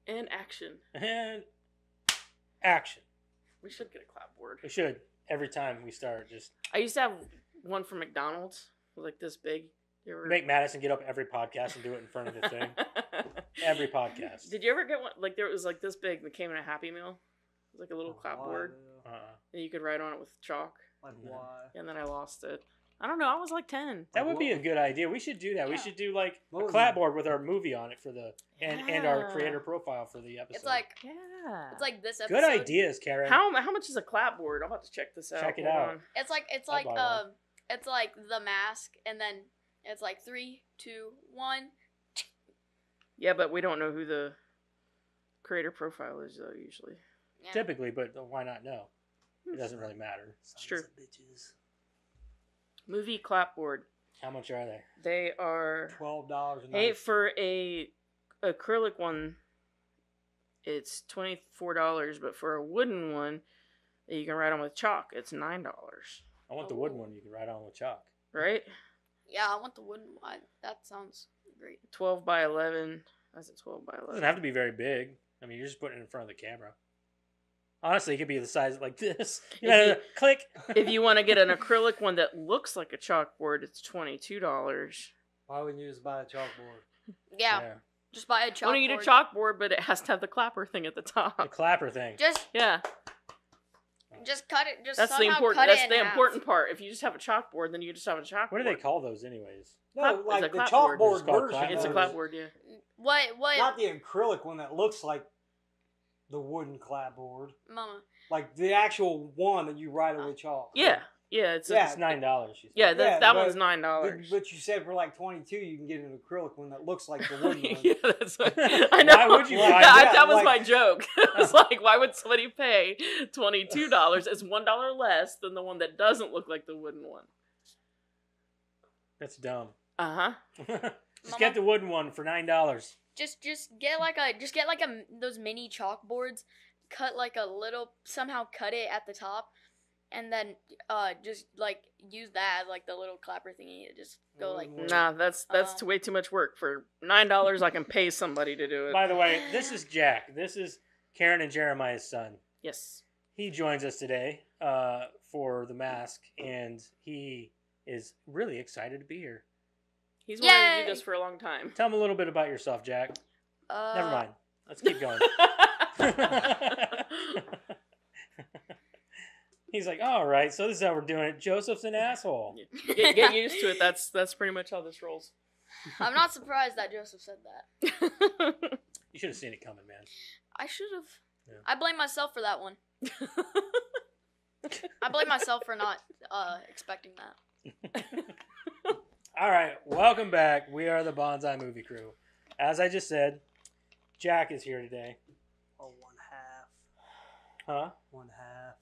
And action. And action. We should get a clapboard. We should. Every time we start, just... I used to have one from McDonald's. It was like this big. You ever... Make Madison get up every podcast and do it in front of the thing. Every podcast. Did you ever get one? Like, there was like this big that came in a Happy Meal. It was like a little clapboard. And you could write on it with chalk. Like, why? And then I lost it. I don't know. I was like 10. That would be a good idea. We should do that. Yeah. We should do like a clapboard with our movie on it for the and our creator profile for the episode. It's like Yeah. it's like this episode. Good ideas, Karen. How much is a clapboard? I'll have to check this out. Check it Hold out. on. It's like it's like The Mask, and then it's like 3, 2, 1. Yeah, but we don't know who the creator profile is, though, usually. Yeah. Typically, but why not know? It doesn't really matter. It's true. Bitches. Movie clapboard. How much are they? They are $12. Hey, for a acrylic one, it's $24, but for a wooden one that you can write on with chalk, it's $9. I want the wooden one you can write on with chalk. Right? Yeah, I want the wooden one. That sounds great. 12 by 11. That's a 12 by It 11. doesn't have to be very big. I mean, you're just putting it in front of the camera. Honestly, it could be the size like this. Click. If you want to get an acrylic one that looks like a chalkboard, it's $22. Why wouldn't you just buy a chalkboard? Yeah, just buy a chalkboard. Why don't you get a chalkboard, but it has to have the clapper thing at the top. The clapper thing. Just Yeah, cut it. Just that's the somehow important. cut That's it in the half. important part. If you just have a chalkboard, then you just have a chalkboard. What do they call those, anyways? No, It's like a the clapboard. chalkboard It's called version. clapboard. It's a of it. clapboard, yeah. What? Not the acrylic one that looks like the wooden clapboard. Mama. Like the actual one that you write it with chalk. Yeah, it's Yeah. It's $9. She said. yeah. That but- one's $9. But you said for like 22 you can get an acrylic one that looks like the wooden one. Yeah, that's what, I know. Why would you buy that? that? That was Like- my joke. It was like, why would somebody pay $22? It's $1 less than the one that doesn't look like the wooden one. That's dumb. Uh huh. Just get the wooden one for $9. Just get like those mini chalkboards. Cut like a little. Somehow cut it at the top, and then just like use that like the little clapper thingy. Just go like. Nah, that's way too much work. For $9, I can pay somebody to do it. By the way, this is Jack. This is Karen and Jeremiah's son. Yes. He joins us today for the mask, and he is really excited to be here. He's wanted to Yay! do this for a long time. Tell him a little bit about yourself, Jack. Never mind. Let's keep going. He's like, all right, so this is how we're doing it. Joseph's an asshole. Get used to it. That's pretty much how this rolls. I'm not surprised that Joseph said that. You should have seen it coming, man. I should have. Yeah. I blame myself for that one. I blame myself for not expecting that. All right, welcome back. We are the Bonsai Movie Crew. As I just said, Jack is here today. Oh, one half. Huh? One half.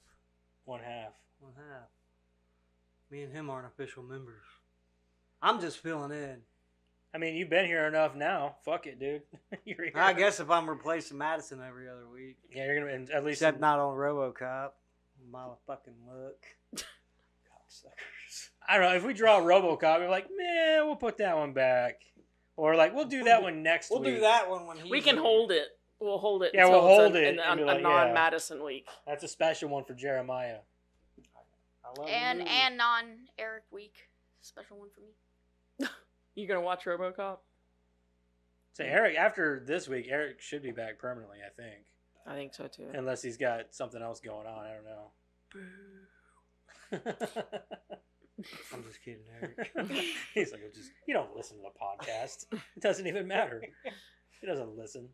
One half. One half. Me and him aren't official members. I'm just filling in. I mean, you've been here enough now. Fuck it, dude. You're here. I guess if I'm replacing Madison every other week. Yeah, you're gonna at least. Except not on RoboCop. My fucking luck. Cocksuckers. I don't know. If we draw RoboCop, we're like, man, we'll put that one back, or like we'll do that one next We'll week. do that one when he's We can here. hold it. We'll hold it. Yeah, until we'll it's hold it a and be like, non-Madison week. That's a special one for Jeremiah. I love And the movie. non-Eric week. Special one for me. You gonna watch RoboCop? So Eric, after this week, Eric should be back permanently, I think, I think so too. unless he's got something else going on. I don't know. I'm just kidding, Eric. He's like, you don't listen to the podcast. It doesn't even matter. He doesn't listen.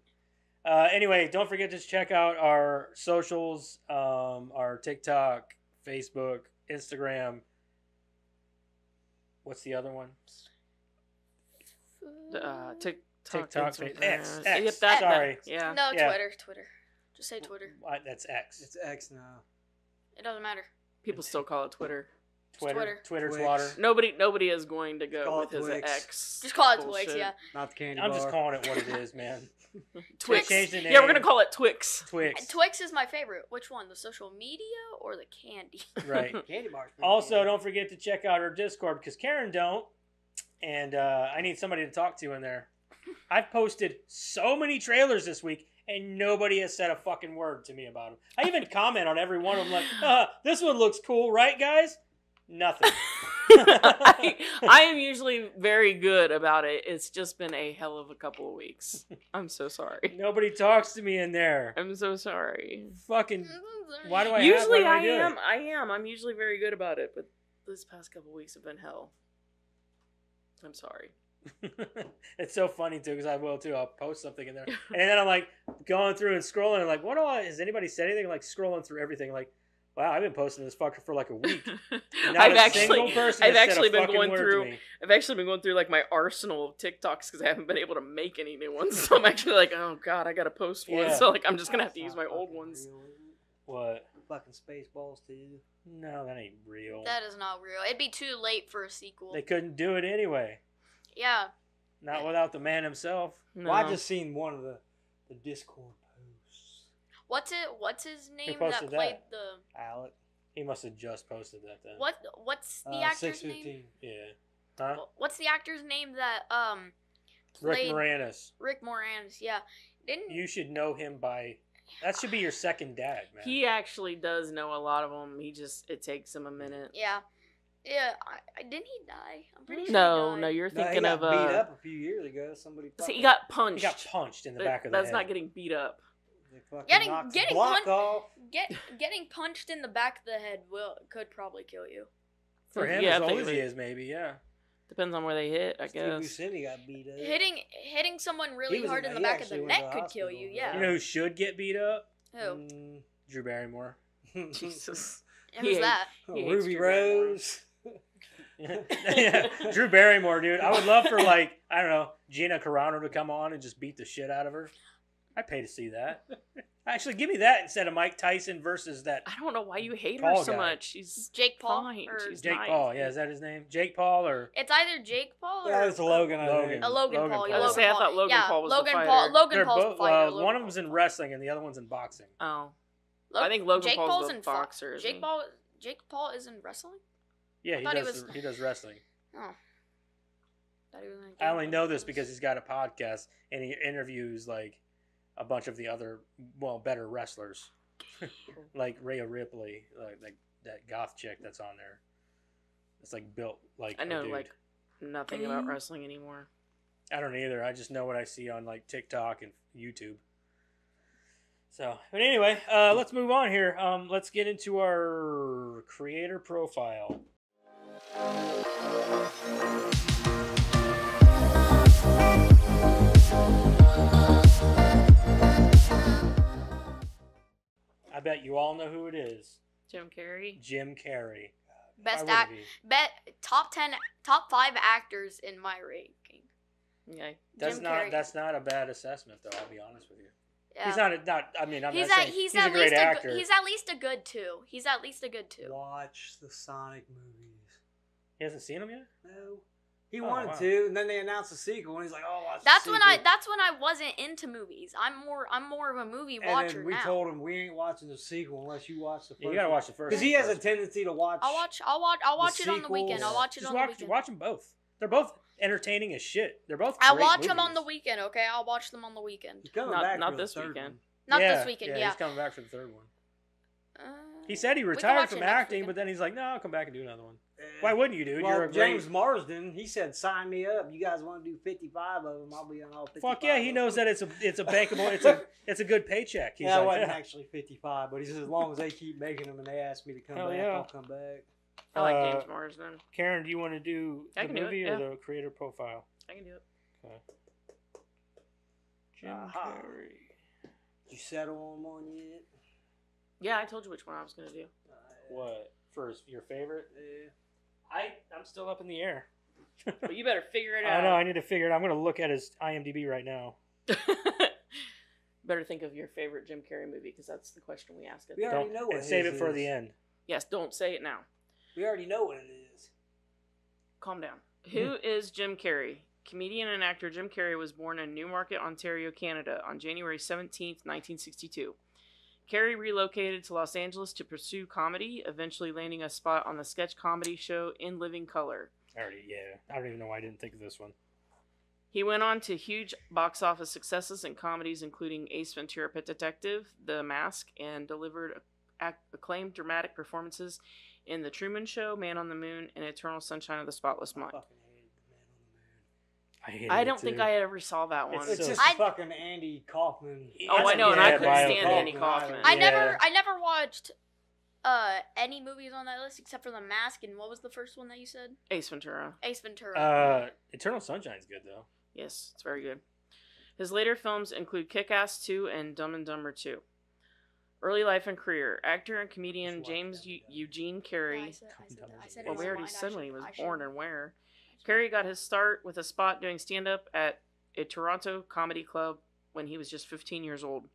Anyway, don't forget to check out our socials, our TikTok, Facebook, Instagram. What's the other one? TikTok, Facebook, Instagram. X. Yep, Sorry. Yeah. No, Yeah. Twitter. Just say Twitter. That's X. It's X now. It doesn't matter. People still call it Twitter. Twitter's Twix. water. Nobody is going to Call go it with his Twix. X. Just call it bullshit. Twix, yeah. Not the candy I'm bar. just calling it what it is, man. Twix. Change the name. Yeah, we're gonna call it Twix. Twix. And Twix is my favorite. Which one? The social media or the candy? Right. Candy bar's pretty Also, good. don't forget to check out our Discord because Karen don't, and I need somebody to talk to in there. I've posted so many trailers this week, and nobody has said a fucking word to me about them. I even comment on every one of them, like, this one looks cool, right, guys? Nothing. I am usually very good about it. It's just been a hell of a couple of weeks. I'm so sorry. Nobody talks to me in there. I'm so sorry. Fucking. Why do I? Usually why do I do am. it? I am. I'm usually very good about it, but this past couple of weeks have been hell. I'm sorry. It's so funny too, because I will too. I'll post something in there, and then I'm like going through and scrolling, and like, has anybody said anything? Like scrolling through everything, like, wow, I've been posting this fucker for like a week. I've actually been going through. Me. I've actually been going through like my arsenal of TikToks because I haven't been able to make any new ones. So I'm actually like, oh god, I gotta post one. Yeah. So like, I'm just gonna have to That's use my not old fucking ones. real, is it? What? Fucking Spaceballs too. No, that ain't real. That is not real. It'd be too late for a sequel. They couldn't do it anyway. Yeah. Not without the man himself. No. Well, I just seen one of the Discord posts. What's his name that posted played that? the Alec. He must have just posted that then. what's the actor's 6:15. name? Yeah. Huh? What's the actor's name that Rick played Moranis. Rick Moranis? Yeah. Didn't You should know him by. That should be your second dad, man. He actually does know a lot of them. It takes him a minute. Yeah. Yeah, didn't he die? I'm pretty sure No, he no, died. you're No, he thinking got of beat up a few years ago. Somebody. See, he fucking- got punched. He got punched in the back of the That's head. not getting beat up. they fucking Getting- knocked his getting block punched- off. Getting punched in the back of the head could probably kill you. For him, Yeah, as I old think as he is, maybe, yeah. Depends on where they hit, I Steve guess. Buscemi got beat up. Hitting someone really was hard in in the the- he back of the actually went to neck the could kill hospital, you. yeah. Yeah. You know who should get beat up? Who? Drew Barrymore. Jesus. And who's He that? He hates Ruby Drew Barrymore. Rose. Yeah, Drew Barrymore, dude. I would love for, like, I don't know, Gina Carano to come on and just beat the shit out of her. I'd pay to see that. Actually, give me that instead of Mike Tyson versus that I don't know why you hate Paul her so guy. much. She's Jake Paul. fine. Or- She's Jake nice. Paul. Yeah, is that his name? Jake Paul or It's either Jake Paul or Yeah, it's Logan. I Logan. think. Logan Logan Paul. Paul. Yeah, I was Logan say, I Paul. thought Logan yeah, Paul was the Logan fighter. Paul. Logan they're Paul's both. the fighter. Logan One of Paul's them's in the wrestling and the other one's in boxing. Oh. fighter. I think Logan Jake Paul's the in boxer, isn't he? Jake Paul is in wrestling. Yeah, he thought he does. was- He does wrestling. Oh. Thought he was in I only know this because he's got a podcast and he interviews like a bunch of the other better wrestlers, like Rhea Ripley, like that goth chick that's on there. It's like built like I know a dude. like nothing about wrestling anymore. I don't either. I just know what I see on like TikTok and YouTube. So, but anyway, let's move on here. Let's get into our creator profile. I bet you all know who it is. Jim Carrey. Jim Carrey. Best Why act. wouldn't he? Top 5 actors in my ranking. Yeah. That's Jim not Carrey. that's not a bad assessment though. I'll be honest with you. Yeah. He's not. I mean, I'm He's not at saying he's he's a at great least actor. he's at least a good 2. He's at least a good 2. Watch the Sonic movies. He hasn't seen him yet. No. He Oh, wanted wow. to, and then they announced a sequel, and he's like, "Oh, watch That's the when sequel." I wasn't into movies. I'm more of a movie And watcher then we now. told him we ain't watching the sequel unless you watch the first. You gotta watch the first. because he has a first. tendency to watch. I'll watch it on the weekend. I'll sequels. watch it Just on the weekend. watch them both. They're both entertaining as shit. They're both. I'll great watch them on movies. the weekend. Okay, I'll watch them on the weekend. He's coming Not- back not for the this third weekend. one. Not Yeah, this weekend. Yeah, Yeah. he's coming back for the third one. Uh, He said he we can retired watch from it next acting, weekend. but then he's like, "No, I'll come back and do another one." Eh. Why wouldn't you, dude? Well, You're a James great. Marsden, he said, "Sign me up. You guys want to do 55 of them? I'll be on all 55." Fuck yeah, he of knows them." that it's a bankable. It's a good paycheck. He's Yeah, it like, wasn't yeah. actually 55, but he says as long as they keep making them and they ask me to come Hell back, yeah. I'll come back. I like Uh, James Marsden. Karen, do you want to do I the can do it, movie yeah. or the creator profile? I can do it. Okay. Jim Aha. Carrey. Did you settle on one yet? Yeah, I told you which one I was gonna do. What first? Your favorite? Yeah. I'm still up in the air. But you better figure it I out. know. I need to figure it out. I'm gonna look at his IMDb right now. Better think of your favorite Jim Carrey movie because that's the question we ask at We the already end. know what And save his it for is. the end. Yes, don't say it now. We already know what it is. Calm down. Who is Jim Carrey? Comedian and actor Jim Carrey was born in Newmarket, Ontario, Canada on January 17th, 1962. Carrey relocated to Los Angeles to pursue comedy, eventually landing a spot on the sketch comedy show In Living Color. I don't even know why I didn't think of this one. He went on to huge box office successes in comedies including Ace Ventura Pet Detective, The Mask, and delivered acclaimed dramatic performances in The Truman Show, Man on the Moon, and Eternal Sunshine of the Spotless I Mind. fucking hated Man on the Moon. I hate I it, don't think too. I ever saw that one. It's It's so- just fucking Andy Kaufman. Oh, I know, and I couldn't Bio stand Kaufman. Andy Kaufman. I Yeah. never watched any movies on that list except for The Mask, and what was the first one that you said? Ace Ventura. Ace Ventura. Eternal Sunshine's good though. Yes, it's very good. His later films include Kick-Ass 2 and Dumb and Dumber 2. Early life and career. Actor and comedian Just watch James Dumb and Dumber. Eugene Yeah, Carey. I said Well, it we in already mind. said when he was I should- born and where. Carey got his start with a spot doing stand-up at a Toronto comedy club when he was just 15 years old.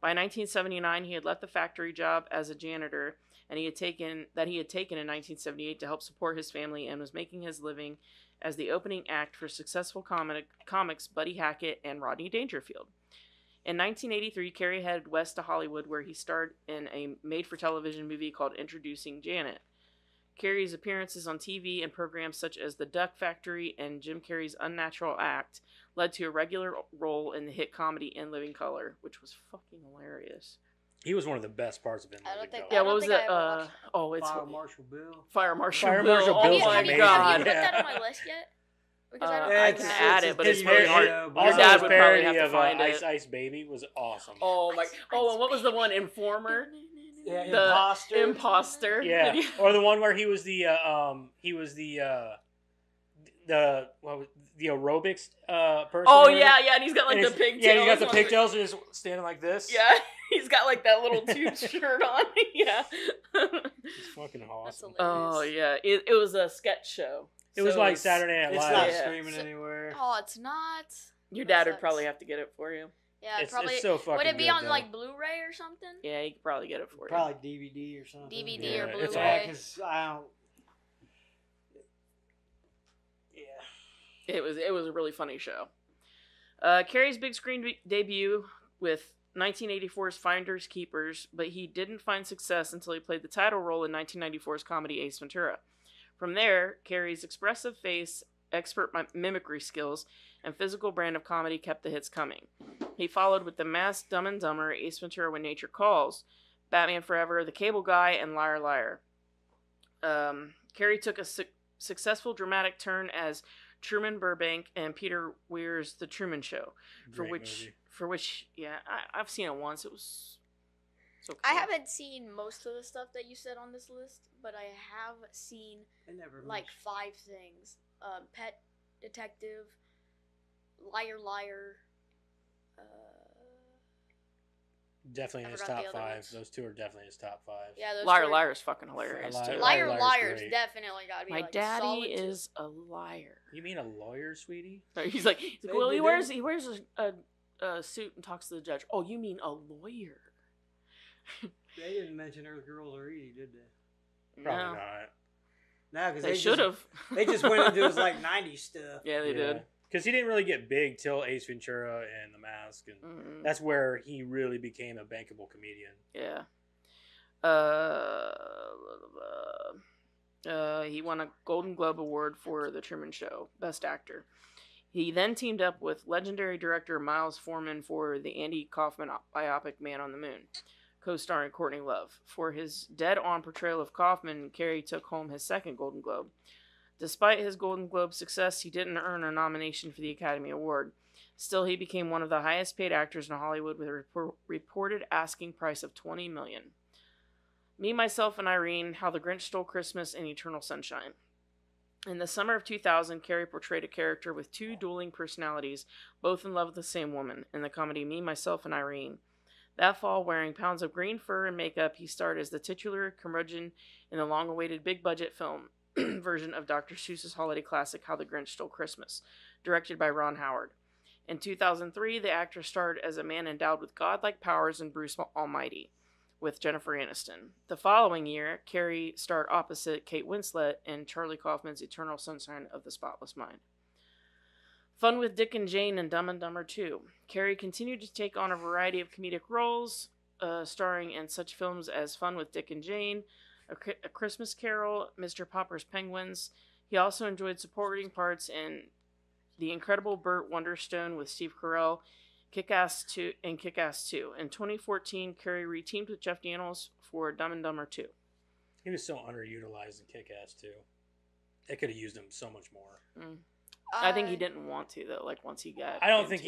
By 1979, he had left the factory job as a janitor he had taken in 1978 to help support his family and was making his living as the opening act for successful comics Buddy Hackett and Rodney Dangerfield. In 1983, Carey headed west to Hollywood, where he starred in a made-for-television movie called Introducing Janet. Carey's appearances on TV and programs such as The Duck Factory and Jim Carrey's Unnatural Act led to a regular role in the hit comedy In Living Color, which was fucking hilarious. He was one of the best parts of it. I don't think- Yeah, I what don't was think it? I ever watched It's Fire Marshal Bill. Fire Marshal Fire Bill. Marshal Oh Bill's my amazing. god. Have you put Yeah. that on my list yet? Because I don't. I think can I add have. it, but his it's really hard. hair- Your Also, dad his would probably parody have to of find Ice it. Ice Baby was awesome. Oh my! Oh, and what was the one? Informer. Yeah, The Imposter. Imposter. Yeah, or the one where he was the aerobics person. Oh or- yeah, yeah, and he's got like and the he's- pigtails. Yeah, he got the on pigtails and he's standing like this. Yeah, he's got like that little tube shirt on. Yeah. It's fucking That's awesome. hilarious. Oh yeah, it was a sketch show. It was So like it's- Saturday Night It's Live. not Yeah. streaming So- anywhere. Oh, it's not. Your That dad would sucks. probably have to get it for you. Yeah, It's probably. so fucking Would it be good, on though. like Blu-ray or something? Yeah, he could probably get it for you. Probably DVD or something. DVD Yeah, or it's Blu-ray. Yeah, because I don't. Yeah. It was a really funny show. Carrey's big screen debut with 1984's Finders Keepers, but he didn't find success until he played the title role in 1994's comedy Ace Ventura. From there, Carrey's expressive face, expert mimicry skills, and physical brand of comedy kept the hits coming. He followed with The Mask, Dumb and Dumber, Ace Ventura When Nature Calls, Batman Forever, The Cable Guy, and Liar Liar. Carrey took a successful dramatic turn as Truman Burbank and Peter Weir's The Truman Show, Great movie. yeah, I've seen it once. It was okay. I haven't seen most of the stuff that you said on this list, but I have seen They never like mentioned- 5 things: Pet Detective, Liar Liar. Definitely I in his forgot top the other 5. ones. Those two are definitely his top 5. Yeah, those Liar two- Liar is fucking hilarious Liar too. Liar. Liar Liar's Liar's great. definitely gotta be My like daddy solid is a liar. You mean a lawyer, sweetie? He's like, They- well, they he wears a suit and talks to the judge. Oh, you mean a lawyer? They didn't mention Earth Girls Are Easy, did they? Probably No, not. No, because they should have. They just went into his like '90s stuff. Yeah, they did. Because he didn't really get big till Ace Ventura and The Mask, and Mhm. that's where he really became a bankable comedian. Yeah. He won a Golden Globe Award for The Truman Show, Best Actor. He then teamed up with legendary director Miles Forman for the Andy Kaufman biopic Man on the Moon, co-starring Courtney Love. For his dead-on portrayal of Kaufman, Carey took home his second Golden Globe. Despite his Golden Globe success, he didn't earn a nomination for the Academy Award. Still, he became one of the highest-paid actors in Hollywood with a reported asking price of $20 million. Me, Myself, and Irene, How the Grinch Stole Christmas, and Eternal Sunshine. In the summer of 2000, Carey portrayed a character with 2 dueling personalities, both in love with the same woman, in the comedy Me, Myself, and Irene. That fall, wearing pounds of green fur and makeup, he starred as the titular curmudgeon in the long-awaited big-budget film version of Dr. Seuss's holiday classic How the Grinch Stole Christmas, directed by Ron Howard. In 2003, the actor starred as a man endowed with godlike powers in Bruce Almighty, with Jennifer Aniston. The following year, Carey starred opposite Kate Winslet in Charlie Kaufman's Eternal Sunshine of the Spotless Mind. Fun with Dick and Jane and Dumb and Dumber 2. Carey continued to take on a variety of comedic roles, starring in such films as Fun with Dick and Jane, A Christmas Carol, Mr. Popper's Penguins. He also enjoyed supporting parts in The Incredible Burt Wonderstone with Steve Carell, Kick-Ass 2, and Kick-Ass 2. In 2014, Carrey reteamed with Jeff Daniels for Dumb and Dumber 2. He was so underutilized in Kick-Ass too. They could have used him so much more. I think he didn't want to though. Like once he got, I don't think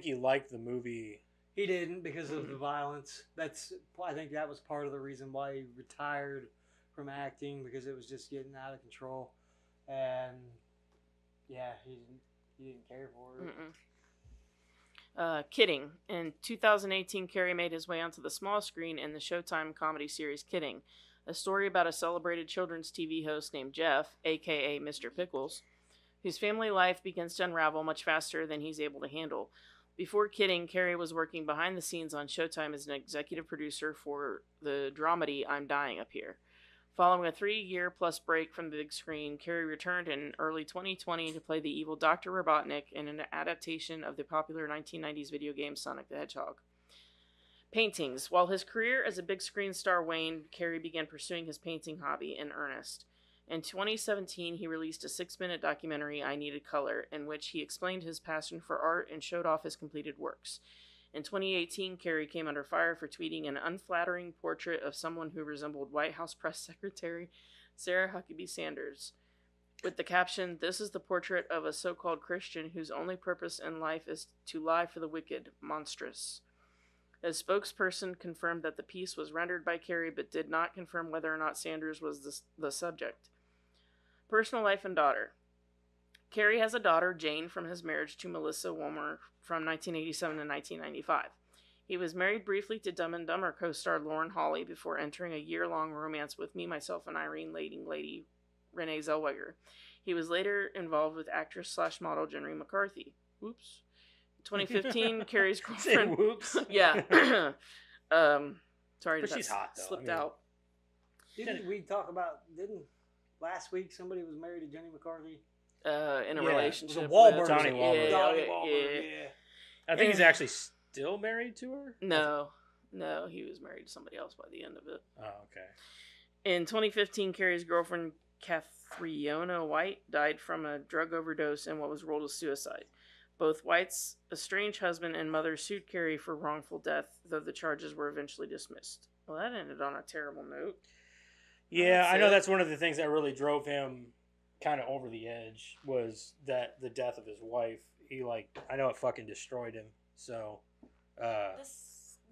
he liked the movie. He didn't because of the violence. I think that was part of the reason why he retired from acting, because it was just getting out of control, and yeah, he didn't care for it. Kidding. In 2018, Carrey made his way onto the small screen in the Showtime comedy series Kidding, a story about a celebrated children's TV host named Jeff, aka Mr. Pickles, whose family life begins to unravel much faster than he's able to handle. Before Kidding, Carrey was working behind the scenes on Showtime as an executive producer for the dramedy I'm Dying Up Here. Following a 3-year-plus break from the big screen, Carrey returned in early 2020 to play the evil Dr. Robotnik in an adaptation of the popular 1990s video game Sonic the Hedgehog. Paintings. While his career as a big screen star waned, Carrey began pursuing his painting hobby in earnest. In 2017, he released a 6-minute documentary, I Needed Color, in which he explained his passion for art and showed off his completed works. In 2018, Carrey came under fire for tweeting an unflattering portrait of someone who resembled White House Press Secretary Sarah Huckabee Sanders, with the caption, "This is the portrait of a so-called Christian whose only purpose in life is to lie for the wicked, monstrous." A spokesperson confirmed that the piece was rendered by Carrey, but did not confirm whether or not Sanders was the subject. Personal life and daughter. Carrey has a daughter, Jane, from his marriage to Melissa Womer from 1987 to 1995. He was married briefly to Dumb and Dumber co-star Lauren Holly before entering a year-long romance with Me, Myself, and Irene leading lady Renee Zellweger. He was later involved with actress/model Jenny McCarthy. Whoops. 2015, Carrey's girlfriend. Say whoops. Yeah. Sorry, But that she's hot, though. Slipped I mean- out. Didn't we talk about? Didn't last week somebody was married to Jenny McCarthy? In a Yeah, relationship it was a Wahlberg. with Johnny Wahlberg. Donnie Yeah. Wahlberg, yeah. I think he's actually still married to her. No, he was married to somebody else by the end of it. Oh, okay. In 2015, Carrey's girlfriend, Catriona White, died from a drug overdose and what was ruled as suicide. Both White's estranged husband and mother sued Carrey for wrongful death, though the charges were eventually dismissed. Well, that ended on a terrible note. Yeah, That's I know it. that's one of the things that really drove him kind of over the edge was that the death of his wife. I know it fucking destroyed him. So, and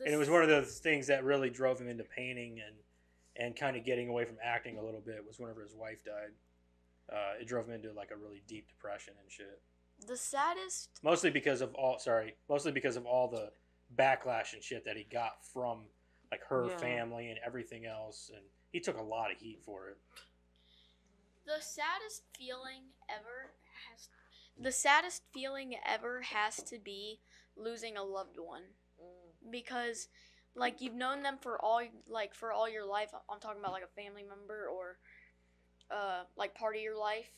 it was one of those things that really drove him into painting and kind of getting away from acting a little bit was whenever his wife died. It drove him into like a really deep depression and shit. The saddest. Mostly because of all the backlash and shit that he got from like her Yeah. family and everything else, and he took a lot of heat for it. The saddest feeling ever has to be losing a loved one, because like you've known them for all your life. I'm talking about like a family member or like part of your life,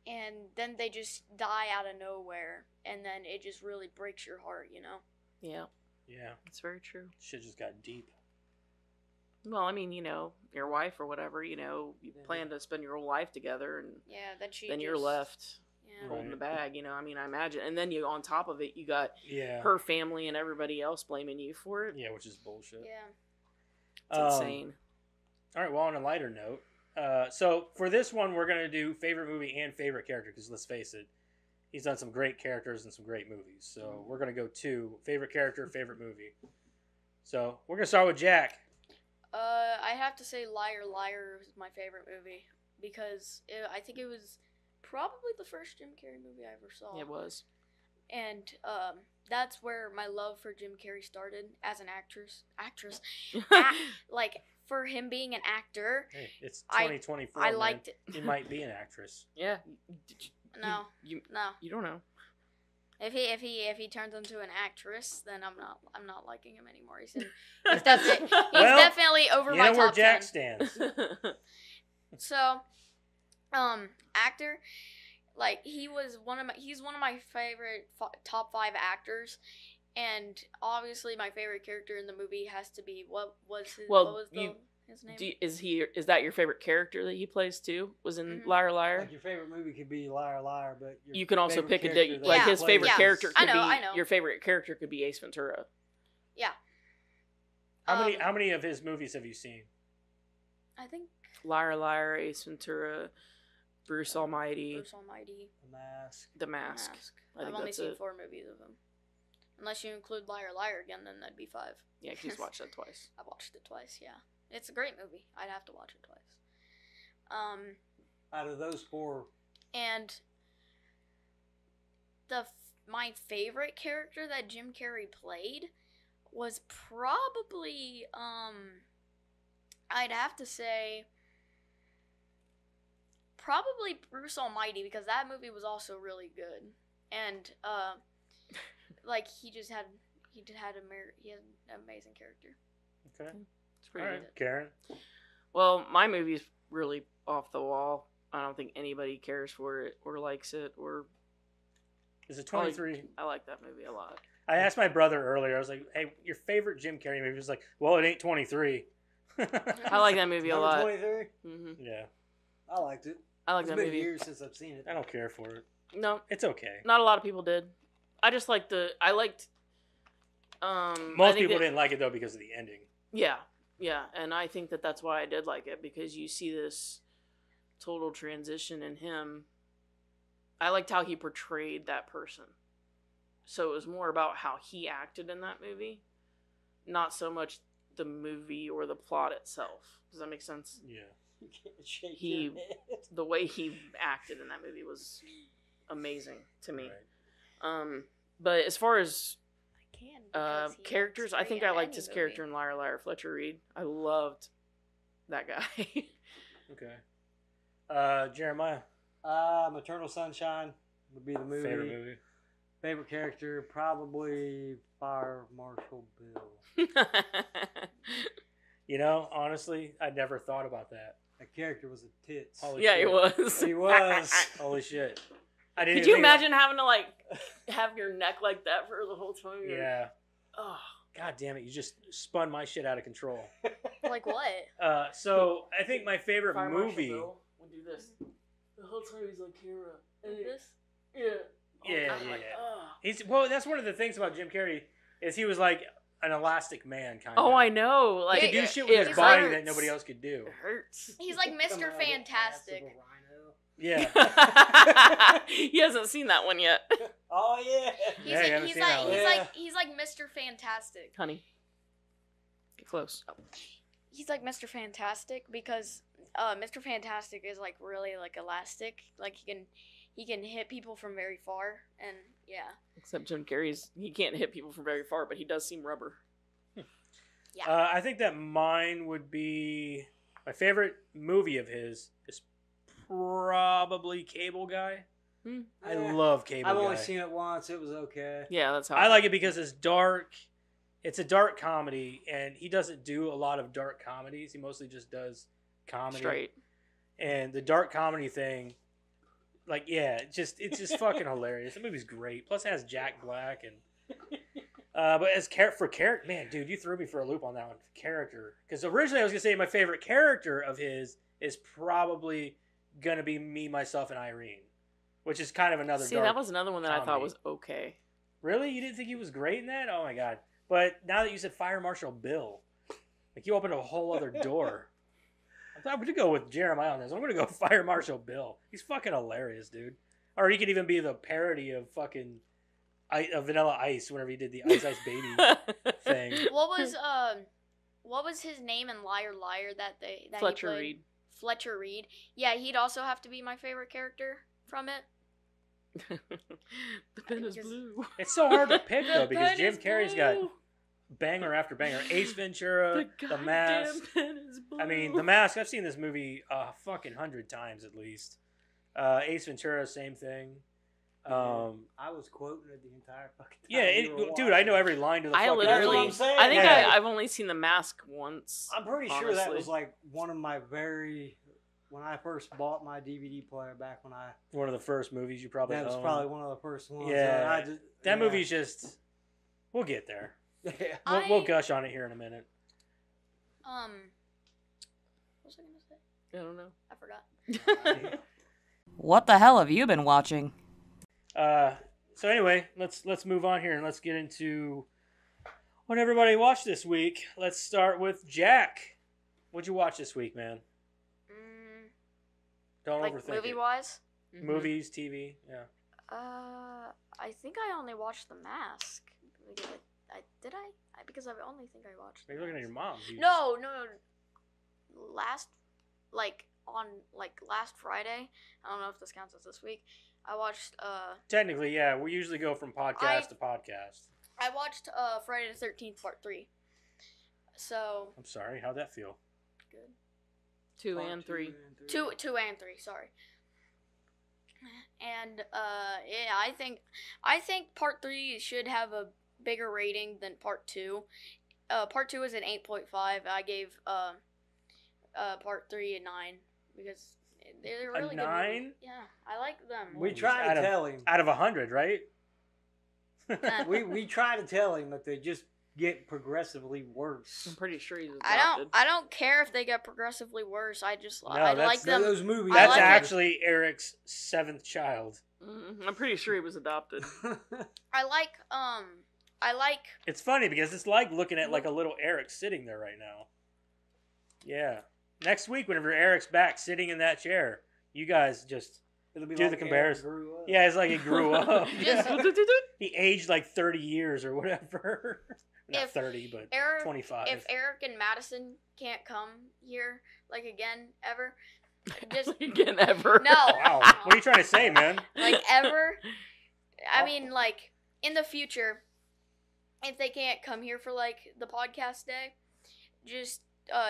and then they just die out of nowhere, and then it just really breaks your heart, you know. Yeah, Yeah, it's very true. shit just got deep. Well, I mean, your wife or whatever, you plan to spend your whole life together, and Yeah, then you're left Yeah. holding the Right. bag. I mean, I imagine, and then on top of it, you got Yeah, her family and everybody else blaming you for it. yeah, which is bullshit. Yeah. It's insane. All right, well, on a lighter note, so for this one, we're gonna do favorite movie and favorite character because let's face it, he's done some great characters and some great movies. So we're gonna go to favorite character, favorite movie. So we're gonna start with Jack. I have to say Liar Liar is my favorite movie because I think it was probably the first Jim Carrey movie I ever saw. It was. And that's where my love for Jim Carrey started as an actress. Like for him being an actor, Hey, it's I- 2024. I man. liked it. You might be an actress. Yeah. No, You no. don't know. If he turns into an actress, then I'm not liking him anymore. He's definitely over You my know where top Jack 10. stands. So, actor, like he's one of my favorite top 5 actors, and obviously my favorite character in the movie has to be what was his name. Is that your favorite character that he plays too? Was in Mhm. Liar Liar? Like your favorite movie could be Liar Liar, but your You can also favorite pick a character dick. that Like he his plays favorite is- character could I be know. your favorite character could be Ace Ventura. Yeah. How many of his movies have you seen? I think Liar Liar, Ace Ventura, Bruce Almighty, Bruce Almighty. The Mask. The Mask. I I've think only that's seen it. 4 movies of him. Unless you include Liar Liar again, then that'd be 5. Yeah, he's watched that twice. I've watched it twice. Yeah, it's a great movie. I'd have to watch it twice. Out of those 4, And my favorite character that Jim Carrey played was probably I'd have to say probably Bruce Almighty, because that movie was also really good. And like he had an amazing character. Okay. It's All pretty right, good. Karen. Well, my movie's really off the wall. I don't think anybody cares for it or likes it or. Is it 23? I like that movie a lot. I asked my brother earlier. I was like, "Hey, your favorite Jim Carrey movie?" He was like, "Well, it ain't 23." I like that movie a number lot. 23. Hmm Yeah, I liked it. I like It's that been movie. years since I've seen it. I don't care for it. No, It's okay. not a lot of people did. I just liked I liked. Most people didn't like it though because of the ending. Yeah, yeah, and I think that's why I did like it, because you see this total transition in him. I liked how he portrayed that person. So it was more about how he acted in that movie, not so much the movie or the plot itself. Does that make sense? Yeah. You can't shake He- your head. The way he acted in that movie was amazing to me. Right. But as far as I can. because he characters, acts I think great I in liked any his movie. character in Liar Liar, Fletcher Reed. I loved that guy. Okay. Jeremiah. Maternal Sunshine would be the movie. Favorite movie. Favorite character, probably Fire Marshal Bill. You know, honestly, I never thought about that. That character was a tits. Holy Yeah, shit. he was. He was. Holy shit. I didn't Could even you think about- imagine having to like have your neck like that for the whole time? Yeah. Oh. God damn it! You just spun my shit out of control. Like what? So I think my favorite Fire Marshal movie. Bill would do this. The whole time he's like here. Like this? Yeah. Yeah, I'm yeah, like, yeah. "Ugh." He's well. That's one of the things about Jim Carrey is he was like an elastic man kind of. Oh, I know. Like He could do shit with his it body hurts. that nobody else could do. It hurts. He's like Come Mr. out of the ass of a Fantastic. rhino. Yeah. He hasn't seen that one yet, Oh yeah. He's Yeah, you like haven't he's seen that like one. he's Yeah. like he's like Mr. Fantastic. honey. Get close. He's like Mr. Fantastic because Mr. Fantastic is like really like elastic. Like he can hit people from very far, and yeah. Except Jim Carrey's, he can't hit people from very far, but he does seem rubber. Yeah. I think that mine would be my favorite movie of his is probably Cable Guy. I Yeah. love Cable I've Guy. only seen it once. It was okay. Yeah, that's how I like it because it's dark. It's a dark comedy, and he doesn't do a lot of dark comedies. He mostly just does comedy. straight. And the dark comedy thing, like, yeah, it's just fucking hilarious. The movie's great. Plus, it has Jack Black and. But as for character, man, dude, you threw me for a loop on that one. Character, because originally I was gonna say my favorite character of his is probably gonna be Me, Myself, and Irene, which is kind of another. See, dark that was another one that I thought comedy. was okay. Really? You didn't think he was great in that? Oh my god! But now that you said Fire Marshal Bill, like you opened a whole other door. I'm going to go with Jeremiah on this. I'm going to go Fire Marshal Bill. He's fucking hilarious, dude. Or he could even be the parody of fucking Vanilla Ice whenever he did the Ice Ice Baby thing. What was his name in Liar Liar that Fletcher he played? Reed. Fletcher Reed. Yeah, he'd also have to be my favorite character from it. The pen is Because- blue. It's so hard to pick though The because pen Jim is Carrey's blue. got banger after banger. Ace Ventura, The Mask. goddamn pen is blue. I mean, The Mask. I've seen this movie fucking 100 times at least. Ace Ventura, same thing. I was quoting it the entire fucking time. Yeah, you were dude, I know watching. every line to the I fucking That's what literally, I'm movie. saying. I think Yeah. I've only seen The Mask once. I'm pretty sure that honestly. was like one of my when I first bought my DVD player back when I. One of the first movies you probably That was owned. probably one of the first ones. Yeah. and That movie's just. We'll get there. Yeah. We'll I- gush on it here in a minute. was I gonna say? I don't know. I forgot. What the hell have you been watching? So anyway, let's move on here and let's get into what everybody watched this week. Let's start with Jack. What'd you watch this week, man? Don't Like overthink movie it. wise? Mhm. Movies, TV, yeah. I think I only watched The Mask. Because because I only think I watched. Are you looking at your mom? You No. Last Friday. I don't know if this counts as this week. I watched Technically, yeah. We usually go from podcast to podcast. I watched Friday the 13th Part 3. So I'm sorry. How'd that feel? good. 2 Part and 3. 2 and 3, sorry. And yeah, I think Part 3 should have a bigger rating than Part 2. Part 2 is an 8.5. I gave Part 3 a 9 because they're A really 9? good movies. Yeah, I like them. We try to tell him. Out of 100, right? We try to tell him that they just get progressively worse. I'm pretty sure he's adopted. I don't care if they get progressively worse. I just No, I that's- like them. Those movies. That's like it. actually Eric's 7th child. I'm pretty sure he was adopted. I like It's funny because it's like looking at like a little Eric sitting there right now. Yeah. Next week, whenever Eric's back sitting in that chair, you guys just It'll be do like the Aaron comparison. grew up. Yeah, it's like he grew up. Just- Yeah. He aged like 30 years or whatever. Not If 30, but Eric 25. if Eric and Madison can't come here like again ever, just Again, ever. no. Wow. What are you trying to say, man? Like ever. I mean, like in the future, if they can't come here for like the podcast day, just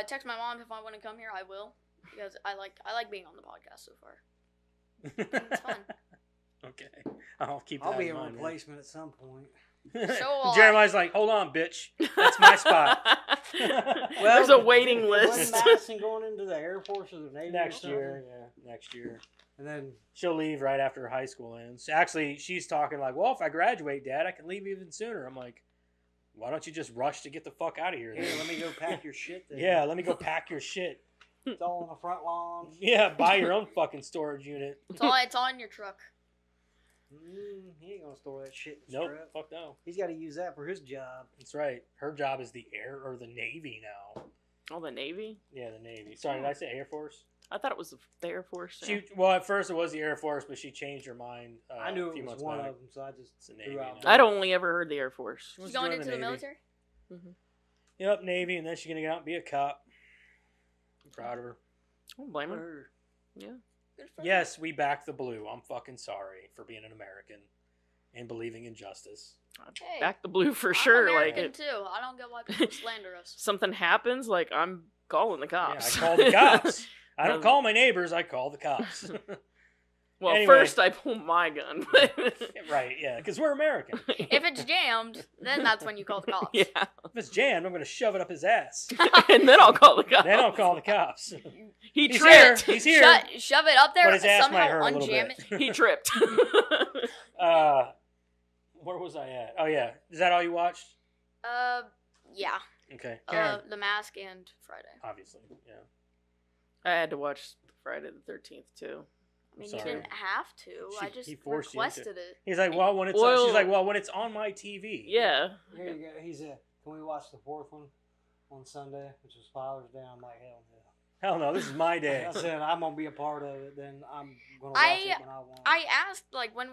text my mom if I want to come here. I will because I like being on the podcast so far. It's fun. Okay. I'll keep that I'll be in a mind, man. replacement at some point. So will I. Jeremiah's like, hold on, bitch. That's my spot. There's a waiting Wasn't list. Madison going into the Air Force or the Navy? or Next something? year. Yeah, next year. And then She'll leave right after high school ends. Actually, she's talking like, well, if I graduate, Dad, I can leave even sooner. I'm like, why don't you just rush to get the fuck out of here? here, then? let me go pack your shit. Then. Yeah, let me go pack your shit. It's all on the front lawn. Yeah, buy your own fucking storage unit. It's all in your truck. He ain't gonna store that shit. In his Nope, truck. fuck no. He's got to use that for his job. That's right. Her job is the Air or the Navy now. Oh, the Navy? Yeah, the Navy. Sorry, did I say Air Force? I thought it was the Air Force. She well, at first it was the Air Force, but she changed her mind. I knew a few it was months one back. of them, so I just It's the Navy threw out. now. I'd only ever heard the Air Force. Wants She's to going join into the Navy. military. Yep, Navy, and then she's gonna get out and be a cop. I'm proud of her. I don't blame her. Her. Yeah. Good for her. Yes, we back the blue. I'm fucking sorry for being an American and believing in justice. Hey, Back the blue for I'm sure. American Like, too. I don't get why people slander us. something happens, like, I'm calling the Yeah, I cops. call the cops. I don't Um, call my neighbors. I call the cops. Well, Anyway. first I pull my gun. Right? Yeah, because we're American. If it's jammed, then that's when you call the cops. Yeah. If it's jammed, I'm gonna shove it up his ass. And then I'll call the cops. Then I'll call the cops. He He's tripped. here. He's here. Shove it up there. But his ass might somehow hurt a little unjam bit. it. He tripped. Where was I at? Oh yeah, is that all you watched? Yeah. Okay, Karen, The Mask and Friday. obviously, yeah. I had to watch Friday the 13th too. I mean, Sorry. you didn't have to. I He just forced you into requested it. He's like, well, when it's Well- she's like, well, when it's on my TV. Yeah. Here you go. He's a. Can we watch the fourth one on Sunday, which is Father's Day? I'm like, hell no. Hell no, this is my day. I said I'm gonna be a part of it. Then I'm gonna watch it when I want. I asked, like, when we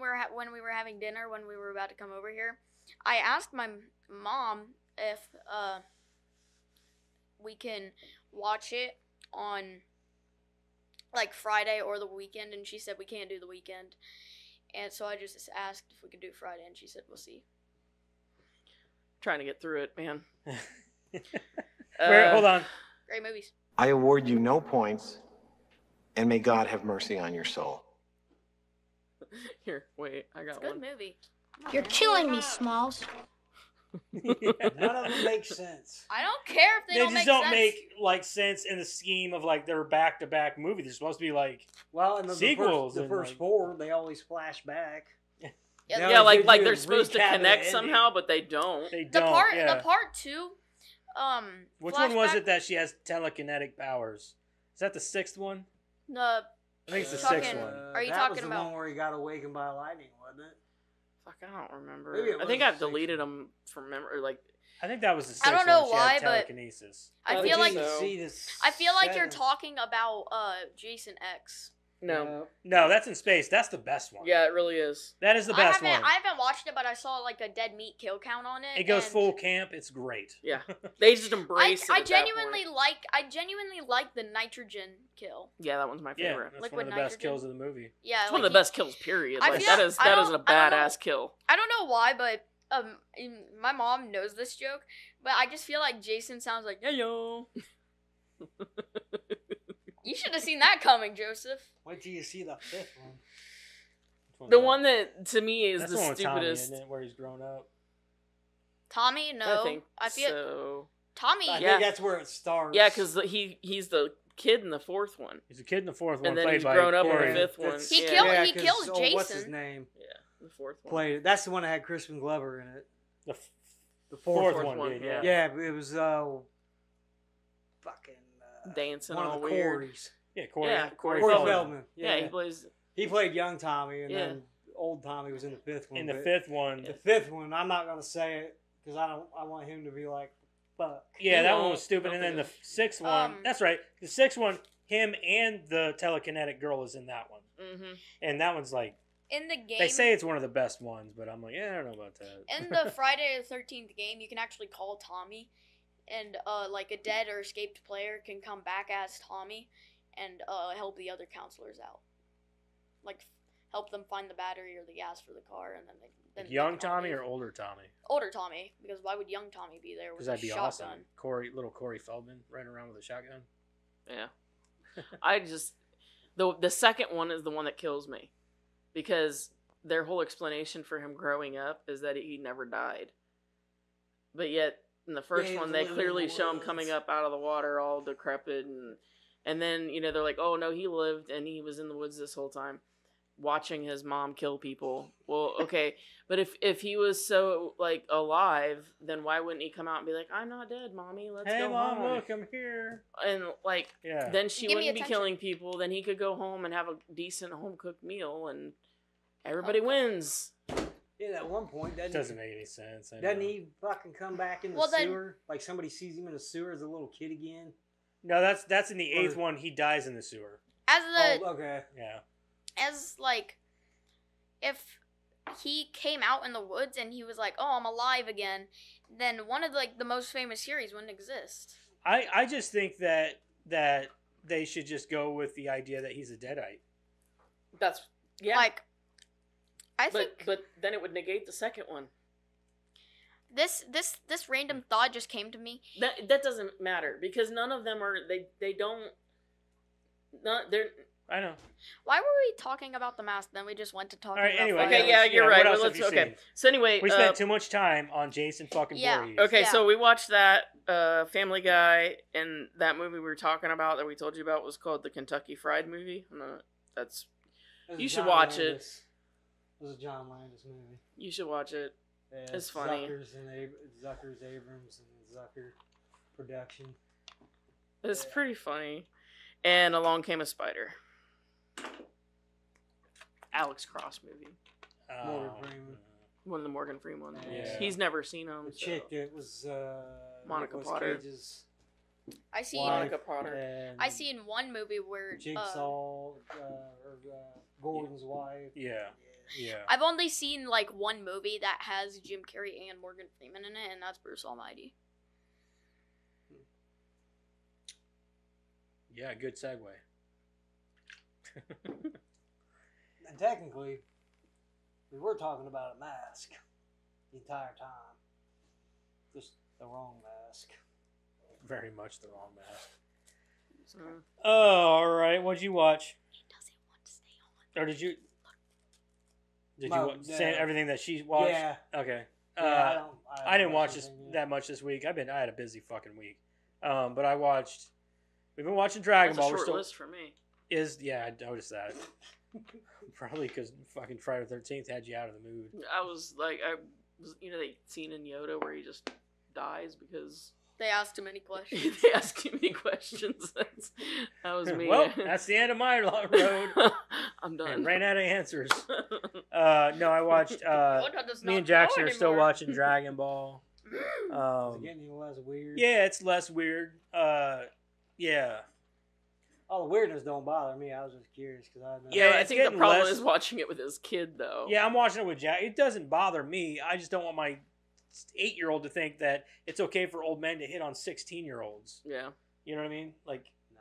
were having dinner, when we were about to come over here, I asked my mom if we can watch it on like Friday or the weekend, and she said we can't do the weekend. And so I just asked if we could do Friday, and she said we'll see. Trying to get through it, man. Hold on. Great movies. I award you no points, and may God have mercy on your soul. Here, wait, I It's got a good one. movie. You're killing me, Smalls. None of them make sense. I don't care if they, They don't just make don't sense. make like sense in the scheme of like their back-to-back movie. They're supposed to be like Well, in the Sequels the and, first like- four, they always flash back. Yeah, They Yeah, always like give like you a they're supposed to recap of the connect ending. somehow, but they don't. they the don't. part yeah. the part two, Which one was flashback- it that she has telekinetic powers? Is that the 6th one? No, I think it's the Talking- 6th one. Are you that talking was the about- one where he got awakened by lightning, wasn't it? Fuck, I don't remember. Maybe it I think was I've the deleted them from memory. Like, I think that was the 6th I don't know one. She why, had but telekinesis. I I feel think like so. I feel like you're seventh. talking about Jason X. no. No, that's in space. That's the best one. Yeah, it really is. That is the best one. I haven't watched it, but I saw like a dead meat kill count on it. It goes and full camp. It's great. Yeah. They just embrace it. I at that genuinely point. like the nitrogen kill. Yeah, that one's my Yeah, favorite. that's Liquid one of the best nitrogen. kills of the movie. Yeah, It's one like of the best kills, period. I Like, feel- that is I a don't know- badass kill. I don't know why, but my mom knows this joke, but I just feel like Jason sounds like yo. You should have seen that coming, Joseph. Wait till you see the 5th one. Which one's The that? one that to me is That's the one with Tommy, stupidest. isn't it? Where he's grown up. Tommy, no, I think feel so. Tommy. I Yeah. think that's where it starts. Yeah, because he's the kid in the 4th one. He's a kid in the 4th one, And then played he's by grown up in the Corey. 5th one. That's- He Yeah. killed- Yeah, he 'cause, kills What's his Jason. name? Yeah, the 4th one. Played it. That's the one that had Crispin Glover in it. The The fourth fourth one, one, did, yeah. Yeah, it was Dancing one all of the weird. Corys. Yeah, Corey. Yeah, Corey Corey Feldman. Feldman. Yeah, Yeah, he plays. he played young Tommy, and Yeah. then old Tommy was in the 5th one. In the but 5th one. the 5th one, I'm not gonna say it because I want him to be like, fuck. Yeah, He that one won't. was stupid. Don't And then the think 6th one. That's right. The 6th one, him and the telekinetic girl is in that one. Mm-hmm. And that one's like, In the game, they say it's one of the best ones, but I'm like, yeah, I don't know about that. in the Friday the 13th game, you can actually call Tommy, and like a dead or escaped player can come back as Tommy, and help the other counselors out, like help them find the battery or the gas for the car, and then they. Like young Tommy or older Tommy? older Tommy? Because why would young Tommy be there with Because a that'd be shotgun? awesome. Little Corey Feldman running around with a shotgun. Yeah. I just the second one is the one that kills me, because their whole explanation for him growing up is that he never died, but yet in the first Yeah, he one was they living in clearly the show him woods. coming up out of the water all decrepit, and then they're like, oh no, he lived and he was in the woods this whole time watching his mom kill people. Well, okay, but if he was so like alive, then why wouldn't he come out and be like, I'm not dead, mommy, let's Hey, go Mom, home. look, I'm here. And like Yeah. then she Give me wouldn't be attention. killing people. Then he could go home and have a decent home cooked meal, and everybody Okay. wins. Yeah, at one point, It doesn't make any sense. I Doesn't know. he fucking come back in the Well, then- sewer? Like somebody sees him in the sewer as a little kid again? No, that's in the 8th Or- one. He dies in the sewer. As the Oh, okay. Yeah. as like, if he came out in the woods and he was like, "Oh, I'm alive again," then one of the most famous series wouldn't exist. I just think that they should just go with the idea that he's a deadite. That's yeah. Like, I think but then it would negate the second one. this random thought just came to me. That doesn't matter, because none of them are they don't. Not they're I know. Why were we talking about the mask? Then we just went to talking All right, about anyway, Friday. okay. Yeah, you're what right. else Well, have let's you okay. seen? So anyway, We spent too much time on Jason fucking Yeah. Voorhees. Okay, Yeah. so we watched that Family Guy, and that movie we were talking about that we told you about was called the Kentucky Fried Movie. That's This is You should John watch it. Landis. This is a John Landis movie. you should watch it. Yeah, It's funny. Zucker's Abrams and Zucker production. It's Yeah. pretty funny. And Along Came a Spider. Alex Cross movie. Morgan Freeman. One of the Morgan Freeman ones. Yeah. He's never seen them. The chick that was Monica Nicolas Potter. Cage's I seen wife Monica Potter. and I seen one movie where Jigsaw, Gordon's wife. Yeah. Yeah. I've only seen like one movie that has Jim Carrey and Morgan Freeman in it, and that's Bruce Almighty. Yeah, good segue. And technically, we were talking about a mask the entire time. Just the wrong mask. Very much the wrong mask. Mm. Oh, all right. What'd you watch? He doesn't want to stay on. Or did you No, say no. everything that she watched? Yeah. Okay. Yeah, I didn't watch anything this yet. that much this week. I had a busy fucking week. But I watched. We've been watching Dragon That's a Ball. We're short still list for me. yeah. I noticed that. Probably because fucking Friday the 13th had you out of the mood. I was that scene in Yoda where he just dies because They asked too many questions. They ask you many questions. That was me. Well, that's the end of my road. I'm I done. ran out of answers. No, I watched. Yoda does Me not and Jackson know are still anymore. watching Dragon Ball. Is it getting any less weird? Yeah, it's less weird. Yeah. Oh, the weirdness don't bother me. I was just curious because I know. Yeah, I it's think the getting problem less- is watching it with his kid, though. Yeah, I'm watching it with Jack. It doesn't bother me. I just don't want my 8-year-old to think that it's okay for old men to hit on 16-year-olds. Yeah. You know what I mean? Like, Nah.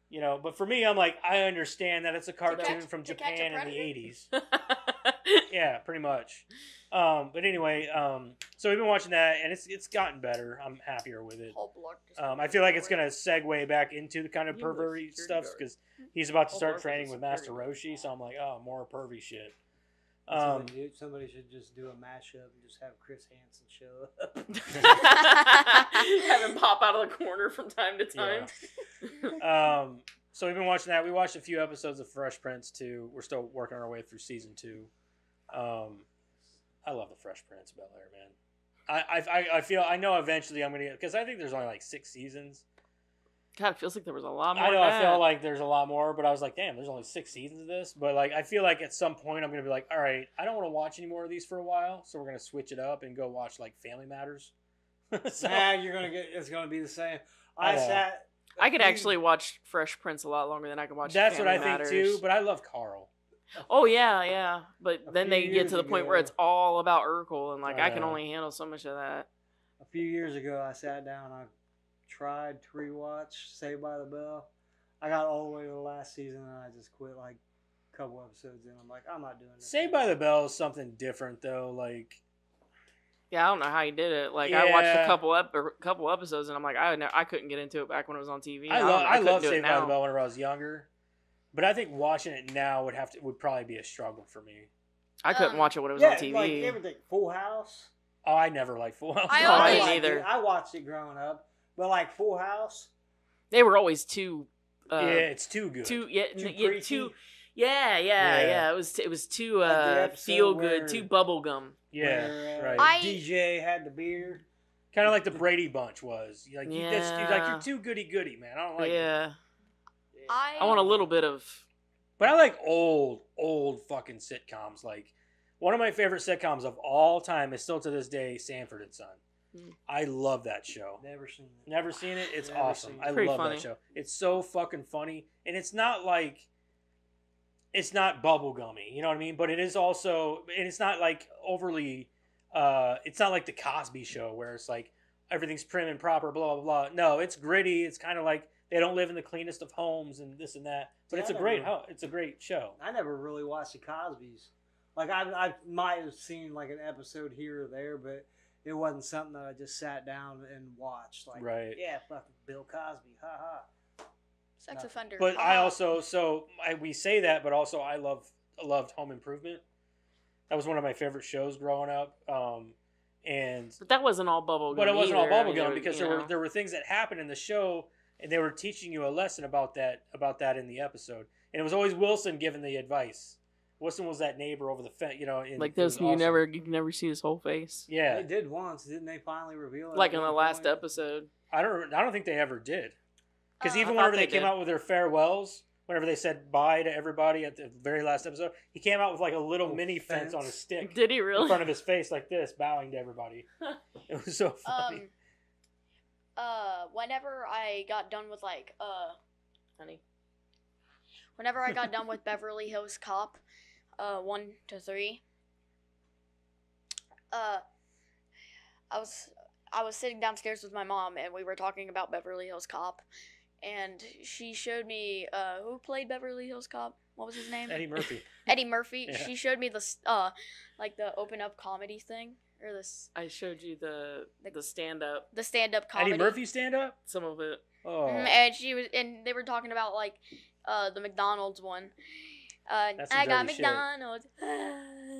you know, but for me, I'm like, I understand that it's a cartoon catch- from to catch a Japan in the predator? 80s. Yeah, pretty much. But anyway, so we've been watching that, and it's gotten better. I'm happier with it. Whole block just I feel like it's gonna segue back into the kind of You look pervy security stuff guard. because he's about to Oh, start Mark is training a with Master security Roshi. So I'm like, oh, more pervy shit. Somebody should just do a mashup and just have Chris Hansen show up. Have him pop out of the corner from time to time. So we've been watching that. We watched a few episodes of Fresh Prince too. We're still working our way through season 2. I love the Fresh Prince, Bel Air, man. I feel I know eventually I'm gonna get, because I think there's only like 6 seasons. God, it feels like there was a lot more. I know than I that. feel like there's a lot more, but I was like, damn, there's only 6 seasons of this. But like I feel like at some point I'm gonna be like, all right, I don't want to watch any more of these for a while, so we're gonna switch it up and go watch like Family Matters. So, Nah, it's gonna be the same. I know. I could actually watch Fresh Prince a lot longer than I could watch. that's what I Family think Matters. too. But I love Carl. Oh yeah. But A then few they get years to the point where ago- it's all about Urkel, and like I I can know. only handle so much of that. A few years ago, I sat down. I tried to rewatch Saved by the Bell. I got all the way to the last season, and I just quit like a couple episodes in. I'm like, I'm not doing this. Saved by the Bell is something different though. Like Yeah, I don't know how he did it. Like I watched Yeah. a couple episodes, and I'm like, I couldn't get into it back when it was on TV. I couldn't love do it Saved by the now. Bell whenever I was younger, but I think watching it now would probably be a struggle for me. I couldn't Um, watch it when it was Yeah, on TV. like everything. Full House. Oh, I never liked Full House. I No, I always- didn't liked either. it. I watched it growing up, but like Full House. They were always too. Yeah, it's too good. Too preachy. yeah. It was too Like the episode feel where- good, too bubblegum. Yeah, where, right. DJ had the beard. Kind of like the Brady Bunch was. Like, Yeah. you're too goody man. I don't like it. Yeah, I I want a little bit of. But I like old fucking sitcoms. Like, one of my favorite sitcoms of all time is still to this day Sanford and Son. Mm. I love that show. Never seen it. Never seen it? It's Never awesome. seen it. I Pretty love funny. that show. It's so fucking funny. And it's not like, it's not bubblegummy, you know what I mean? But it is also, and it's not like overly, it's not like the Cosby Show where it's like everything's prim and proper, blah, blah, blah. No, it's gritty. It's kind of like they don't live in the cleanest of homes and this and that. But Yeah, it's a I great, never- it's a great show. I never really watched the Cosbys. Like I might have seen like an episode here or there, but it wasn't something that I just sat down and watched. Like, Right. yeah, fucking Bill Cosby, ha ha. sex offender. But I haha. also, we say that, but also I loved Home Improvement. That was one of my favorite shows growing up. And But that wasn't all bubblegum. but it wasn't all either. I mean, bubblegum it- because you know. there were things that happened in the show, and they were teaching you a lesson about that in the episode. And it was always Wilson giving the advice. Wilson was that neighbor over the fence, you know. like it this, was you awesome. never see his whole face. Yeah, They did once, didn't they? Finally reveal it. Like at in the one last point? episode. I don't think they ever did. Because I even thought whenever they they came did. out with their farewells, whenever they said bye to everybody at the very last episode, he came out with like a little Little mini fence on a fence. stick Did he in really? front of his face like this, bowing to everybody. It was so funny. Whenever I got done with like Honey. whenever I got done with Beverly Hills Cop, 1 to 3, I was sitting downstairs with my mom and we were talking about Beverly Hills Cop, and she showed me who played Beverly Hills Cop. What was his name? Eddie Murphy. Eddie Murphy. Yeah. She showed me the like the open up comedy thing or this I showed you the stand up, the stand up comedy. Eddie Murphy stand up? some of it. Oh. And they were talking about like the McDonald's one. That's some I got dirty shit. McDonald's.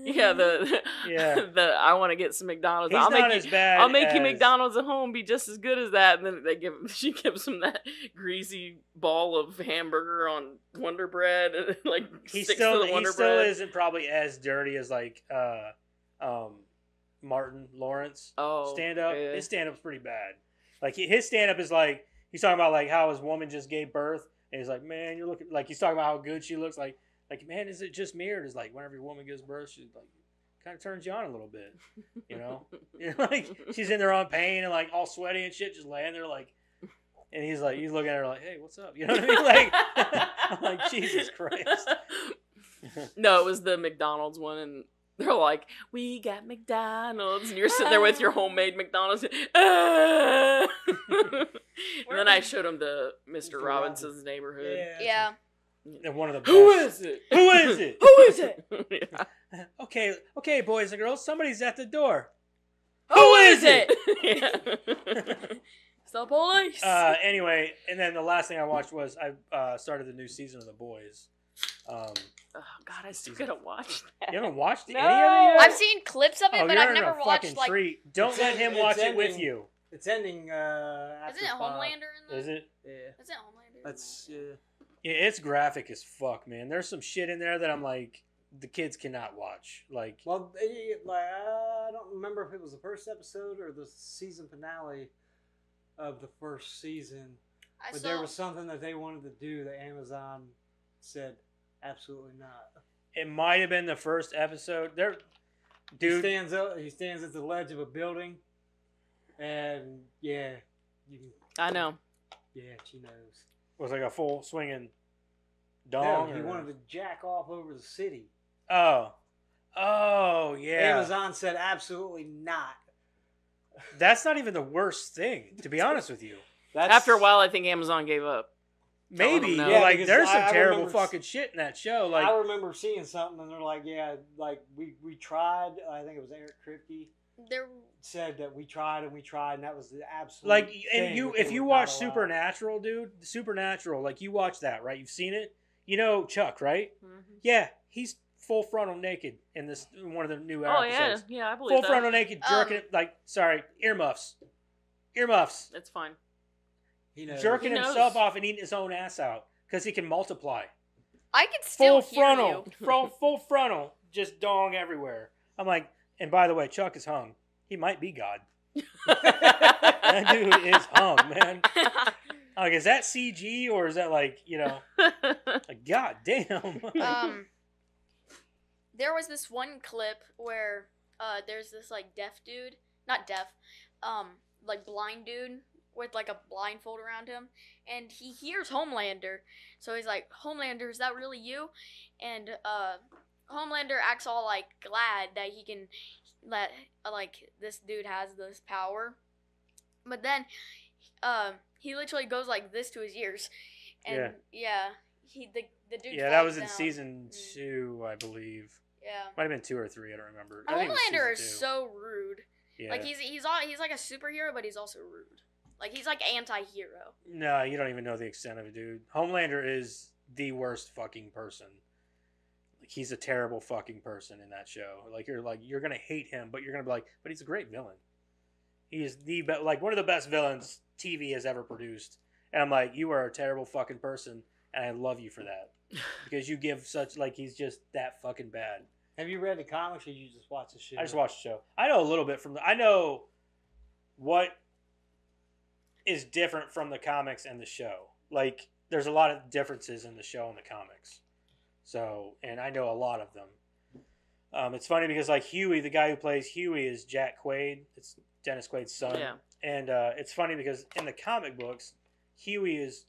Yeah, the Yeah. I want to get some McDonald's. He's not as bad. I'll make you as- McDonald's at home be just as good as that. And then she gives him that greasy ball of hamburger on Wonder Bread and like He sticks still to the Wonder still Bread. isn't probably as dirty as like Martin Lawrence Oh, stand up. yeah. His stand up's pretty bad. Like his stand up is like he's talking about like how his woman just gave birth, and he's like, man, you're looking like he's talking about how good she looks. Like man, is it just me or is like whenever your woman gives birth, she's like kind of turns you on a little bit, you know? Like she's in there on pain and like all sweaty and shit, just laying there like. And he's looking at her like, hey, what's up? You know what I mean? Like, I'm like, Jesus Christ. No, it was the McDonald's one, and they're like, we got McDonald's, and you're sitting there with your homemade McDonald's. And then I showed him the Mr. Robinson's Neighborhood. Yeah. And one of the best. Who is it? Who is it? Who is it? Yeah. Okay, boys and girls, somebody's at the door. Who is it? Yeah. It's the police. Anyway, and then the last thing I watched was I started the new season of The Boys. Oh God, I still gotta watch that. You haven't watched No. any of it yet? I've seen clips of it, but you're I've in never a watched fucking like. treat. Don't let him watch it with ending. you. It's ending. After Isn't it 5. Homelander in there? Is it? Yeah. Isn't it Homelander? That's Yeah, it's graphic as fuck, man. There's some shit in there that I'm like, the kids cannot watch. Like, Well, I don't remember if it was the first episode or the season finale of the first season, but there was something that they wanted to do that Amazon said absolutely not. it might have been the first episode. There, dude. He stands up. He stands at the ledge of a building, and yeah, you can. I know. Yeah, she knows. Was like a full swinging No, dong. he or- wanted to jack off over the city. Oh, yeah. Amazon said absolutely not. That's not even the worst thing, to be honest with you. That's, After a while, I think Amazon gave up. Maybe, no. but Yeah, like because there's some I terrible remember fucking shit in that show. Like, I remember seeing something, and they're like, "Yeah, like we tried." I think it was Eric Kripke There. said that we tried, and that was the absolute. like, and thing you that if they you would watch not allow. Supernatural, dude, Supernatural, like you watch that, right? You've seen it. You know Chuck, right? Mm-hmm. Yeah, he's full frontal naked in this one of the new Oh yeah, episodes. yeah, I believe Full that. frontal naked, jerking it like earmuffs. It's fine. he knows. Jerking He knows. himself off and eating his own ass out because he can multiply. I can still Full hear frontal, you. full frontal, just dong everywhere. I'm like, and by the way, Chuck is hung. He might be God. That dude is hung, man. Like, is that CG or is that like, like, god damn. There was this one clip where there's this like deaf dude, not deaf, like blind dude with like a blindfold around him, and he hears Homelander, so he's like, Homelander, is that really you? And Homelander acts all like glad that he can let like this dude has this power, but then he literally goes like this to his ears, and the dude. Yeah, that falls was in down. season 2, I believe. Yeah. Might have been 2 or 3, I don't remember. I think it was Homelander is season 2. so rude. Yeah. Like he's like a superhero, but he's also rude. Like he's like anti-hero. No, you don't even know the extent of it, dude. Homelander is the worst fucking person. Like, he's a terrible fucking person in that show. You're gonna hate him, but you're gonna be like, but he's a great villain. He is one of the best villains TV has ever produced. And I'm like, you are a terrible fucking person, and I love you for that because you give such he's just that fucking bad. Have you read the comics, or you just watch the show? I just watched the show. I know a little bit I know what is different from the comics and the show. Like, there's a lot of differences in the show and the comics. So, and I know a lot of them. It's funny because, like, Huey, the guy who plays Huey is Jack Quaid. It's Dennis Quaid's son. Yeah. And it's funny because in the comic books, Huey is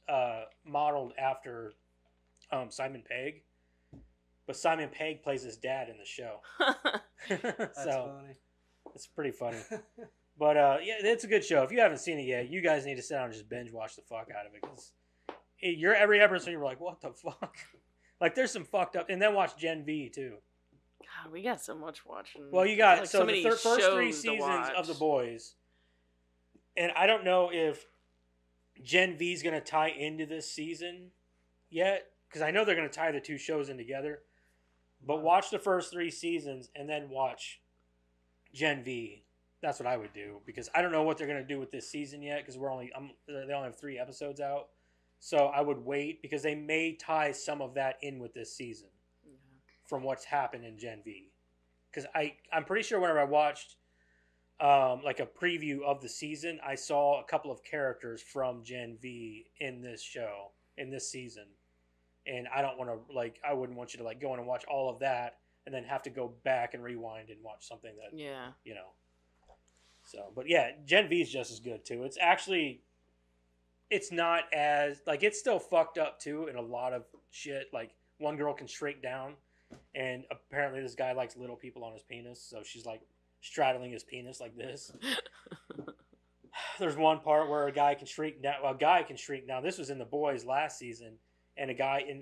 modeled after Simon Pegg. But Simon Pegg plays his dad in the show. That's funny. It's pretty funny. But yeah, it's a good show. If you haven't seen it yet, you guys need to sit down and just binge watch the fuck out of it. Because every episode, you're like, what the fuck? Like, there's some fucked up. And then watch Gen V, too. God, we got so much watching. Well, you got Like, so many the first 3 shows to seasons of watch. The Boys. And I don't know if Gen V's going to tie into this season yet. Because I know they're going to tie the 2 shows in together. But watch the first 3 seasons and then watch Gen V. That's what I would do, because I don't know what they're going to do with this season yet, because they only have 3 episodes out. So I would wait, because they may tie some of that in with this season from what's happened in Gen V. Because I'm pretty sure whenever I watched like a preview of the season, I saw a couple of characters from Gen V in this show, in this season. And I don't want to, like, I wouldn't want you to, like, go in and watch all of that and then have to go back and rewind and watch something that, you know. So, but yeah, Gen V is just as good, too. It's actually, it's not as, like, it's still fucked up, too, in a lot of shit. Like, one girl can shrink down, and apparently this guy likes little people on his penis, so she's, like, straddling his penis like this. There's one part where a guy can shrink down. Well, a guy can shrink down. This was in The Boys last season, and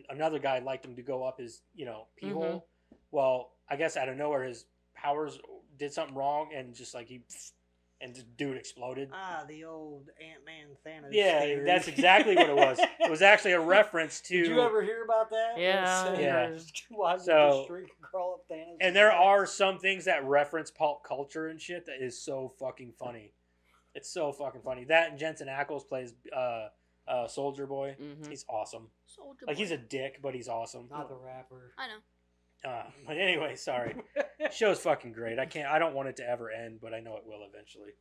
another guy liked him to go up his, you know, pee hole. Well, I guess out of nowhere his powers did something wrong, and just like and the dude exploded. The old Ant-Man Thanos. Yeah, theory. that's exactly what it was. It was actually a reference to. Did you ever hear about that? Yeah. Why would So- you just shrink and crawl up Thanos? And there are some things that reference pulp culture and shit that is so fucking funny. It's so fucking funny. That and Jensen Ackles plays Soldier Boy. He's awesome. Soldier Like, Boy. he's a dick, but he's awesome. Not the rapper. I know. But anyway, sorry. Show's fucking great. I don't want it to ever end, but I know it will eventually.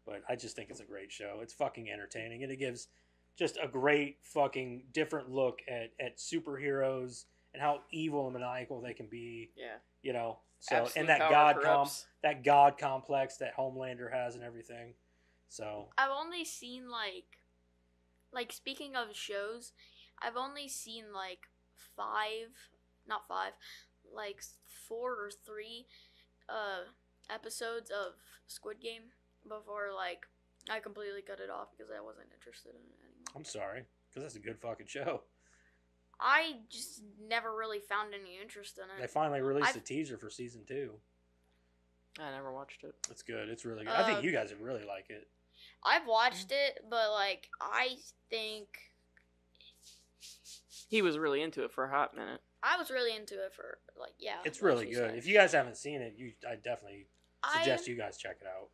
But I just think it's a great show. It's fucking entertaining, and it gives just a great fucking different look at superheroes and how evil and maniacal they can be. Yeah. You know. So Absolute and that power corrupts. that god complex that Homelander has and everything. So I've only seen like speaking of shows, I've only seen like like 4 or 3 episodes of Squid Game before like I completely cut it off because I wasn't interested in it anymore. I'm sorry, because that's a good fucking show. I just never really found any interest in They it. finally released I've- a teaser for season 2. I never watched it. It's good. It's really good. I think Uh, you guys would really like it. I've watched it, but like I think He was really into it for a hot minute. I was really into it for like It's like really she good. said. If you guys haven't seen it, I definitely suggest you guys check it out.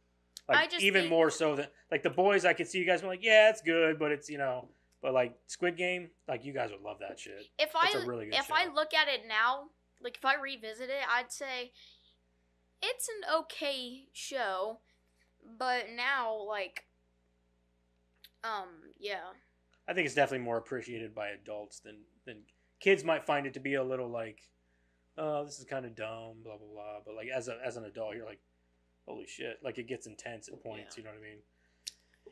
Like I just even think- more so than like The Boys. I could see you guys being like, yeah, it's good, but it's but like Squid Game, like you guys would love that shit. If It's a really good if show. I look at it now, like if I revisit it, I'd say it's an okay show, but now like yeah. I think it's definitely more appreciated by adults than kids might find it to be a little like, oh, this is kind of dumb, blah blah blah. But like as an adult, you're like, holy shit, like it gets intense at points. Yeah. You know what I mean?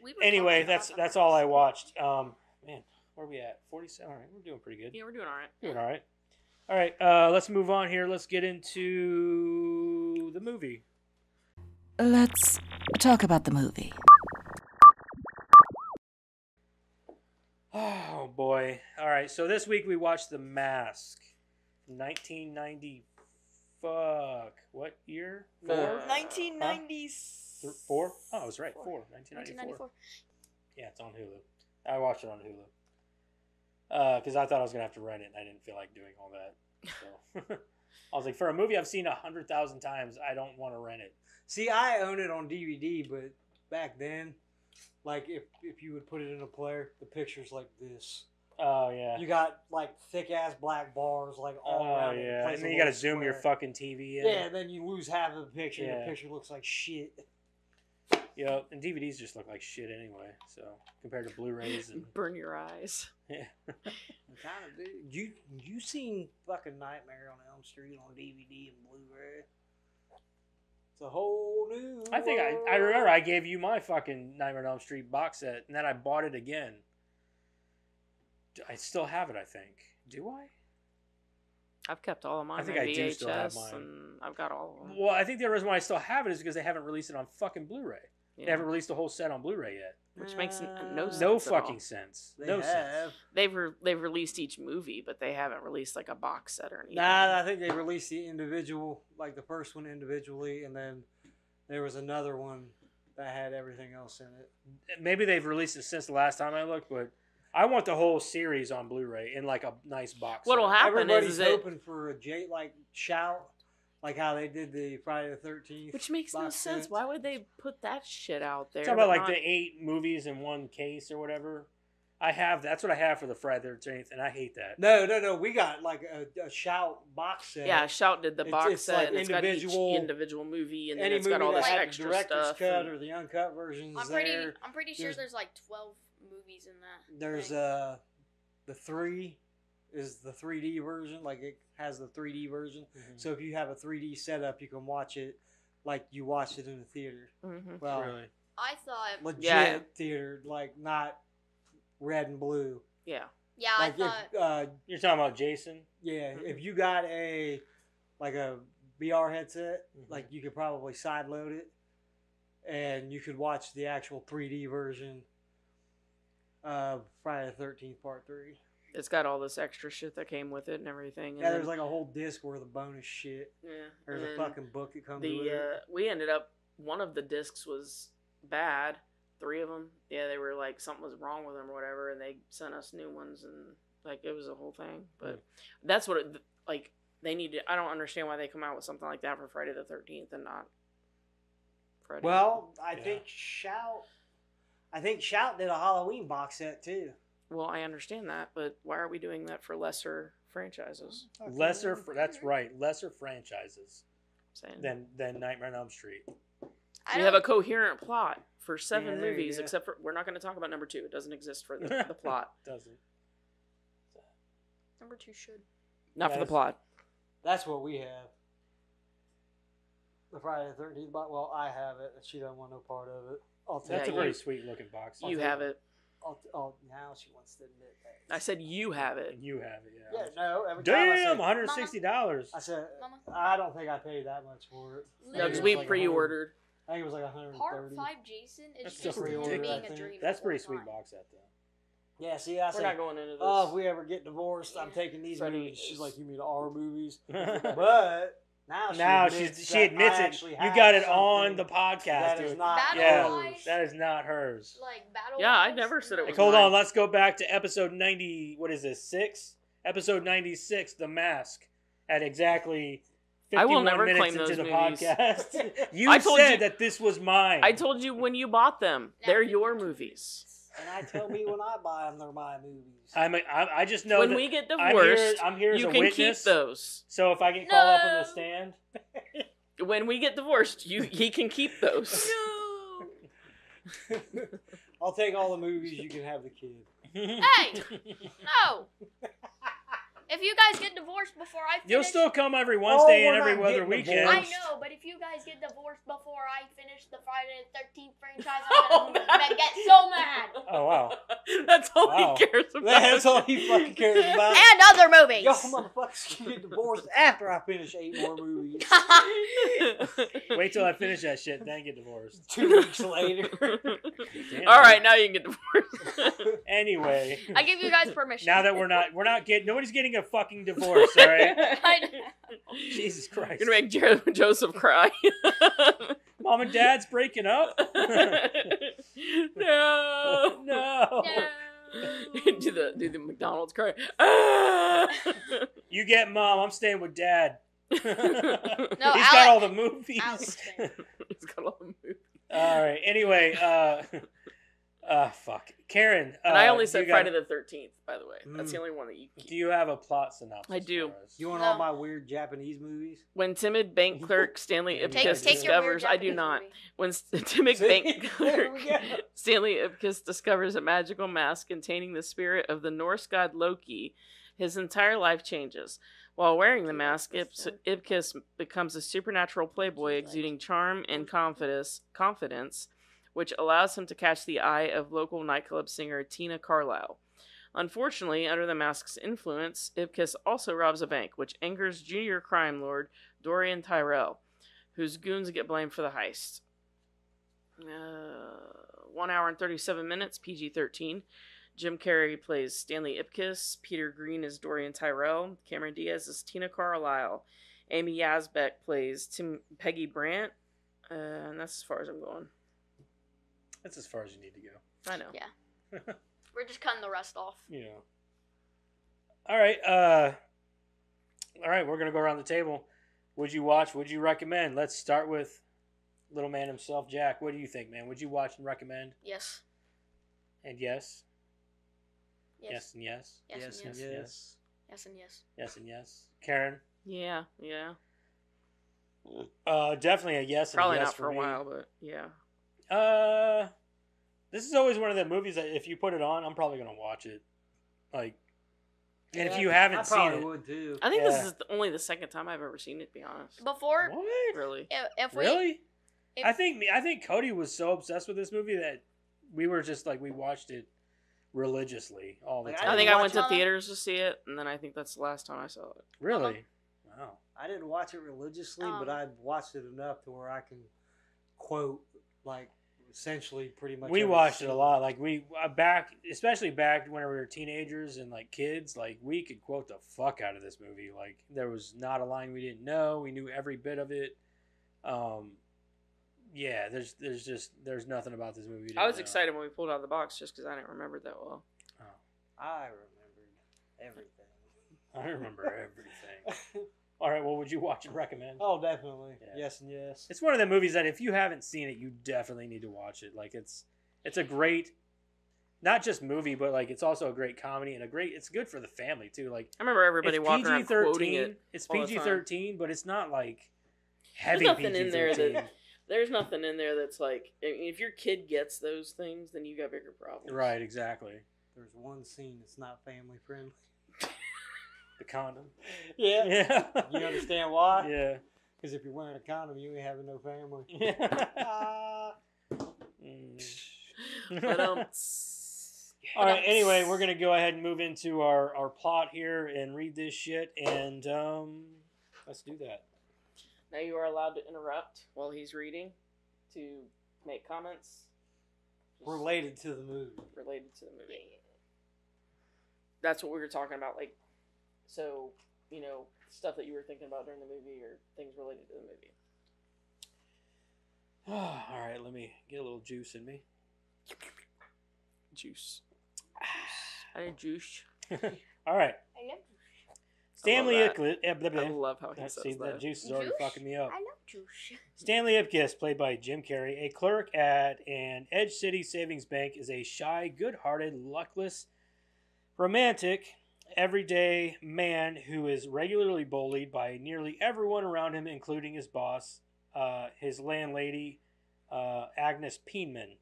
We were Anyway, talking about that's that. all I watched. Man, where are we at? 47. All right, we're doing pretty good. Yeah, we're doing all right. Doing all right. All right, let's move on here. Let's get into the movie. Let's talk about the movie. Oh boy! All right, so this week we watched The Mask, 1990. Fuck, what year? 4? 1994. Oh, I was right. 1994. 1994. Yeah, it's on Hulu. I watched it on Hulu. Because I thought I was gonna have to rent it, and I didn't feel like doing all that. So I was like, for a movie I've seen 100,000 times, I don't want to rent it. See, I own it on DVD, but back then, like if you would put it in a player, the picture's like this. Oh yeah. You got like thick ass black bars like all Oh around it. yeah. Plays And a then you gotta little zoom your square. fucking TV in. Yeah, then you lose half of the picture. Yeah. The picture looks like shit. Yeah, and DVDs just look like shit anyway. So compared to Blu-rays and Burn your eyes. yeah. Kind of do. You seen fucking Nightmare on Elm Street on DVD and Blu-ray? It's a whole new. I think I world. remember I gave you my fucking Nightmare on Elm Street box set, and then I bought it again. I still have it, I think. Do I? I've kept all of mine. I think my I do still have VHS, mine. and I've got all of them. Well, I think the reason why I still have it is because they haven't released it on fucking Blu-ray. They Yeah. haven't released the whole set on Blu-ray yet. Which makes no sense. No at fucking all. sense. They No have. sense. They've released each movie, but they haven't released like a box set or anything. Nah, I think they released the individual, like the first one individually, and then there was another one that had everything else in it. Maybe they've released it since the last time I looked, but I want the whole series on Blu-ray in like a nice box. What'll set. happen Everybody's is it, hoping for a shout, like how they did the Friday the 13th. which makes no box sense. set. Why would they put that shit out there? Talk about but like not- the 8 movies in one case or whatever. I have. That's what I have for the Friday the 13th, and I hate that. No. We got like a Shout box set. Yeah, Shout did the box it's set, like and it's got individual- each individual movie, and then Any it's got all movie this that had the extra director's stuff. cut and- or the uncut versions I'm there. pretty sure There's- there's like 12 movies in that. There's thing. the 3 is the 3D version, like it has the 3D version. Mhm. So if you have a 3D setup, you can watch it like you watched it in the theater. Mhm. Well, Really? I thought. legit Yeah. theater, like not red and blue. Yeah. Yeah, Like I thought. if You're talking about Jason? yeah, Mhm. if you got a VR headset, Mhm. like you could probably side load it, and you could watch the actual 3D version of Friday the 13th Part 3. It's got all this extra shit that came with it and everything. And Yeah, then- there's like a whole disc worth of bonus shit. yeah, There's a and fucking book that comes with it. we ended up, one of the discs was bad. 3 of them. Yeah, they were like, something was wrong with them or whatever, and they sent us new ones, and like, it was a whole thing. But that's what it, like, they need to, I don't understand why they come out with something like that for Friday the 13th and not Friday. Well, I Yeah. think Shout did a Halloween box set too. Well, I understand that, but why are we doing that for lesser franchises? That's right. Lesser franchises I'm saying. than Nightmare on Elm Street. I We have don't- a coherent plot for 7 Yeah, there you movies, go. except for, we're not going to talk about number 2. It doesn't exist for the plot. Doesn't. Number 2 should. Not for the Guys. plot. That's what we have. The Friday the 13th box. Well, I have it. She doesn't want no part of it. I'll take That's Yeah, a very you- sweet looking box. You have it. Now she wants to admit that. I said you have it. You have it, yeah. Yeah, no. Every time I Damn, said, $160. I said, Mama. I don't think I paid that much for it. No, I think because it we was like pre-ordered. I think it was like 130. Part 5 Jason is That's just still being pre-ordered, I a think. dream. That's the pretty whole sweet time. box set, though. Yeah, see, I We're said, not going into this. oh, if we ever get divorced, I'm Yeah. taking these Freddie movies. She's is- like, you mean our movies? now But now she admits admits that I it. actually You have got it on something the podcast, that is dude. not Battle Yeah, Wise. that is not hers. Like battle. Yeah, I Wise, never said it no. was Like, hold mine. on, let's go back to episode 90. What is this? 6? Episode 96, The Mask, at exactly I will 51 never minutes claim into those the movies. podcast. You I told said you- that this was mine. I told you when you bought them. Now They're you your can- movies. And I tell me when I buy them, they're my movies. I just know When that we get I'm divorced, I'm here as you a can witness. keep those. So if I get called up on the No. stand, When we get divorced, he can keep those. I'll take all the movies. You can have the kid. Hey! No. If you guys get divorced before I finish, you'll still come every Wednesday and we're every not other getting weekend. I divorced. know, but if you guys get divorced before I finish the Friday the 13th franchise, I'm gonna get so mad. Oh wow! That's all Wow. he cares about. That's all he fucking cares about. And other movies. Y'all motherfuckers can get divorced after I finish 8 more movies. Wait till I finish that shit, then get divorced. 2 weeks later. Damn, All right, dude. now you can get divorced. Anyway, I give you guys permission. now that we're not getting, nobody's getting a fucking divorce. All right. I know. Jesus Christ. You're gonna make Joseph cry. Mom and Dad's breaking up. No. No. do the McDonald's cry. Ah! You get Mom. I'm staying with Dad. No, He's got all the movies. Alex thing. He's got all the movies. All right. Anyway, fuck, Karen. And I only you said got- Friday the 13th, by the way. That's the Mm. only one that you can keep. Do you have a plot synopsis? I do. for us? You want No. all my weird Japanese movies? When timid bank clerk Stanley Take- Ipkiss Take your weird discovers, I do Japanese not. movie. When timid See? bank There clerk we go. Stanley Ipkiss discovers a magical mask containing the spirit of the Norse god Loki, his entire life changes. While wearing the mask, Ipkiss becomes a supernatural playboy exuding charm and confidence, which allows him to catch the eye of local nightclub singer Tina Carlisle. Unfortunately, under the mask's influence, Ipkiss also robs a bank, which angers junior crime lord Dorian Tyrell, whose goons get blamed for the heist. 1 hour and 37 minutes, PG-13. Jim Carrey plays Stanley Ipkiss. Peter Green is Dorian Tyrell. Cameron Diaz is Tina Carlisle. Amy Yazbek plays Peggy Brandt. And that's as far as I'm going. That's as far as you need to go. I know. Yeah. We're just cutting the rest off. You know. All right. All right. We're gonna go around the table. Would you watch? Would you recommend? Let's start with little man himself, Jack. What do you think, man? Would you watch and recommend? Yes. And yes. Yes and yes. Yes, Yes and and yes. yes. Yes and yes. Yes and yes. Karen? Yeah. Definitely a yes and Probably yes not for a me. while, but yeah. This is always one of the movies that if you put it on, I'm probably gonna watch it. Like, and if you I haven't seen probably it, would too. I think Yeah. this is only the second time I've ever seen it. To be honest, Before, what? really. if we Really? if- I think Cody was so obsessed with this movie that we were just like we watched it religiously all the Like, time. I think I watch went to it. theaters to see it, and then I think that's the last time I saw it. Really? Wow. I didn't watch it religiously, but I watched it enough to where I can quote like essentially pretty much. We every watched it a scene. lot. Like we especially back when we were teenagers and like kids. Like we could quote the fuck out of this movie. Like there was not a line we didn't know. We knew every bit of it. Yeah. There's nothing about this movie. we didn't I was know. excited when we pulled out of the box just because I didn't remember it that well. I remembered everything. I remember everything. All right. Well, would you watch and recommend? Oh, definitely. Yeah. Yes and yes. It's one of the movies that if you haven't seen it, you definitely need to watch it. Like it's a great, not just movie, but like it's also a great comedy and it's good for the family too. Like I remember everybody it's walking around quoting it. It's all the time. PG-13, but it's not like heavy nothing PG-13. in there that- There's nothing in there that's like, if your kid gets those things, then you got bigger problems. Right, exactly. There's one scene that's not family friendly. The condom. Yeah. Yeah. You understand why? Yeah. Because if you're wearing a condom, you ain't having no family. But All right. Anyway, we're gonna go ahead and move into our plot here and read this shit, and let's do that. now you are allowed to interrupt while he's reading to make comments just Related to the movie. related to the movie. That's what we were talking about. Like, so stuff that you were thinking about during the movie or things related to the movie. All right. Let me get a little juice in me. Juice. I had juice. All right. I love Stanley that. Ipkiss. I love how he says See, that. that juice is already Juice? fucking me up. I love juice. Stanley Ipkiss, played by Jim Carrey, a clerk at an Edge City savings bank, is a shy, good-hearted, luckless, romantic, everyday man who is regularly bullied by nearly everyone around him, including his boss, his landlady, Agnes Peenman,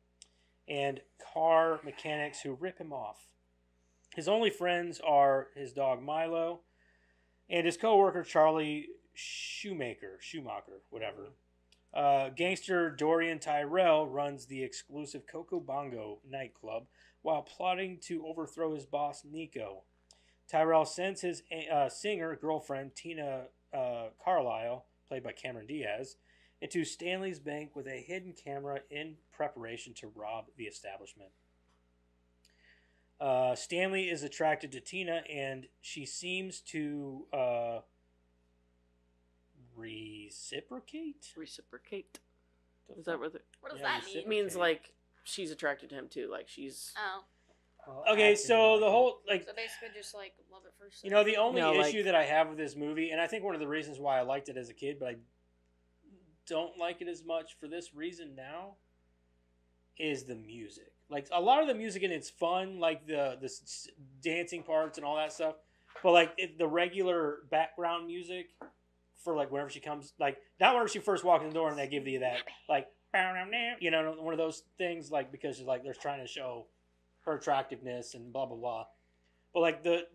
and car mechanics who rip him off. His only friends are his dog Milo and his co-worker Charlie Schumacher, whatever. Gangster Dorian Tyrell runs the exclusive Coco Bongo nightclub while plotting to overthrow his boss Nico. Tyrell sends his singer girlfriend Tina Carlisle, played by Cameron Diaz, into Stanley's bank with a hidden camera in preparation to rob the establishment. Stanley is attracted to Tina, and she seems to reciprocate. Reciprocate. Is that what What does Yeah, that you mean? sip- it means? Like she's attracted to him too. Like she's. Oh, Well, Okay, acting so like the it. whole like so basically just like love at first sight. you know the only No, like- issue that I have with this movie, and I think one of the reasons why I liked it as a kid, but I don't like it as much for this reason now, is the music. Like a lot of the music and it's fun, like the dancing parts and all that stuff. But like the regular background music for like whenever she comes, like not whenever she first walks in the door and they give you that like one of those things, like because like they're trying to show her attractiveness and blah blah blah. But like the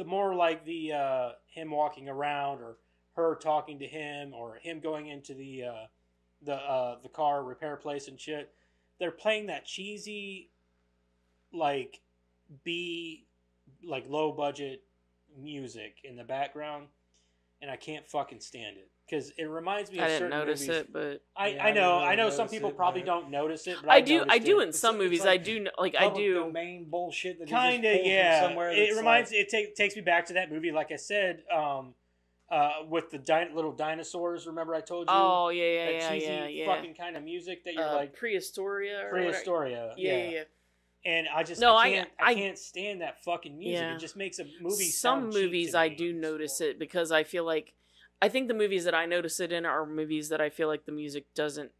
more like the him walking around or her talking to him or him going into the car repair place and shit, they're playing that cheesy like low budget music in the background, and I can't fucking stand it because it reminds me of I didn't certain notice movies. it, but I Yeah, I I know didn't really some notice people it, probably but- don't notice it, but I do. I noticed do it. in some It's movies. like I do. Like I Public do. domain bullshit that Kind of, you just pull yeah. from somewhere. It that's reminds like, it takes me back to that movie, like I said, with the little dinosaurs. Remember I told you Oh yeah, that yeah, cheesy yeah. fucking kind of music that you're like Prehistoria. Or Prehistoria. Yeah. And I just No, I can't stand that fucking music. Yeah. It just makes a movie Some sound cheap movies to I me. do notice it because I feel like I think the movies that I notice it in are movies that I feel like the music doesn't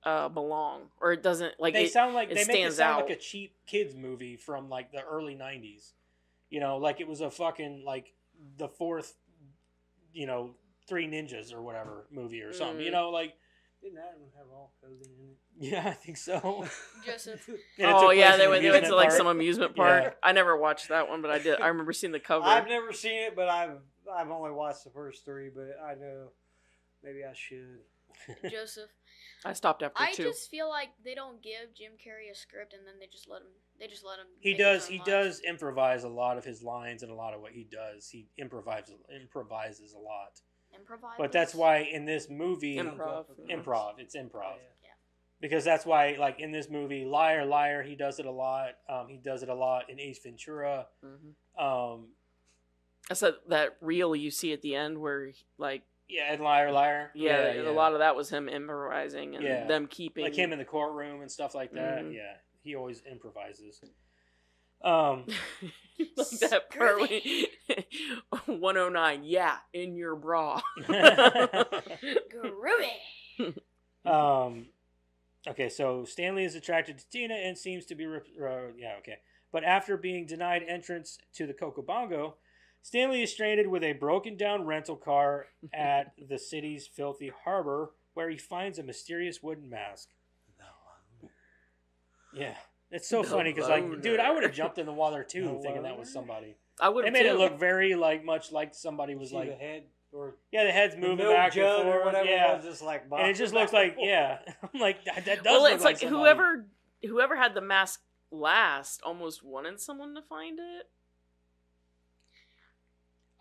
belong or it doesn't like They it, sound like it they make it stands sound out. like a cheap kids movie from like the early '90s. You know, like it was a fucking like the fourth, you know, Three Ninjas or whatever movie or something. You know, like. Didn't that one have all clothing in it? Yeah, I think so. Joseph. Yeah, it Oh took yeah, place they in went an to amusement like park. some amusement park. Yeah. I never watched that one, but I did. I remember seeing the cover. I've never seen it, but I've only watched the first three. But I know maybe I should. Joseph. I stopped after I 2. just feel like they don't give Jim Carrey a script and then they just let him. He make his does. own He lines. does improvise a lot of his lines and a lot of what he does. He improvises a lot. Improvise. But that's why in this movie, Improv. It's improv. Yeah. Because that's why, like in this movie, Liar, Liar, he does it a lot. He does it a lot in Ace Ventura. That's that reel you see at the end where like And Liar, Liar. a lot of that was him improvising and them keeping like him in the courtroom and stuff like that. Mhm. Yeah, he always improvises. like that part when 109. Yeah, in your bra. Groovy. Okay, so Stanley is attracted to Tina and seems to be but after being denied entrance to the Cocobongo, Stanley is stranded with a broken down rental car at the city's filthy harbor, where he finds a mysterious wooden mask. Yeah, it's so funny because, like, dude, I would have jumped in the water too, thinking that was somebody. I would. They made it look very much like somebody was See like the head or the head's the moving milk back and jug or forth. whatever Yeah, was just like. and it just looks like I'm like that does. Well, look it's like somebody. whoever had the mask last almost wanted someone to find it.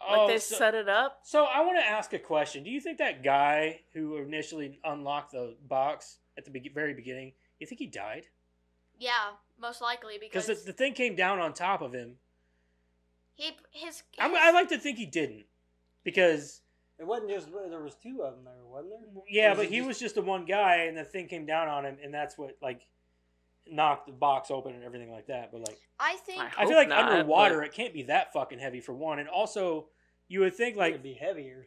Like they set it up. So I want to ask a question. Do you think that guy who initially unlocked the box at the very beginning, you think he died? Yeah, most likely because Because the thing came down on top of him. I I like to think he didn't, because it wasn't just there was two of them there, wasn't there? yeah, Or but he just- was just the one guy, and the thing came down on him, and that's what like knocked the box open and everything like that. But like, I think I feel like not, underwater but- it can't be that fucking heavy for one, and also you would think like it'd be heavier.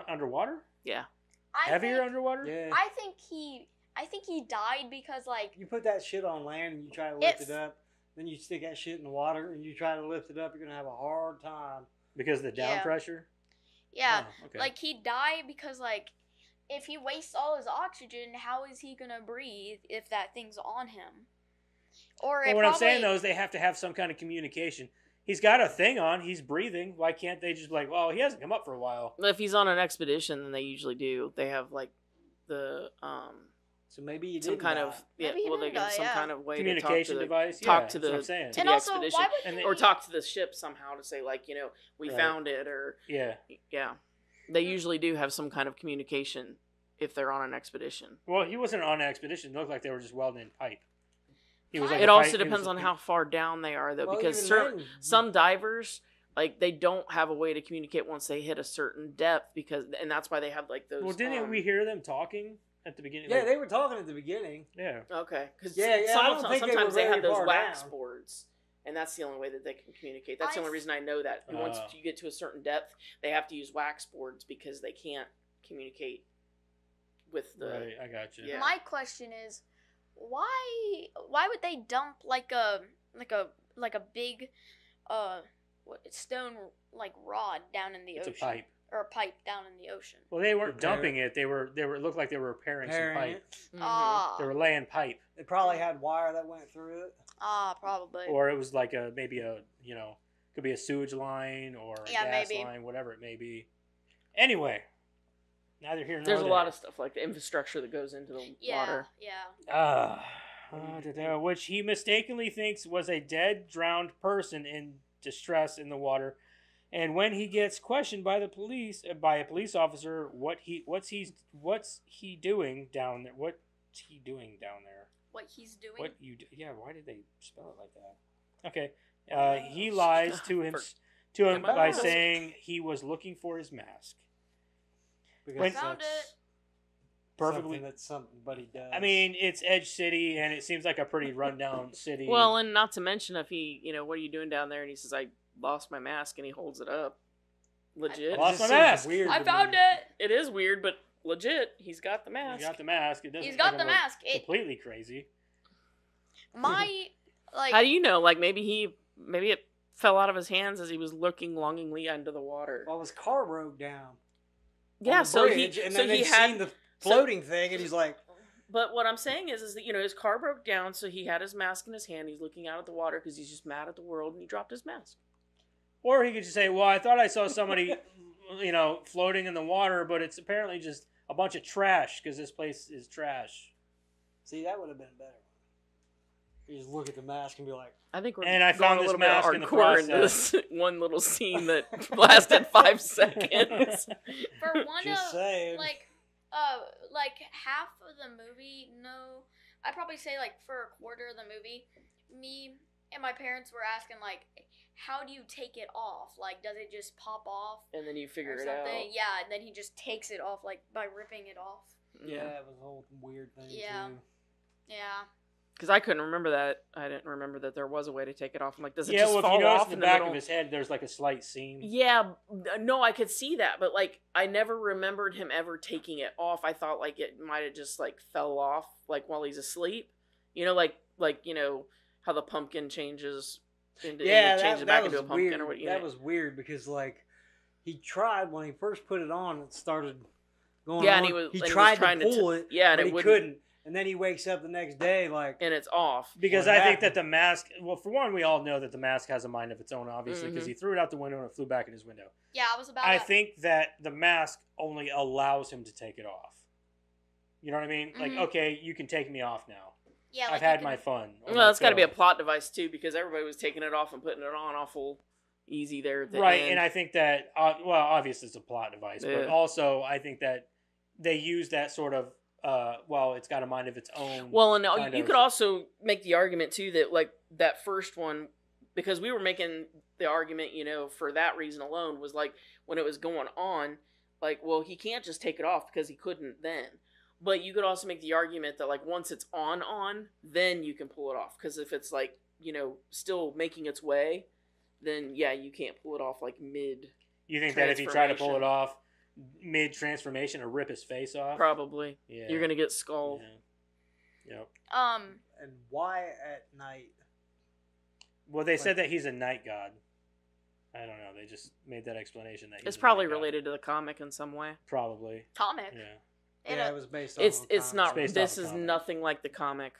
underwater, Yeah. heavier underwater. Yeah. I think he died because like You put that shit on land and you try to lift it up, then you stick that shit in the water and you try to lift it up, you're gonna have a hard time. Because of the down Yeah. pressure. yeah, Oh, okay. like he died because like if he wastes all his oxygen, how is he gonna breathe if that thing's on him? Or Well, it what I'm saying probably- though is they have to have some kind of communication. He's got a thing on. He's breathing. Why can't they just be like, well, he hasn't come up for a while? If he's on an expedition, then they usually do. They have like the So maybe you some did kind of Maybe he well, they did get die, some yeah. kind of way Communication to device. talk Yeah, to that's what the I'm saying. to And the also, expedition, why would And they, or talk to the ship somehow to say like, we Right. found it, or Yeah. They usually do have some kind of communication if they're on an expedition. Well, he wasn't on an expedition. It looked like they were just welding in pipe. He was It like It a also pipe- he depends was on a- how far down they are, though, Well, because even then- some divers like they don't have a way to communicate once they hit a certain depth, and that's why they have like those. Well, didn't we hear them talking at the beginning? Yeah, Like, they were talking at the beginning. yeah. Okay, because Yeah, I don't think they sometimes were they have very those far wax down. boards, and that's the only way that they can communicate. That's the I only reason I know that. Once Oh. you get to a certain depth, they have to use wax boards because they can't communicate with the. Right, I got you. Yeah. My question is, why would they dump like a big stone like rod down in the It's a ocean pipe. or a pipe down in the ocean? Well, they weren't Repair- dumping it. They were. It looked like they were repairing some Repairing pipe. it. Mhm. They were laying pipe, They probably had wire that went through it. Probably. or it was like maybe could be a sewage line or a Yeah, gas maybe. line, whatever it may be. Anyway, neither here nor There's a there. lot of stuff like the infrastructure that goes into the yeah, water. yeah. Which he mistakenly thinks was a dead, drowned person in distress in the water. And when he gets questioned by a police officer, what's he doing down there? What's he doing down there? What he's doing. Yeah, why did they spell it like that? Okay. He lies to him by Mask. saying he was looking for his mask. Because When- Found that's it. Perfectly. something that somebody does. I mean, it's Edge City, and it seems like a pretty rundown city. Well, and not to mention if he, what are you doing down there? And he says, I lost my mask, and he holds it up. Legit. I lost just my seems mask. Weird I to found me. it. It is weird, but legit. He's got the mask. He got the mask. It doesn't He's got fucking the look mask. It- completely crazy. My like. How do you know? Like maybe it fell out of his hands as he was looking longingly into the water. Well, his car broke down. Yeah, on the so bridge, he and so then he they had seen the floating thing, and he's like, But what I'm saying is that, you know, his car broke down, so he had his mask in his hand. He's looking out at the water because he's just mad at the world, and he dropped his mask. Or he could just say, well, I thought I saw somebody, you know, floating in the water, but it's apparently just a bunch of trash because this place is trash. see, that would have been better. You just look at the mask and be like, I think we're And I going found a this little bit mask in the hardcore into process. this one little scene that lasted 5 seconds. For one just of saying. like half of the movie, no, I'd probably say like for a quarter of the movie, me and my parents were asking like, how do you take it off? Like, does it just pop off And then you figure or it out. something? Yeah, and then he just takes it off like by ripping it off. yeah, it was a whole weird thing, Yeah. too. Yeah. Because I couldn't remember that. I didn't remember that there was a way to take it off. I'm like, does it Yeah, just well, if fall you notice off in the back of his head, there's like a slight seam. Yeah, no, I could see that, but like I never remembered him ever taking it off. I thought like it might have just like fell off like while he's asleep. You know, like you know how the pumpkin changes into changes back into a pumpkin weird. or what? You That know? was weird because like he tried when he first put it on, it started going Yeah, on. and he was tried trying to pull it, yeah, and but it he wouldn't, couldn't. And then he wakes up the next day like, and it's off. Because What I think that happened? the mask, well, for one, we all know that the mask has a mind of its own, obviously, because he threw it out the window and it flew back in his window. Yeah, I was about I to- think that the mask only allows him to take it off. You know what I mean? Like, Mhm. okay, you can take me off now. yeah, I've like had you my can- fun. or Well, my it's got to be a fill. plot device too, because everybody was taking it off and putting it on awful easy there at the Right, end. and I think that, well, obviously it's a plot device, but Yeah. also I think that they use that sort of, well, it's got a mind of its own. Well, and kind you of- could also make the argument too that like that first one, because we were making the argument, you know, for that reason alone, was like when it was going on, like, well, he can't just take it off because he couldn't then. But you could also make the argument that like once it's on, then you can pull it off. Because if it's like, you know, still making its way, then yeah, you can't pull it off like mid. You think that if he tried to pull it transformation. off mid-transformation or rip his face off? Probably. Yeah. You're gonna get skulled. Yeah. Yep. and why at night? Well, they said that he's a night god. I don't know. They just made that explanation that he's It's a probably night god. related to the comic in some way. Probably. comic. Yeah. Yeah, it was based on. It's a not. comic. based This off a is comic. nothing like the comic.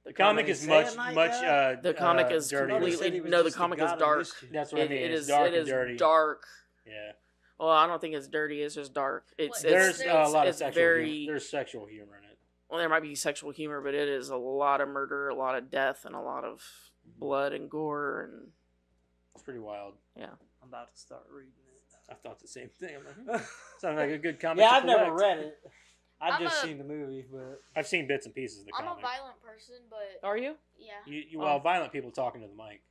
The comic They is say much, a night much. god? The comic is dirty. They said completely he was no. The just a comic is god of dark. mischief. That's what I mean. It It's is. dark It and is dirty. dark. Yeah. Well, I don't think it's dirty. It's just dark. It's There's a lot of it's sexual very. humor. There's sexual humor in it. Well, there might be sexual humor, but it is a lot of murder, a lot of death, and a lot of blood and gore, and It's pretty wild. yeah. I'm about to start reading it. I thought the same thing. I'm like, sounds like a good comic. Yeah, to I've never collect. read it. I've I'm just a- seen the movie, but I've seen bits and pieces of the I'm a comic. violent person, but Are you? yeah, Well, violent people talking to the mic.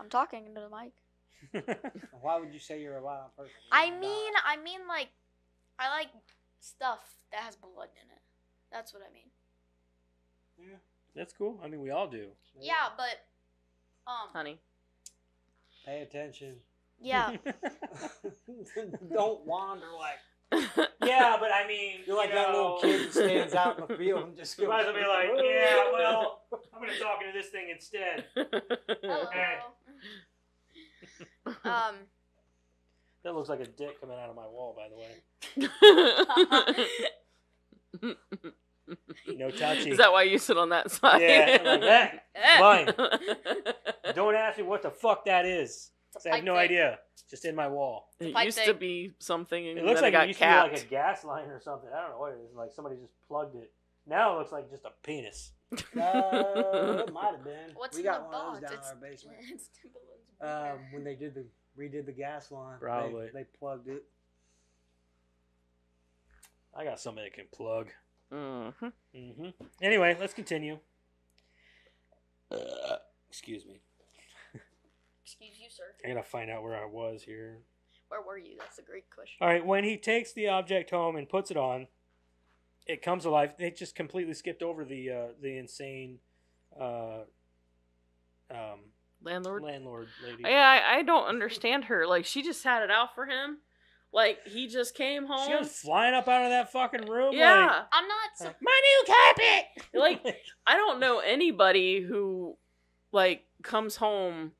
I'm talking into the mic. why would you say you're a violent person? I You're mean, not. I like stuff that has blood in it. That's what I mean. Yeah. That's cool. I mean, we all do. Yeah, but Honey. Pay attention. yeah, Don't wander like Yeah, but I mean, you're like that little kid that stands out in the field and just You goes. might as well be like, yeah, well, I'm gonna talk into this thing instead. hello. Okay. Oh, That looks like a dick coming out of my wall, by the way. No touchy. Is that why you sit on that side? Yeah, I'm like that. Mine. It Don't ask me what the fuck that is. It's a 'Cause I have pipe no thing. idea. It's just in my wall. pipe used to thing. be something, and It looks then like it got it used capped. to be like a gas line or something. I don't know what it is. Like somebody just plugged it. Now it looks like just a penis. It might have been. What's we in got the one of those box? down in our basement. It's Timberland's beer. When they redid the gas line, Probably. they plugged it. I got somebody that can plug. Mm-hmm. Anyway, let's continue. Excuse me. Excuse you, sir. I gotta find out where I was here. Where were you? That's a great question. All right, when he takes the object home and puts it on, it comes alive. They just completely skipped over the insane Landlord. landlord lady. Yeah, I don't understand her. Like, she just had it out for him. Like, he just came home. She was flying up out of that fucking room. Yeah. I'm not. Like, my new carpet. Like, I don't know anybody who, like, comes home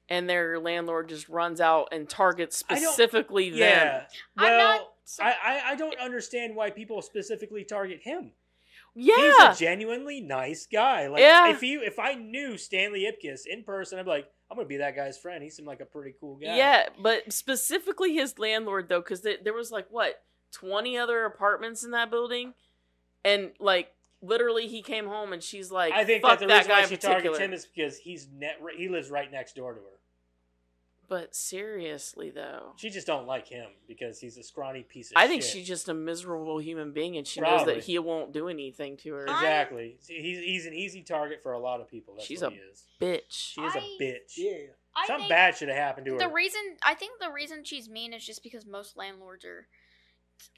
and their landlord just runs out and targets I don't- specifically them. Yeah. I'm Well, not- I don't understand why people specifically target him. Yeah. He's a genuinely nice guy. Like, Yeah. if I knew Stanley Ipkiss in person, I'd be like, I'm gonna be that guy's friend. He seemed like a pretty cool guy. Yeah, but specifically his landlord though, because there was like what 20 other apartments in that building, and like literally he came home and she's like, I think "Fuck that the that reason guy why in she particular." targets him is because he lives right next door to her. But seriously though, She just don't like him because he's a scrawny piece of I shit. think she's just a miserable human being, and she knows Probably. that he won't do anything to her. Exactly. He's an easy target for a lot of people. That's She's what a he is. Bitch. She is a bitch. Yeah. I Something think bad should have happened to her. I think the reason she's mean is just because most landlords are.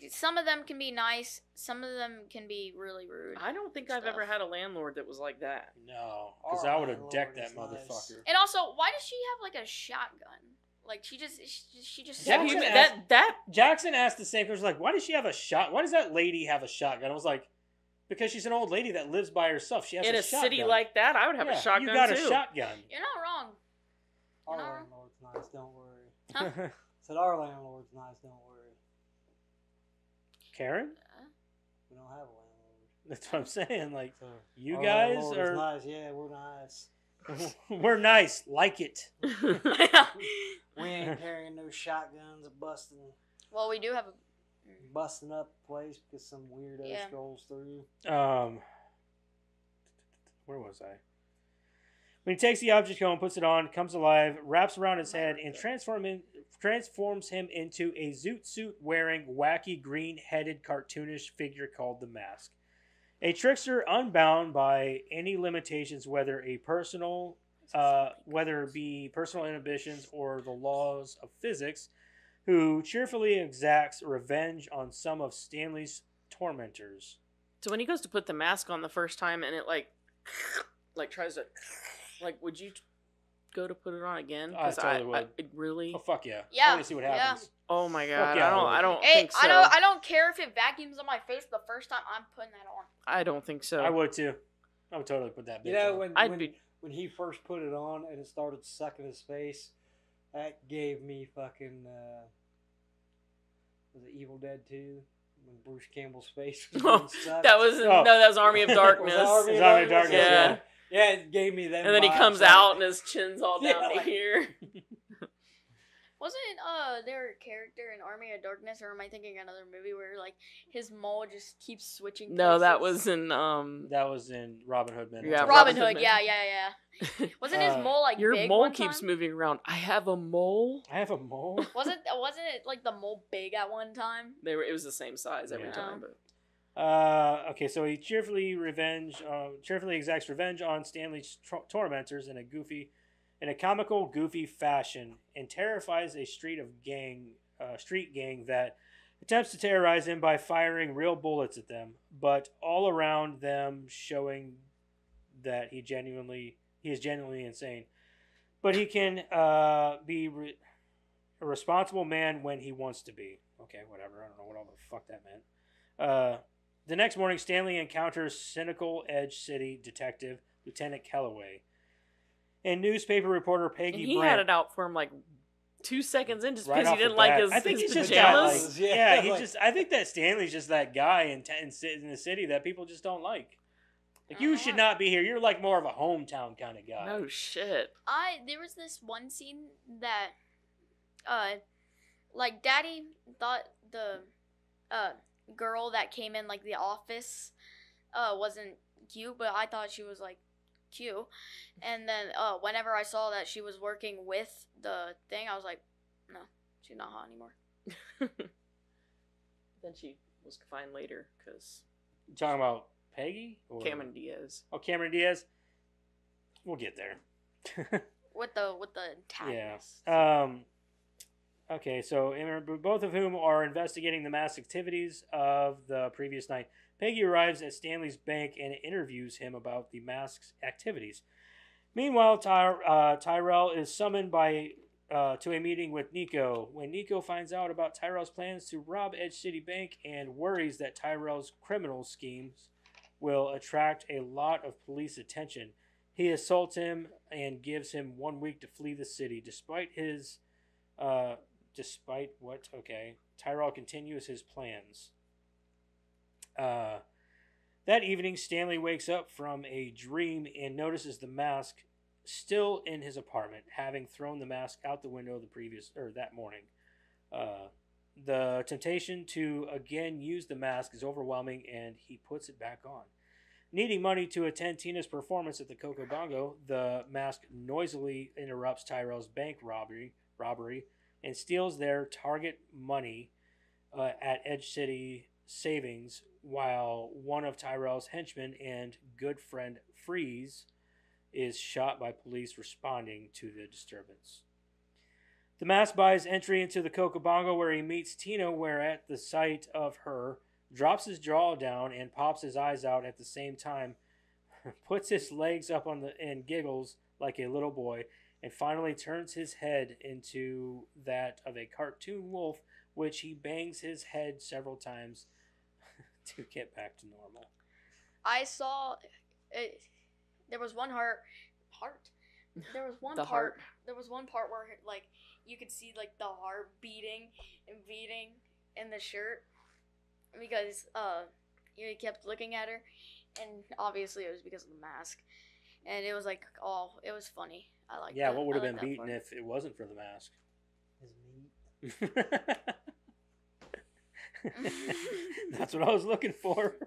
Some of them can be nice. Some of them can be really rude. I don't think I've Stuff. ever had a landlord that was like that. No, because Our I would have landlord decked that is nice. motherfucker. And also, why does she have like a shotgun? Like she just Yeah, Have you- Jackson that Jackson asked the same question. Like, why does she have a shot? Why does that lady have a shotgun? I was like, because she's an old lady that lives by herself. She has in a shotgun. city like that, I would have Yeah, a shotgun You got too. a shotgun. You're not wrong. Our No. landlord's nice, don't worry. Huh? Said our landlord's nice, don't worry. Karen? We don't have a landlord. That's what I'm saying. Like, So you our guys landlord is are. nice. Yeah, we're nice. We're nice. Like it. We ain't carrying no shotguns Well, we do have a. busting up the place because some weirdo Yeah. strolls through. Where was I? When he takes the object home, puts it on, comes alive, wraps around his head, and transforms him into a zoot suit wearing wacky green headed cartoonish figure called the Mask. A trickster unbound by any limitations, whether it be personal inhibitions or the laws of physics, who cheerfully exacts revenge on some of Stanley's tormentors. So when he goes to put the mask on the first time and it like tries to would you go to put it on again? I totally would. Really? Oh fuck yeah! Yeah, I want to see what yeah. happens. Oh my Fuck god! yeah, I don't Hey, think so. I don't care if it vacuums on my face the first time. I'm putting that on. I don't think so. I would too. I would totally put that bitch You know, on. when he first put it on and it started sucking his face, that gave me fucking was it Evil Dead 2? When Bruce Campbell's face was Oh, being sucked. that was Oh. that was Army of Was Darkness. that Army It's of Army of Darkness? Darkness, yeah. Yeah, it gave me that. And then he comes out and his chin's all down to Yeah. here. Wasn't their character in Army of Darkness, or am I thinking another movie where like his mole just keeps switching? No, that places? was in That was in Robin Hood Men. Yeah, Robin Robin Hood. Hood. Yeah. Wasn't his mole like Your big mole one keeps time? moving around. I have a mole. I have a mole. Wasn't it like the mole big at one time? It was the same size every Yeah. time. But Okay, so he cheerfully exacts revenge on Stanley's tormentors in a comical, goofy fashion, and terrifies a street gang that attempts to terrorize him by firing real bullets at them, but all around them showing that he is genuinely insane. But he can be a responsible man when he wants to be. Okay, whatever. I don't know what all the fuck that meant. The next morning, Stanley encounters cynical Edge City detective Lieutenant Kellaway and newspaper reporter Peggy and he Brandt. had it out for him like 2 seconds in just Right because he off the didn't like bat. his, I think his he's just got, like, pajamas. Yeah, he like- just. I think that Stanley's just that guy in the city that people just don't like. Like, you should not be here. You're like more of a hometown kind of guy. No shit. There was this one scene that like Daddy thought the girl that came in like the office wasn't cute, but I thought she was like cute. And then whenever I saw that she was working with the thing, I was like, no, she's not hot anymore. Then she was fine later because You talking about Peggy? Or... Cameron Diaz. Oh, Cameron Diaz. We'll get there. With the Yeah. antagonist. Okay, so both of whom are investigating the mass activities of the previous night. Peggy arrives at Stanley's bank and interviews him about the mask's activities. Meanwhile, Tyrell is summoned to a meeting with Nico. When Nico finds out about Tyrell's plans to rob Edge City Bank and worries that Tyrell's criminal schemes will attract a lot of police attention, He assaults him and gives him 1 week to flee the city. Despite what? Okay. Tyrell continues his plans. That evening, Stanley wakes up from a dream and notices the mask still in his apartment, having thrown the mask out the window that morning. The temptation to again use the mask is overwhelming, and he puts it back on. Needing money to attend Tina's performance at the Coco Bongo, the mask noisily interrupts Tyrell's bank robbery and steals their target money at Edge City Savings, while one of Tyrell's henchmen and good friend Freeze is shot by police responding to the disturbance. The mask buys entry into the Coco Bongo, where he meets Tina, where at the sight of her, drops his jaw down and pops his eyes out at the same time, puts his legs up and giggles like a little boy, and finally turns his head into that of a cartoon wolf, which he bangs his head several times to get back to normal. I saw it. There was one part. There was one The part. heart. There was one part where like you could see like the heart beating and beating in the shirt because he kept looking at her, and obviously it was because of the mask, and it was like it was funny. I like. Yeah, what would have been beaten if it wasn't for the mask? His meat. That's what I was looking for.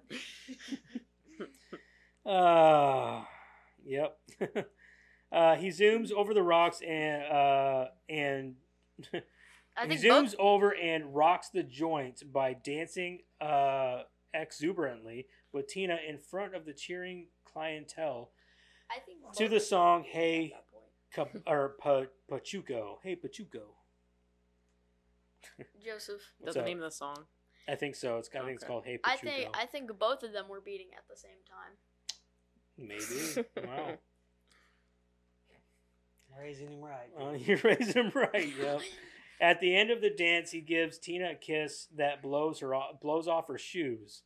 Yep. He zooms over the rocks and I he think zooms over and rocks the joint by dancing exuberantly with Tina in front of the cheering clientele I think to the song "Hey Pachuco." Hey Pachuco. Joseph. That's the name of the song. I think so. I think it's called "Hey I Pachuco." think both of them were beating at the same time. Maybe. Wow. Raising him right. You're raising him right. Yep. At the end of the dance, he gives Tina a kiss that blows off her shoes.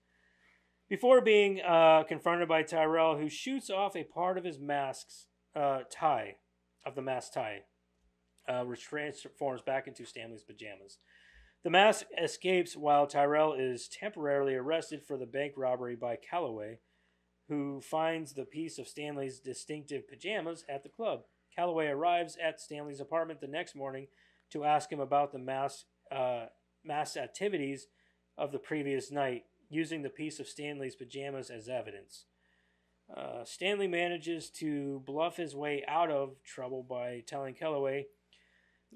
Before being confronted by Tyrell, who shoots off a part of his mask's tie, which transforms back into Stanley's pajamas. The mask escapes while Tyrell is temporarily arrested for the bank robbery by Calloway, who finds the piece of Stanley's distinctive pajamas at the club. Calloway arrives at Stanley's apartment the next morning to ask him about the mass activities of the previous night, using the piece of Stanley's pajamas as evidence. Stanley manages to bluff his way out of trouble by telling Calloway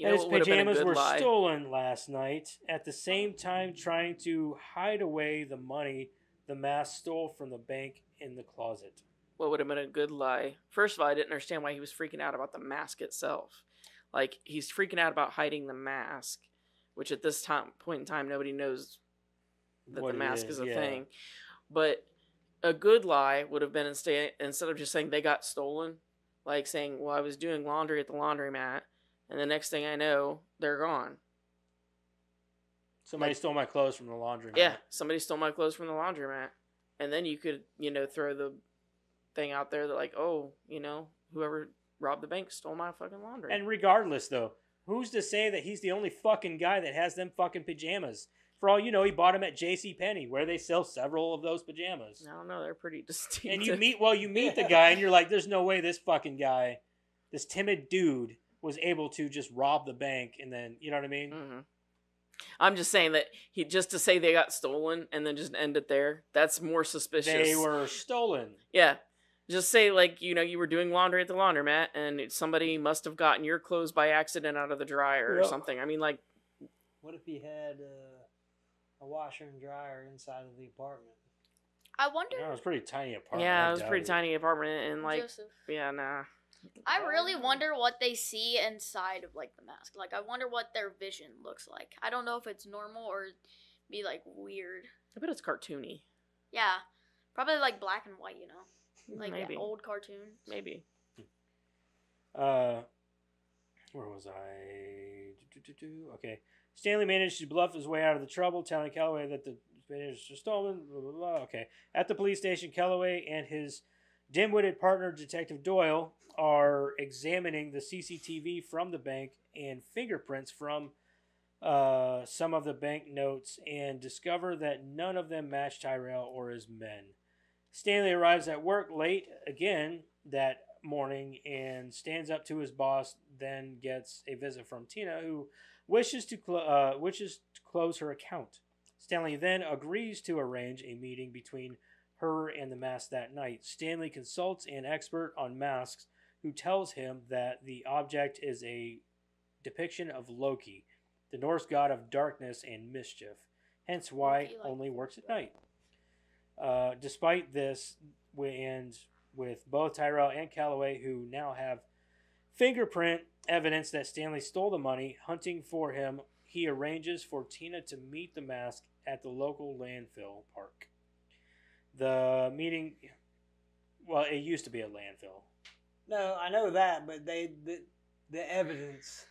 that his pajamas were stolen last night, at the same time trying to hide away the money the mask stole from the bank in the closet. What would have been a good lie? First of all, I didn't understand why he was freaking out about the mask itself. Like, he's freaking out about hiding the mask, which at this point in time, nobody knows that the mask is a thing. But a good lie would have been instead of just saying they got stolen, like saying, well, I was doing laundry at the laundromat, and the next thing I know, they're gone. Somebody stole my clothes from the laundromat. Yeah, somebody stole my clothes from the laundromat. And then you could, throw the thing out there that like, oh, whoever robbed the bank stole my fucking laundry. And regardless, though, who's to say that he's the only fucking guy that has them fucking pajamas? For all you know, he bought them at JCPenney, where they sell several of those pajamas. I don't know, they're pretty distinctive. And you meet the guy, and you're like, there's no way this fucking guy, this timid dude, was able to just rob the bank, and then, you know what I mean? Mm-hmm. I'm just saying that just to say they got stolen and then just end it there, that's more suspicious. They were stolen. Yeah. Just say, like, you were doing laundry at the laundromat and somebody must have gotten your clothes by accident out of the dryer or something. I mean, like... What if he had a washer and dryer inside of the apartment? I wonder... No, it was a pretty tiny apartment. Yeah, it was a pretty tiny apartment and, like... Joseph. Yeah, nah. I really wonder what they see inside of, like, the mask. Like, I wonder what their vision looks like. I don't know if it's normal or be, like, weird. I bet it's cartoony. Yeah. Probably, like, black and white, Like Maybe. Old cartoons. Maybe. Where was I? Okay. Stanley managed to bluff his way out of the trouble, telling Calloway that the pajamas were stolen. Blah, blah, blah. Okay. At the police station, Calloway and his dim-witted partner Detective Doyle are examining the CCTV from the bank and fingerprints from some of the bank notes and discover that none of them match Tyrell or his men. Stanley arrives at work late again that morning and stands up to his boss, then gets a visit from Tina, who wishes to close her account. Stanley then agrees to arrange a meeting between her and the mask that night. Stanley consults an expert on masks who tells him that the object is a depiction of Loki, the Norse god of darkness and mischief, hence why Loki, like, only works at night. Despite this, and with both Tyrell and Calloway, who now have fingerprint evidence that Stanley stole the money, hunting for him, he arranges for Tina to meet the mask at the local landfill park. The meeting, well, it used to be a landfill. No, I know that, but the evidence,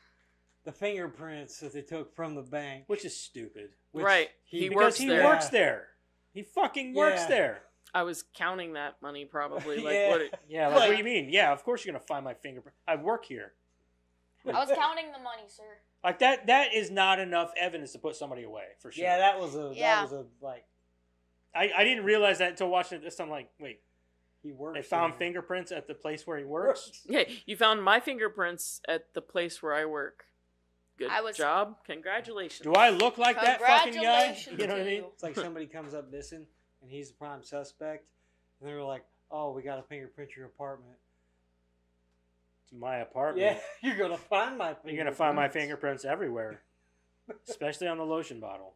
the fingerprints that they took from the bank, Which is stupid. which Right. Because works he there. works there. He fucking works Yeah. there. I was counting that money probably. Like, Yeah. what? Yeah, like, what do you mean? Yeah, of course you're going to find my fingerprint. I work here. I was counting the money, sir. Like, that is not enough evidence to put somebody away, for sure. Yeah, that was Yeah. like I didn't realize that until watching it this time. Like, wait, he worked. they found there. fingerprints at the place where he works? Hey, you found my fingerprints at the place where I work. Good I was- job. Congratulations. Do I look like that fucking guy? Congratulations You know what I to mean? you. It's like somebody comes up missing and he's the prime suspect, and they're like, "Oh, we got to fingerprint your apartment." It's my apartment. Yeah, you're gonna find my. You're going to find my fingerprints everywhere, especially on the lotion bottle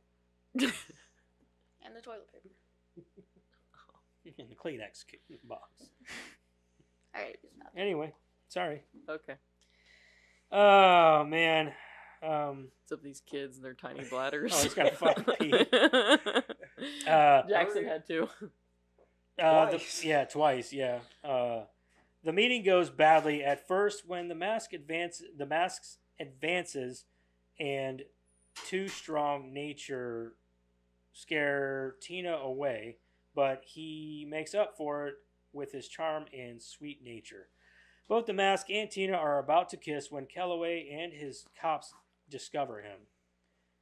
And the toilet paper. in the Kleenex box. All right, it's not. Anyway, sorry. Okay. Oh, man. What's up with these kids and their tiny bladders? Oh, he's got to fucking pee. Jackson had to. Twice. Twice. Yeah. The meeting goes badly at first when the mask advances, and too strong nature scare Tina away, but he makes up for it with his charm and sweet nature. Both the mask and Tina are about to kiss when Calloway and his cops discover him.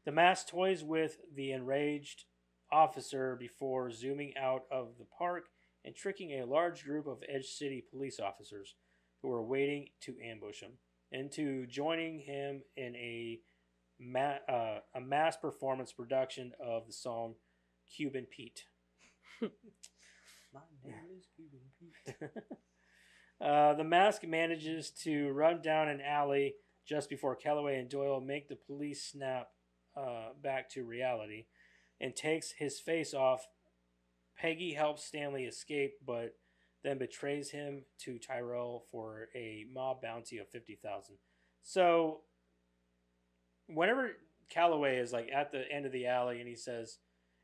The mask toys with the enraged officer before zooming out of the park and tricking a large group of Edge City police officers who are waiting to ambush him into joining him in a mass performance production of the song Cuban Pete. My name is Cuban Pete. The mask manages to run down an alley just before Calloway and Doyle make the police snap back to reality and takes his face off. Peggy helps Stanley escape, but then betrays him to Tyrell for a mob bounty of $50,000. So, whenever Calloway is like at the end of the alley and he says,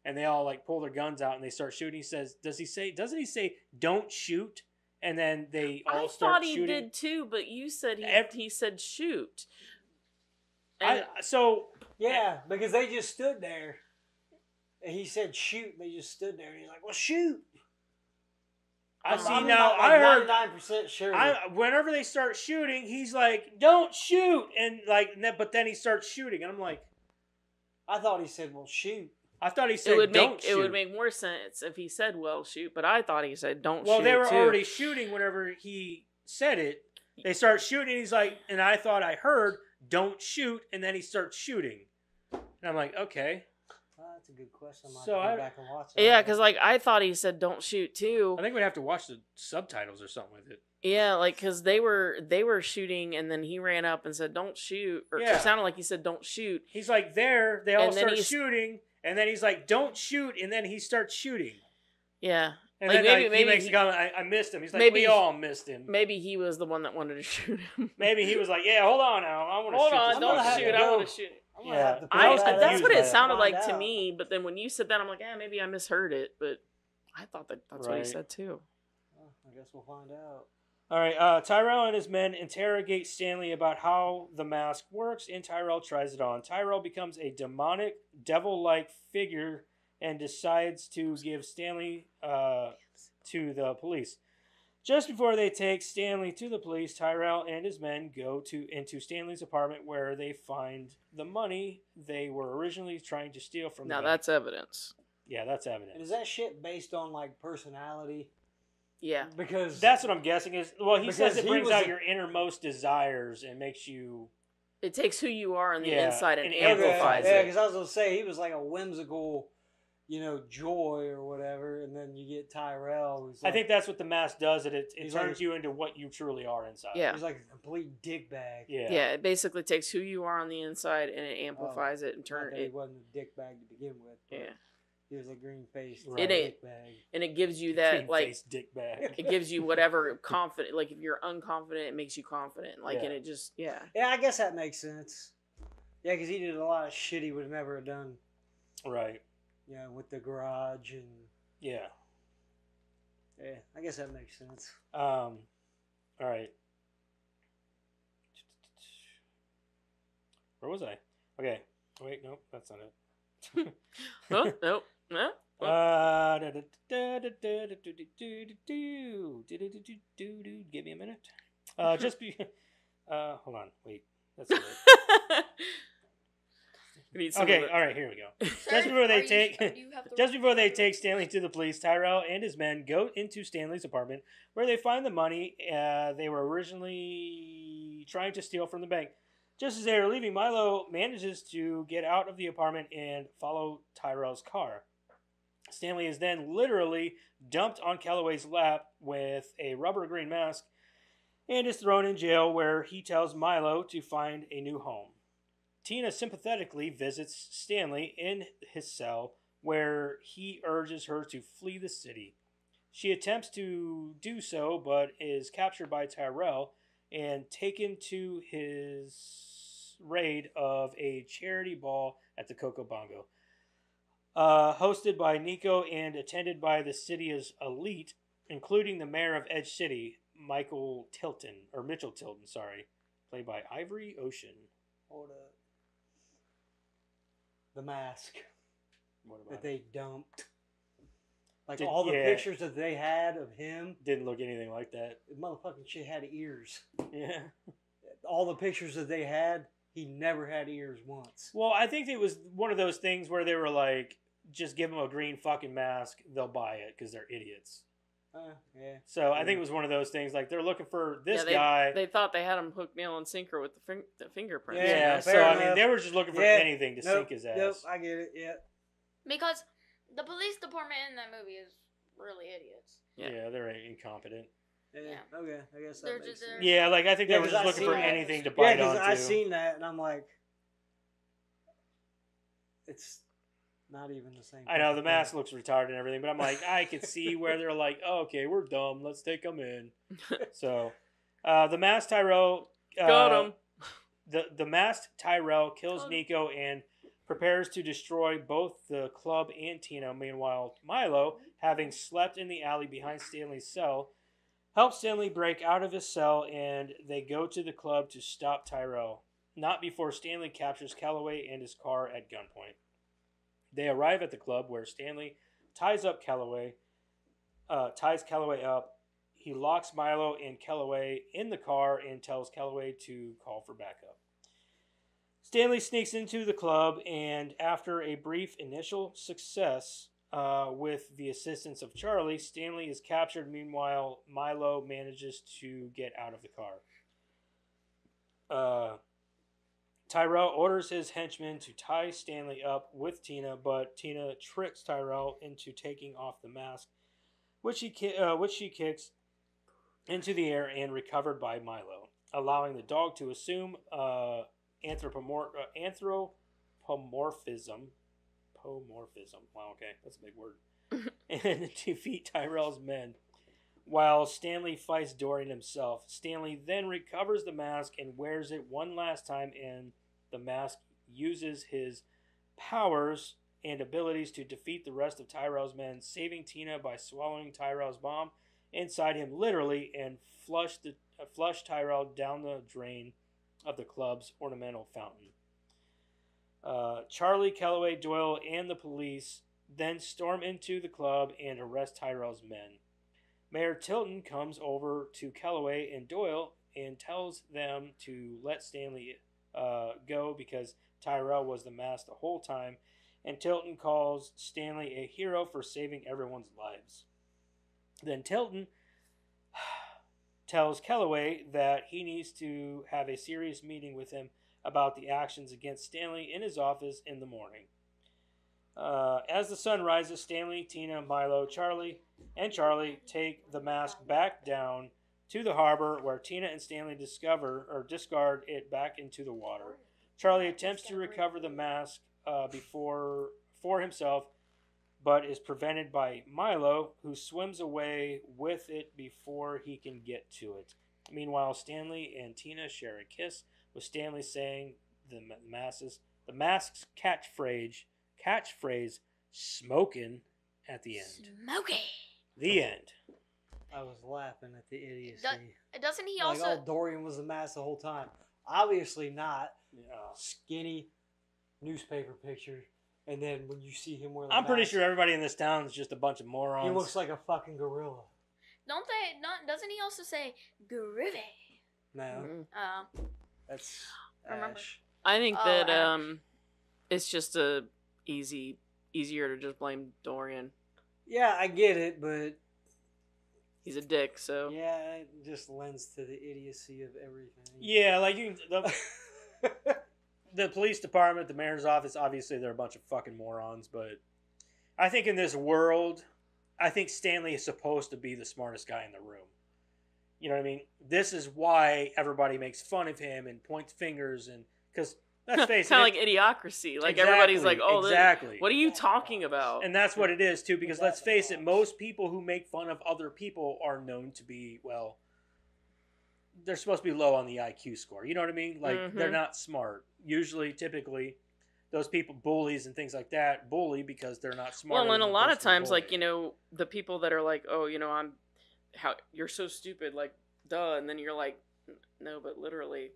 and they all like pull their guns out and they start shooting, he says, doesn't he say, "Don't shoot"? And then they all I start thought he shooting. did too, but you said he said shoot. Yeah, because they just stood there. And he said shoot, and they just stood there, and he's like, "Well, shoot." I see I'm now. about, I heard 99% sure. whenever they start shooting, he's like, "Don't shoot," and but then he starts shooting, and I'm like, I thought he said, "Well, shoot." I thought he said, "Don't shoot." It would make more sense if he said, "Well, shoot," but I thought he said, "Don't shoot." Well, they were too. already shooting whenever he said it. They start shooting. He's like, and I thought I heard, "Don't shoot," and then he starts shooting, and I'm like, okay. Well, that's a good question. I might So go back and watch it. Yeah, because like I thought he said, "Don't shoot" too. I think we'd have to watch the subtitles or something with it. Yeah, like because they were shooting, and then he ran up and said, "Don't shoot," or Yeah. it sounded like he said, "Don't shoot." He's like there. They all And then start he's- shooting, and then he's like, "Don't shoot," and then he starts shooting. Yeah, And Like, then maybe- he maybe makes he- a comment. I missed him. He's like, maybe we he- all missed him. maybe he was the one that wanted to shoot him. Maybe he was like, yeah, hold on now. I want to Hold shoot on, this I'm don't gonna have fucking shoot. to guy." I go. want to shoot. I'm gonna Yeah. have to put I that that's in what by it it. sounded find like to out. me. But then when you said that, I'm like, maybe I misheard it. But I thought that's what Right. he said too. Well, I guess we'll find out. All right, Tyrell and his men interrogate Stanley about how the mask works, and Tyrell tries it on. Tyrell becomes a demonic, devil-like figure and decides to give Stanley to the police. Just before they take Stanley to the police, Tyrell and his men go into Stanley's apartment where they find the money they were originally trying to steal from the Now bank. that's evidence. Yeah, that's And evidence. is that shit based on like personality? Yeah. Because That's what I'm guessing is. Well, he says Because it he brings was out a- your innermost desires and makes you. It takes who you are on the Yeah, inside and and amplifies yeah, it. because I was gonna say he was like a whimsical, joy or whatever, and then you get Tyrell. Who's I like, think that's what the mask does. It He's turns like- you into what you truly are inside. Yeah. he's like a complete dickbag. Yeah. Yeah, it basically takes who you are on the inside and it amplifies it and Not turn that he it. wasn't a dickbag to begin with. But Yeah, he was a green faced Right. dickbag. and it gives you that like Cream-faced dick bag. it gives you whatever confident. Like if you're unconfident, it makes you confident. Like Yeah. and it just yeah. Yeah, I guess that makes sense. Yeah, because he did a lot of shit he would never have done. Right. With the garage and Yeah. yeah, I guess that makes sense. All right. Where was I? Okay. Wait, nope, that's not it. Oh no, no. Give me a minute. Hold on. Wait, that's not it. We need some Okay, of it. all right, here we go. Sir, Just before are they you- take, do you have the just right before they to- take Stanley to the police, Tyrell and his men go into Stanley's apartment, where they find the money they were originally trying to steal from the bank. Just as they are leaving, Milo manages to get out of the apartment and follow Tyrell's car. Stanley is then literally dumped on Calloway's lap with a rubber green mask and is thrown in jail, where he tells Milo to find a new home. Tina sympathetically visits Stanley in his cell, where he urges her to flee the city. She attempts to do so, but is captured by Tyrell and taken to his raid of a charity ball at the Coco Bongo. Hosted by Nico and attended by the city's elite, including the mayor of Edge City, Mitchell Tilton, played by Ivory Ocean. Hold up. The mask What that about they dumped. Like Did- all the yeah. pictures that they had of him, Didn't look anything like that. the motherfucking shit had ears. Yeah. All the pictures that they had, he never had ears once. Well, I think it was one of those things where they were like, just give them a green fucking mask, they'll buy it because they're idiots. Yeah. So I think it was one of those things like they're looking for this Yeah, guy. They thought they had him hook, nail, and sinker with the fingerprints. Yeah, Yeah, so fair I mean, enough. they were just looking for Yeah, anything to Nope, sink his ass. Yep, I get it. Yeah. Because the police department in that movie is really idiots. Yeah, they're incompetent. Yeah. Yeah. Okay, I guess that They're makes just sense. there. Yeah, like I think Yeah, they were 'cause just I looking for seen that. anything to Yeah, bite because onto. I seen that and I'm like, it's not even the same. I know the fucking mask thing. looks retarded and everything, but I'm like, I could see where they're like, oh, okay, we're dumb, let's take them in. So, the masked Tyrell Got him. The masked Tyrell kills Got 'em. Nico and prepares to destroy both the club and Tina. Meanwhile, Milo, having slept in the alley behind Stanley's cell, helps Stanley break out of his cell, and they go to the club to stop Tyrell. Not before Stanley captures Calloway and his car at gunpoint. They arrive at the club where Stanley ties Calloway up. He locks Milo and Calloway in the car and tells Calloway to call for backup. Stanley sneaks into the club, and after a brief initial success with the assistance of Charlie, Stanley is captured. Meanwhile, Milo manages to get out of the car. Tyrell orders his henchmen to tie Stanley up with Tina, but Tina tricks Tyrell into taking off the mask, which she kicks into the air and recovered by Milo, allowing the dog to assume anthropomorphism. Wow, okay, that's a big word. And defeat Tyrell's men. While Stanley fights Dorian himself, Stanley then recovers the mask and wears it one last time, and the mask uses his powers and abilities to defeat the rest of Tyrell's men, saving Tina by swallowing Tyrell's bomb inside him literally and flush Tyrell down the drain of the club's ornamental fountain. Charlie, Calloway, Doyle, and the police then storm into the club and arrest Tyrell's men. Mayor Tilton comes over to Calloway and Doyle and tells them to let Stanley go because Tyrell was the mask the whole time, and Tilton calls Stanley a hero for saving everyone's lives. Then Tilton tells Calloway that he needs to have a serious meeting with him about the actions against Stanley in his office in the morning. As the sun rises, Stanley, Tina, Milo, Charlie take the mask back down to the harbor, where Tina and Stanley discard it back into the water. Charlie attempts to recover the mask for himself, but is prevented by Milo, who swims away with it before he can get to it. Meanwhile, Stanley and Tina share a kiss, with Stanley saying the mask's catchphrase "smokin'" at the end. Smokey. The end. I was laughing at the idiocy. Doesn't he Like, also? oh, Dorian was the mask the whole time. Obviously not. Skinny newspaper picture. And then when you see him wear the I'm pretty mask, sure everybody in this town is just a bunch of morons. he looks like a fucking gorilla. Doesn't he also say groovy? No, Mhm. that's Remember. Ash. I think Oh, that Ash. it's just easier to just blame Dorian. Yeah, I get it, but He's a dick, so yeah, it just lends to the idiocy of everything. Yeah, like the police department, the mayor's office, obviously they're a bunch of fucking morons, but I think in this world, I think Stanley is supposed to be the smartest guy in the room. You know what I mean? This is why everybody makes fun of him and points fingers, and because let's face it, kind of like Idiocracy. Like everybody's like, "Oh, exactly. what are you talking about?" And that's what it is too, because let's face it, most people who make fun of other people are known to be, well, they're supposed to be low on the IQ score. You know what I mean? Like, they're not smart. Usually, typically, those people, bullies and things like that, bully because they're not smart. Well, and a lot of times, like, the people that are like, "Oh, you're so stupid," like, duh, and then you're like, "No, but literally,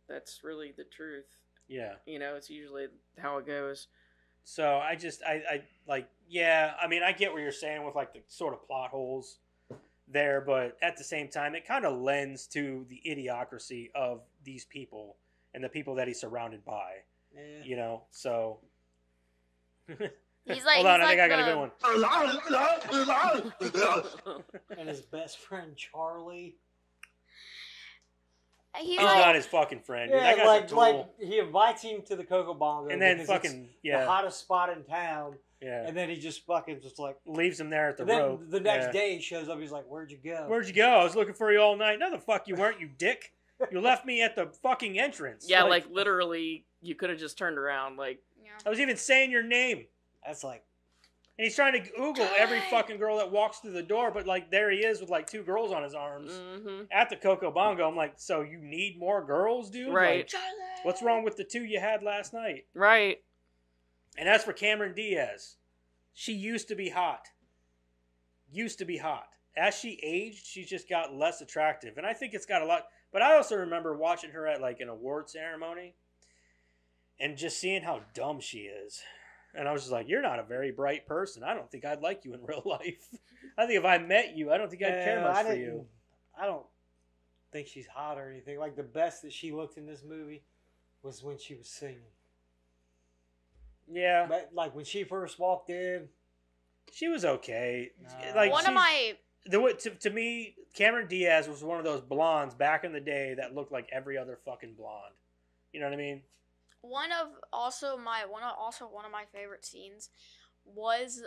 that's really the truth." Yeah. It's usually how it goes. So I like, yeah, I mean, I get what you're saying with like the sort of plot holes there, but at the same time, it kind of lends to the idiocracy of these people and the people that he's surrounded by, so. He's like, Hold on, I think I got a good one. And his best friend Charlie. He's He's not his fucking friend. Dude. That guy's a tool. like he invites him to the Coco Bongo, and then because fucking it's the hottest spot in town. Yeah. And then he just fucking just like leaves him there at the and then rope. the next day he shows up. He's like, "Where'd you go? Where'd you go? I was looking for you all night." No, the fuck you weren't, you dick. You left me at the fucking entrance. Yeah, like literally, you could have just turned around. Like, I was even saying your name. That's like. And he's trying to Google every fucking girl that walks through the door, but like there he is with like 2 girls on his arms at the Coco Bongo. I'm like, so you need more girls, dude? Right. Like, what's wrong with the 2 you had last night? Right. And as for Cameron Diaz, she used to be hot. As she aged, she's just got less attractive. And I think it's got a lot. But I also remember watching her at like an award ceremony and just seeing how dumb she is. And I was just like, you're not a very bright person. I don't think I'd like you in real life. I think if I met you, I don't think I'd care much for you. I don't think she's hot or anything. Like, the best that she looked in this movie was when she was singing. Yeah. But, like, when she first walked in. She was okay. Nah. Like, one of my... To me, Cameron Diaz was one of those blondes back in the day that looked like every other fucking blonde. You know what I mean? One of my favorite scenes was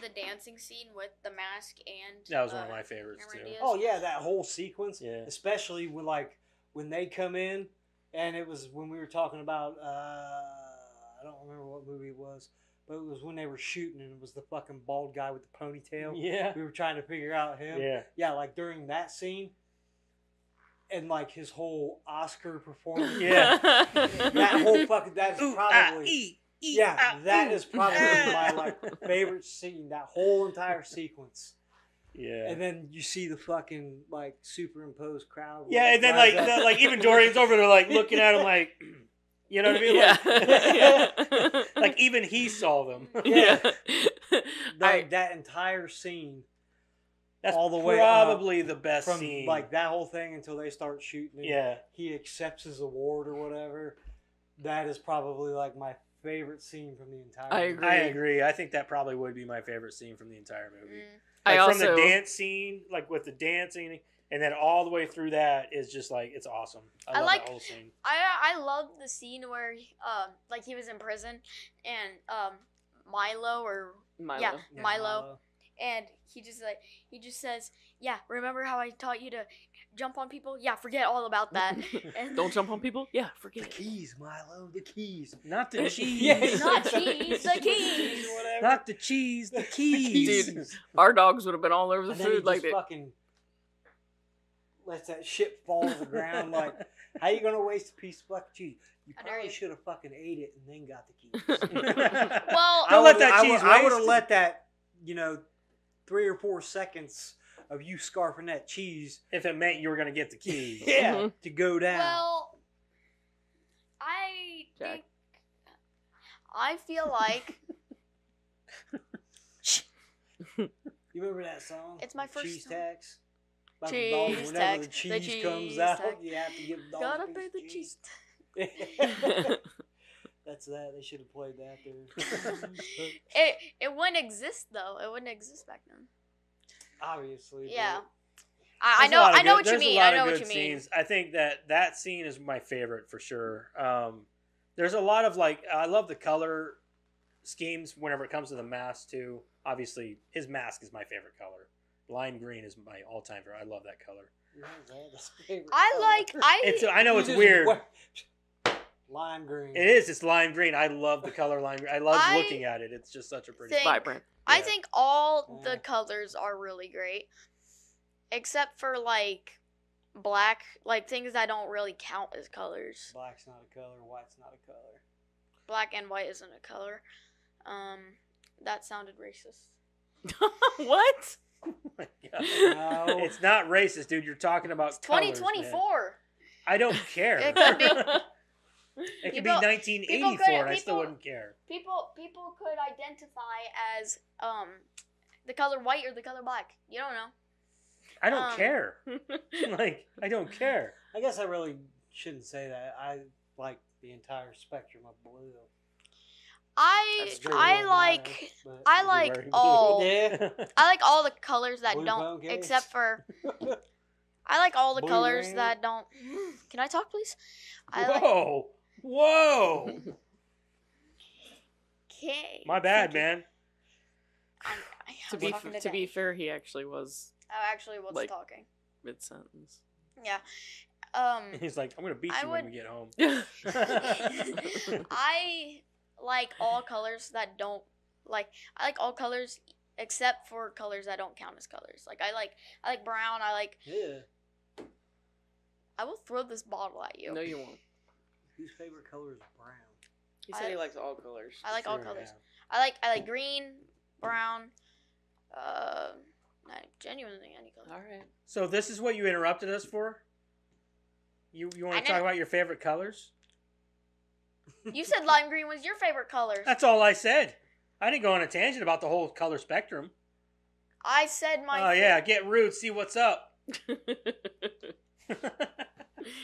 the dancing scene with the mask and that was one of my favorites too. Diaz. Oh yeah, that whole sequence. Yeah. Especially when they come in, and it was when we were talking about I don't remember what movie it was, but it was when they were shooting and it was the fucking bald guy with the ponytail. Yeah. We were trying to figure out him. Yeah. Yeah, like during that scene. And like his whole Oscar performance. Yeah. That whole fucking, that's probably. That is probably my like favorite scene, that whole entire sequence. Yeah. And then you see the fucking like superimposed crowd. Yeah, and then like even Dorian's over there like looking at him like, you know what I mean? Yeah. Like, like even he saw them. Yeah. that entire scene. That's all the way up probably the best from scene. like that whole thing until they start shooting. Yeah. He accepts his award or whatever. That is probably like my favorite scene from the entire movie. I agree. I think that probably would be my favorite scene from the entire movie. I Like from also- the dance scene, like with the dancing, and then all the way through that is just like it's awesome. I love like- that whole scene. I love the scene where like he was in prison and Milo. Milo. Milo. And he just says, yeah, remember how I taught you to jump on people? Yeah, forget all about that. And Don't jump on people? Yeah, forget The it. keys, Milo, the keys. Not the cheese. Yeah, Not cheese, the keys. Not the cheese, the keys. Dude, our dogs would have been all over the And then he food like just that. fucking lets that shit fall to the ground. Like, how you gonna waste a piece of fucking cheese? You How dare probably you. should have fucking ate it and then got the keys. Well, Don't let that cheese I would waste. have let that, 3 or 4 seconds of you scarfing that cheese If it meant you were gonna get the keys. Mhm. to go down. well, I Jack. think I feel like You remember that song? It's my The first Cheese song. tax? About Cheese the dog, whenever tax, the the cheese comes cheese out, tax. you have to give the dog gotta a pay piece the of cheese. That's that. They should have played that there. It wouldn't exist though. It wouldn't exist back then. Obviously. Yeah. but I There's a lot of know. I know good- what you there's a mean. lot I of know what good you mean. scenes. I think that scene is my favorite for sure. There's a lot of like I love the color schemes whenever it comes to the mask too. Obviously, his mask is my favorite color. Lime green is my all-time favorite. I love that color. Yeah, that's my favorite I color. like. It's I know You it's just weird. Lime green. It is. It's lime green. I love the color lime green. I love I looking at it. It's just such a pretty. think- Vibrant. I Yeah. think all Yeah. the colors are really great, except for like black, like things that don't really count as colors. Black's not a color. White's not a color. Black and white isn't a color. That sounded racist. What? Oh my God. No. It's not racist, dude. You're talking about It's colors, man. 2024. I don't care. It could be. It could be People- 1984, and I still people- wouldn't care. People could identify as the color white or the color black. You don't know. I don't Um, care. Like, I don't care. I guess I really shouldn't say that. I like the entire spectrum of blue. That's true. I like I like very all Yeah. I like all the colors that Blue don't phone case? except for I like all the Blue colors ring. that don't. Can I talk, please? I like. Whoa. Whoa. Okay. My bad, Thank you. man. I'm talking To be today. fair, he actually was I actually was like- talking. mid sentence. Yeah. He's like, I'm going to beat I you when would- we get home. I like all colors that don't like. I like all colors except for colors that don't count as colors. Like I like brown. Yeah. I will throw this bottle at you. No, you won't. Whose favorite color is brown? He said he likes all colors. I like all Sure, colors. yeah. I like green, brown. Genuinely any color. All right. So this is what you interrupted us for? You want I to talk didn't- about your favorite colors? You said lime green was your favorite color. That's all I said. I didn't go on a tangent about the whole color spectrum. I said my. Oh yeah, get rude. See what's up.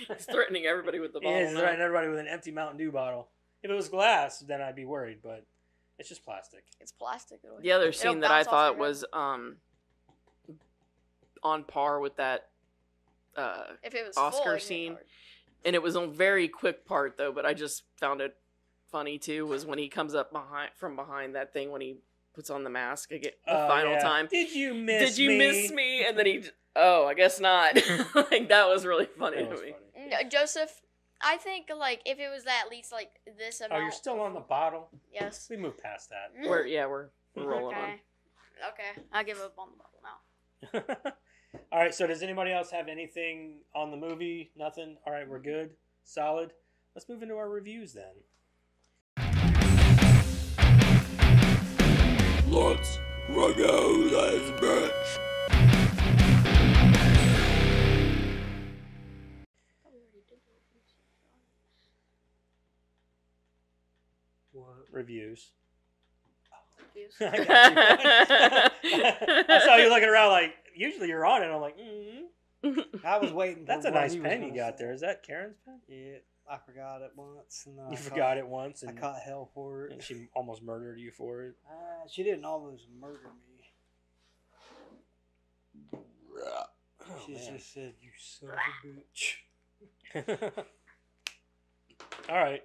He's threatening everybody with the He bottle. is now. threatening everybody with an empty Mountain Dew bottle. If it was glass, then I'd be worried, but it's just plastic. It's plastic. The other It'll scene that I bounce off thought your was on par with that If it was Oscar full, it'd be scene. hard. and it was a very quick part though, but I just found it funny too, was when he comes up from behind that thing when he puts on the mask again the final Yeah. time. Did you miss Did you me? miss me? And then I guess not. Like that was really funny That to was me. funny. No, Joseph, I think like if it was at least like this Oh, amount. you're still on the bottle? Yes. We moved past that. We're rolling on. Okay. Okay. I give up on the bottle now. All right, so does anybody else have anything on the movie? Nothing? All right, we're good. Solid. Let's move into our reviews then. Let's review this bitch. What? Reviews. confused. I got you. I saw you looking around like, usually you're on it. I'm like, I was waiting. For That's a what nice he was pen you gonna got say. there. Is that Karen's pen? Yeah, I forgot it once. And You forgot it once, I and, caught hell for it. and she almost murdered you for it. She didn't almost murder me. Oh, She man. just said, "You son of a bitch." All right.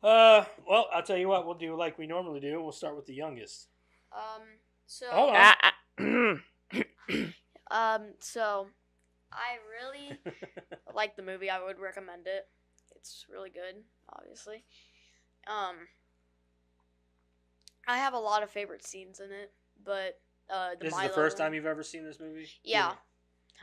Well, I'll tell you what. We'll do like we normally do. We'll start with the youngest. So Hold on. so I really like the movie. I would recommend it. It's really good, obviously. I have a lot of favorite scenes in it, but the This is Milo the first one- time you've ever seen this movie? Yeah.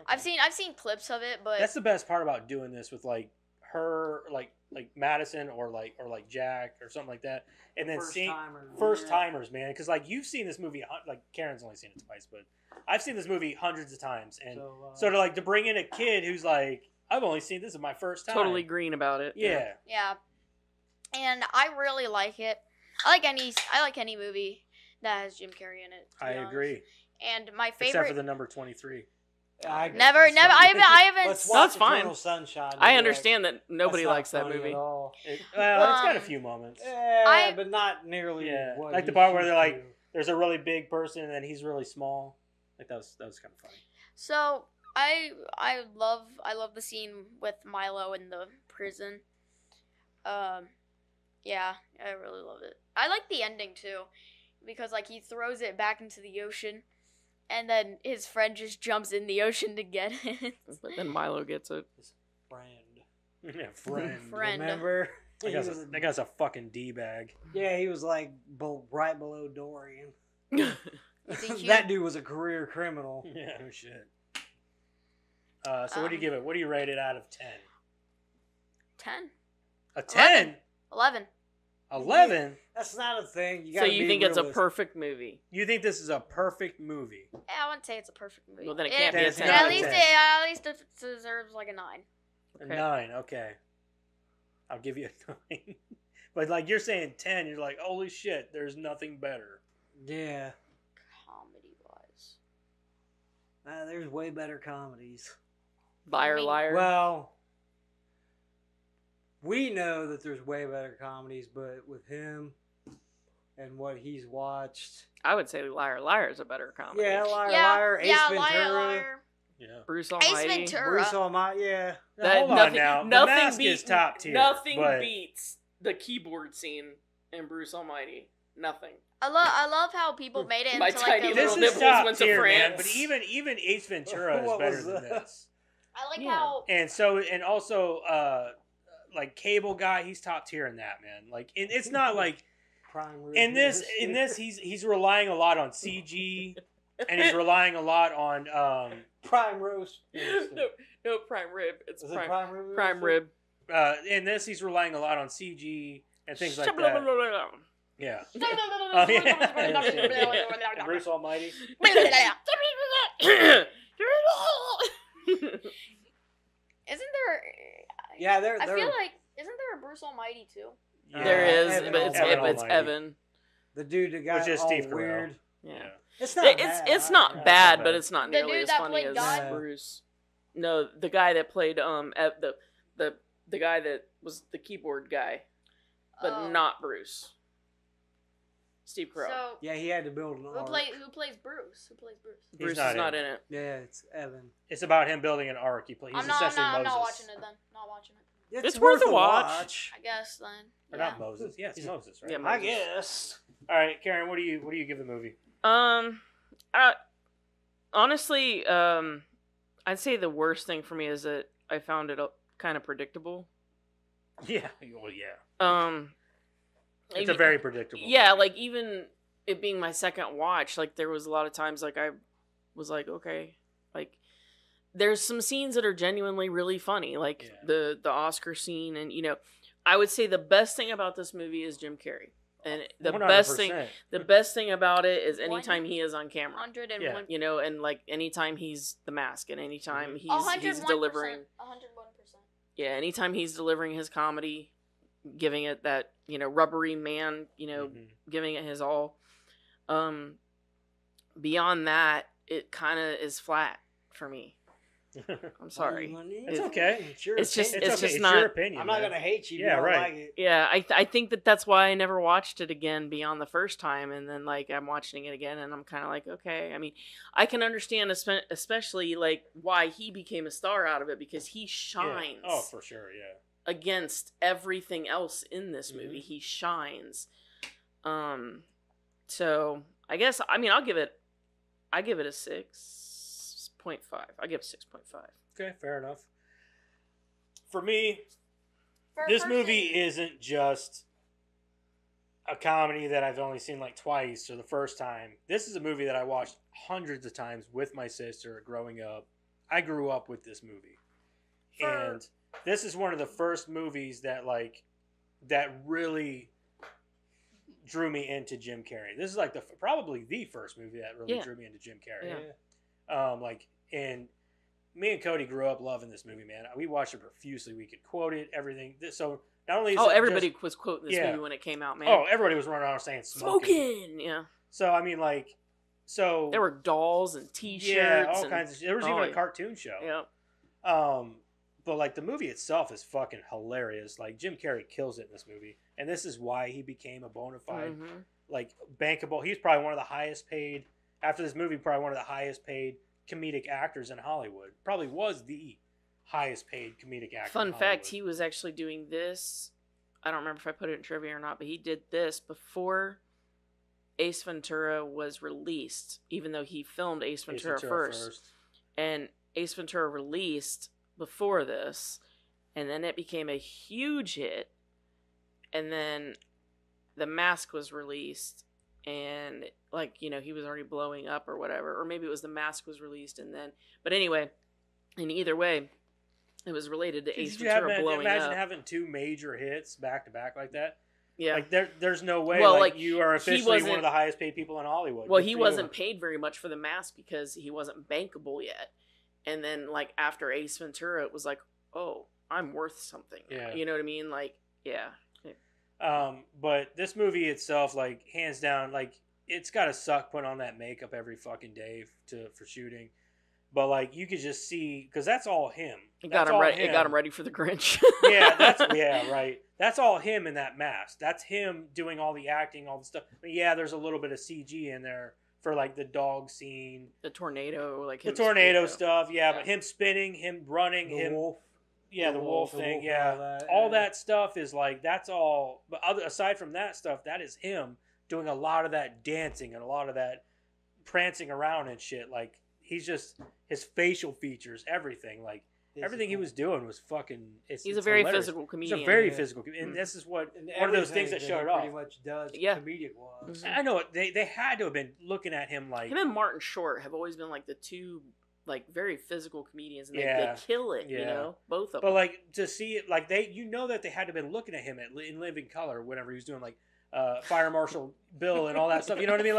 Okay. I've seen clips of it, but That's the best part about doing this with like her, like Madison or like Jack or something like that, and then seeing first timers, man. Because like you've seen this movie, like Karen's only seen it twice, but I've seen this movie hundreds of times, and so to bring in a kid who's like, I've only seen this is my first time. Totally green about it. Yeah. yeah. And I really like it. I like any movie that has Jim Carrey in it. to I be honest. agree. And my Except for favorite the number 23. never I haven't Let's That's watch fine. Eternal Sunshine. I You're understand that like, nobody "That's not likes that funny movie. at all." It's got a Um, few moments. Yeah, but not nearly. Yeah. What Like the you part where they're used like, to. there's a really big person and then he's really small. Like that was kind of funny. So I love the scene with Milo in the prison. Yeah, I really love it. I like the ending too, because like he throws it back into the ocean, and then his friend just jumps in the ocean to get it. But then Milo gets it. Friend. Yeah, friend. Friend. Remember? That guy's a fucking D-bag. Yeah, he was like right below Dorian. He's a huge- That dude was a career criminal. Yeah, no shit. So what do you give it? What do you rate it out of 10? 10, A 10? 11. 11? That's not a thing. You So gotta you be think it's a realistic. perfect movie? You think this is a perfect movie? Yeah, I wouldn't say it's a perfect movie. Well, then it can't be a It's 10. not At a least 10. at least it deserves like a 9. A Okay. 9, okay. I'll give you a 9. But like you're saying 10, you're like, holy shit, there's nothing better. Yeah. Comedy wise. There's way better comedies. Liar, I mean- liar. Well, we know that there's way better comedies, but with him and what he's watched. I would say Liar, liar is a better comedy. Yeah, Liar, Yeah, Liar, Ace yeah, Ventura. liar. Yeah. Bruce Ace Almighty. Ventura. Bruce Almighty, yeah. Now, hold on now. The Mask beats is top tier. Nothing but beats the keyboard scene in Bruce Almighty. Nothing. I love how people made it My into like tiny a This little is nipples top went to tier, man. France. But even Ace Ventura is What better was than that? this. I like Yeah. how And also like Cable Guy, he's top tier in that, man. Like it's not like Prime Rib in this Ministry. he's relying a lot on CG and he's relying a lot on Prime Roast. Ministry. no, prime rib. It's Is it prime, Prime Rib? prime Ministry? rib. in this he's relying a lot on CG and things like that. Yeah. Oh, yeah. Bruce Almighty. Isn't there? Yeah, they're. I feel like isn't there a Bruce Almighty too? Yeah, There is, Evan but it's Almighty. Evan. the dude that got Which is all Steve Carell. weird. Yeah. It's not. It's bad. not Yeah. bad, bad. but it's not The nearly dude as that funny played as God? Bruce. No, the guy that played the guy that was the keyboard guy, but Oh. not Bruce. Steve Carell. So Yeah, he had to build an who ark. plays Bruce? Who plays Bruce? He's Bruce not is not in in it. Yeah, it's Evan. It's about him building an ark. He's I'm essentially not Moses. watching it then. Not watching it. It's worth a watch. I guess then. Or Yeah. not Moses. Yeah, it's Moses, right? Yeah, I Moses. guess. All right, Karen, what do you give the movie? Honestly, I'd say the worst thing for me is that I found it kind of predictable. Yeah, well, yeah. It's a very predictable. Yeah, movie. like even it being my second watch, like there was a lot of times like I was like, okay, like there's some scenes that are genuinely really funny, like Yeah. the Oscar scene, and I would say the best thing about this movie is Jim Carrey, and the 100%. best thing about it is anytime he is on camera, 101. and like anytime he's the mask, and anytime he's 101%. delivering, 101%. yeah, anytime he's delivering his comedy, giving it that rubbery man, Mhm. giving it his all. Beyond that, it kind of is flat for me. I'm sorry. It's okay. It's your It's just- opinion. it's just it's not- your opinion. I'm not man. gonna hate you. If Yeah, you don't right. Like it. Yeah, I think that's why I never watched it again beyond the first time, and then like I'm watching it again, and I'm kind of like, okay. I mean, I can understand especially like why he became a star out of it, because he shines. Yeah. Oh, for sure. Yeah. Against everything else in this movie. Mm-hmm. He shines. So I guess I'll give it a 6.5. I give it 6.5. Okay, fair enough. For me, For a this person- movie isn't just a comedy that I've only seen like twice or the first time. This is a movie that I watched hundreds of times with my sister growing up. I grew up with this movie. And this is one of the first movies that really drew me into Jim Carrey. This is like probably the first movie that really Yeah. drew me into Jim Carrey. Yeah. And me and Cody grew up loving this movie, man. We watched it profusely. We could quote it, everything. So not only is it Everybody just, was quoting this Yeah. movie when it came out, man. everybody was running around saying smoking. Smoking! Yeah. So I mean, There were dolls and T-shirts. yeah, all and, kinds of shit. There was even a cartoon show. Yeah. But like the movie itself is fucking hilarious. Like Jim Carrey kills it in this movie, and this is why he became a bona fide, like bankable. He's probably one of the highest paid after this movie. Probably one of the highest paid comedic actors in Hollywood. Probably was the highest paid comedic actor. Fun in fact: Hollywood. he was actually doing this. I don't remember if I put it in trivia or not, but he did this before Ace Ventura was released. Even though he filmed Ace Ventura, first, and Ace Ventura released before this, and then it became a huge hit, and then The Mask was released, and he was already blowing up or whatever, or maybe it was The Mask was released and then, but anyway, in either way, it was related to Ace Ventura blowing imagine up. having two major hits back to back like that. Yeah. Like there's no way. Well, you are officially one of the highest paid people in Hollywood. Well, Good he for wasn't you. paid very much for The Mask because he wasn't bankable yet. And then, after Ace Ventura, it was like, oh, I'm worth something. Yeah. You know what I mean? Yeah. But this movie itself, hands down, it's gotta suck putting on that makeup every fucking day for shooting. But you could just see, because that's all him. It got him ready. It got him ready for the Grinch. Yeah, right. That's all him in that mask. That's him doing all the acting, all the stuff. But yeah, there's a little bit of CG in there for the dog scene, the tornado, the tornado stuff. Yeah, but him spinning, him running, The him. wolf. Yeah, the wolf thing. wolf, Yeah, all that stuff is that's all. But aside from that stuff, that is him doing a lot of that dancing and a lot of that prancing around and shit. He's just his facial features, everything. Everything he was doing was fucking. He's a very hilarious. physical comedian. He's a very physical, and this is what one of those things that showed it off. Pretty much does. Yeah. Comedic was. I know it. They had to have been looking at him Him and Martin Short have always been the two very physical comedians, and they kill it. Yeah. Both of them. But to see it, that they had to have been looking at him in living color whenever he was doing Fire Marshal Bill and all that stuff. You know what I mean?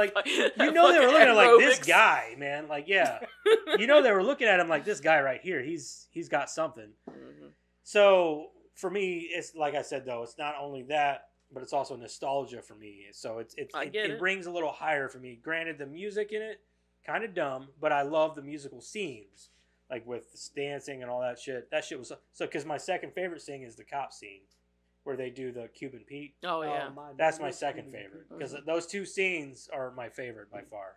They were looking at this guy, man. They were looking at him this guy right here. He's got something. Mm-hmm. So for me, it's like I said though, it's not only that, but it's also nostalgia for me. So it brings a little higher for me. Granted, the music in it kind of dumb, but I love the musical scenes, with dancing and all that shit. That shit was so. Because my second favorite scene is the cop scene, where they do the Cuban Pete. Oh yeah, that's my second favorite because those two scenes are my favorite by far.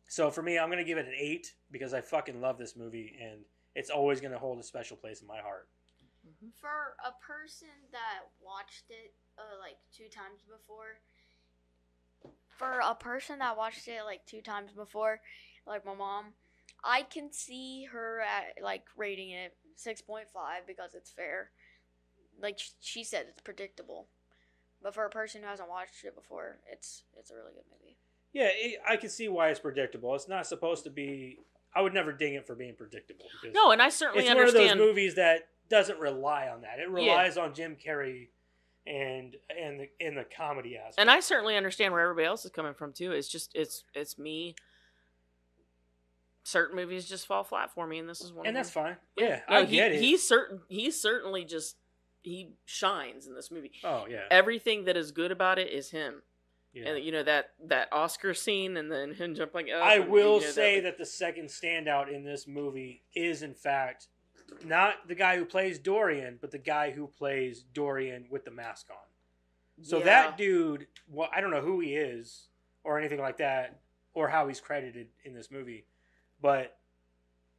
So for me, I'm gonna give it an 8 because I fucking love this movie and it's always gonna hold a special place in my heart. For a person that watched it 2 times before, like my mom, I can see her at rating it 6.5 because it's fair. She said, it's predictable. But for a person who hasn't watched it before, it's a really good movie. Yeah, I can see why it's predictable. It's not supposed to be. I would never ding it for being predictable. Because no, and I certainly it's understand. It's one of those movies that doesn't rely on that. It relies on Jim Carrey and the comedy aspect. And I certainly understand where everybody else is coming from too. It's just it's me. Certain movies just fall flat for me, and this is one. And of that's them. fine. Yeah, no, I get it. He's certainly just he shines in this movie. Oh yeah. Everything that is good about it is him. Yeah. And you know that Oscar scene, and then him jumping up. I and, will you know, say that the second standout in this movie is, in fact, not the guy who plays Dorian, but the guy who plays Dorian with the mask on. So Yeah. that dude, well, I don't know who he is or anything like that, or how he's credited in this movie, but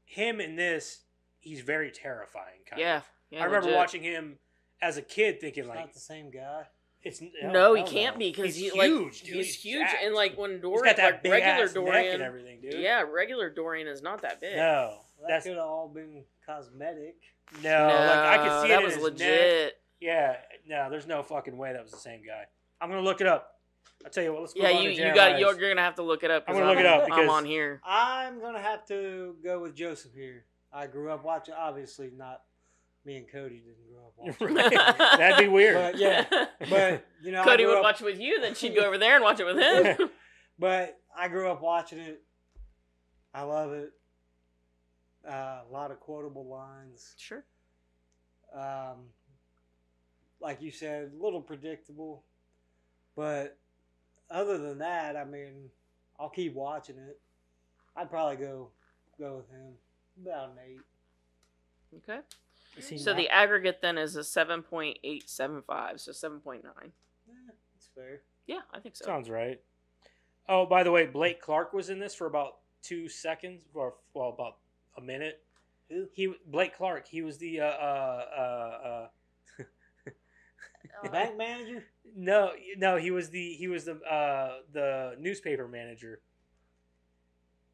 him in this, he's very terrifying. Kind Yeah. of. Yeah, I remember legit. watching him as a kid, thinking It's like, not the same guy. it's No, he hell can't no. be because he's like huge. Dude. he's huge, jacked. and like when He's Dorian, got that like big regular ass neck Dorian, and everything, dude. yeah, regular Dorian is not that big. No, That that's could have all been cosmetic. no. Like I could see that it was in his legit. neck. Yeah, no, there's no fucking way that was the same guy. I'm gonna look it up. I'll tell you what. Let's move Yeah, on you to got Jeremiah's. you're gonna have to look it up. 'Cause I'm gonna look it up I'm because- on here. I'm gonna have to go with Joseph here. I grew up watching. Obviously, not me and Cody didn't grow up watching. Right. That'd be weird. But yeah, but you know, Cody I grew would up, watch it with you, then she'd go over there and watch it with him. But I grew up watching it. I love it. A lot of quotable lines. Sure. Like you said, a little predictable. But other than that, I mean, I'll keep watching it. I'd probably go with him. About an 8. Okay. Is he So not- the aggregate then is a 7.875, so 7.9. It's fair. Yeah, I think so. sounds right. Oh, by the way, Blake Clark was in this for about 2 seconds, or well, about a minute. Who? Blake Clark. He was the Bank manager? no, he was the newspaper manager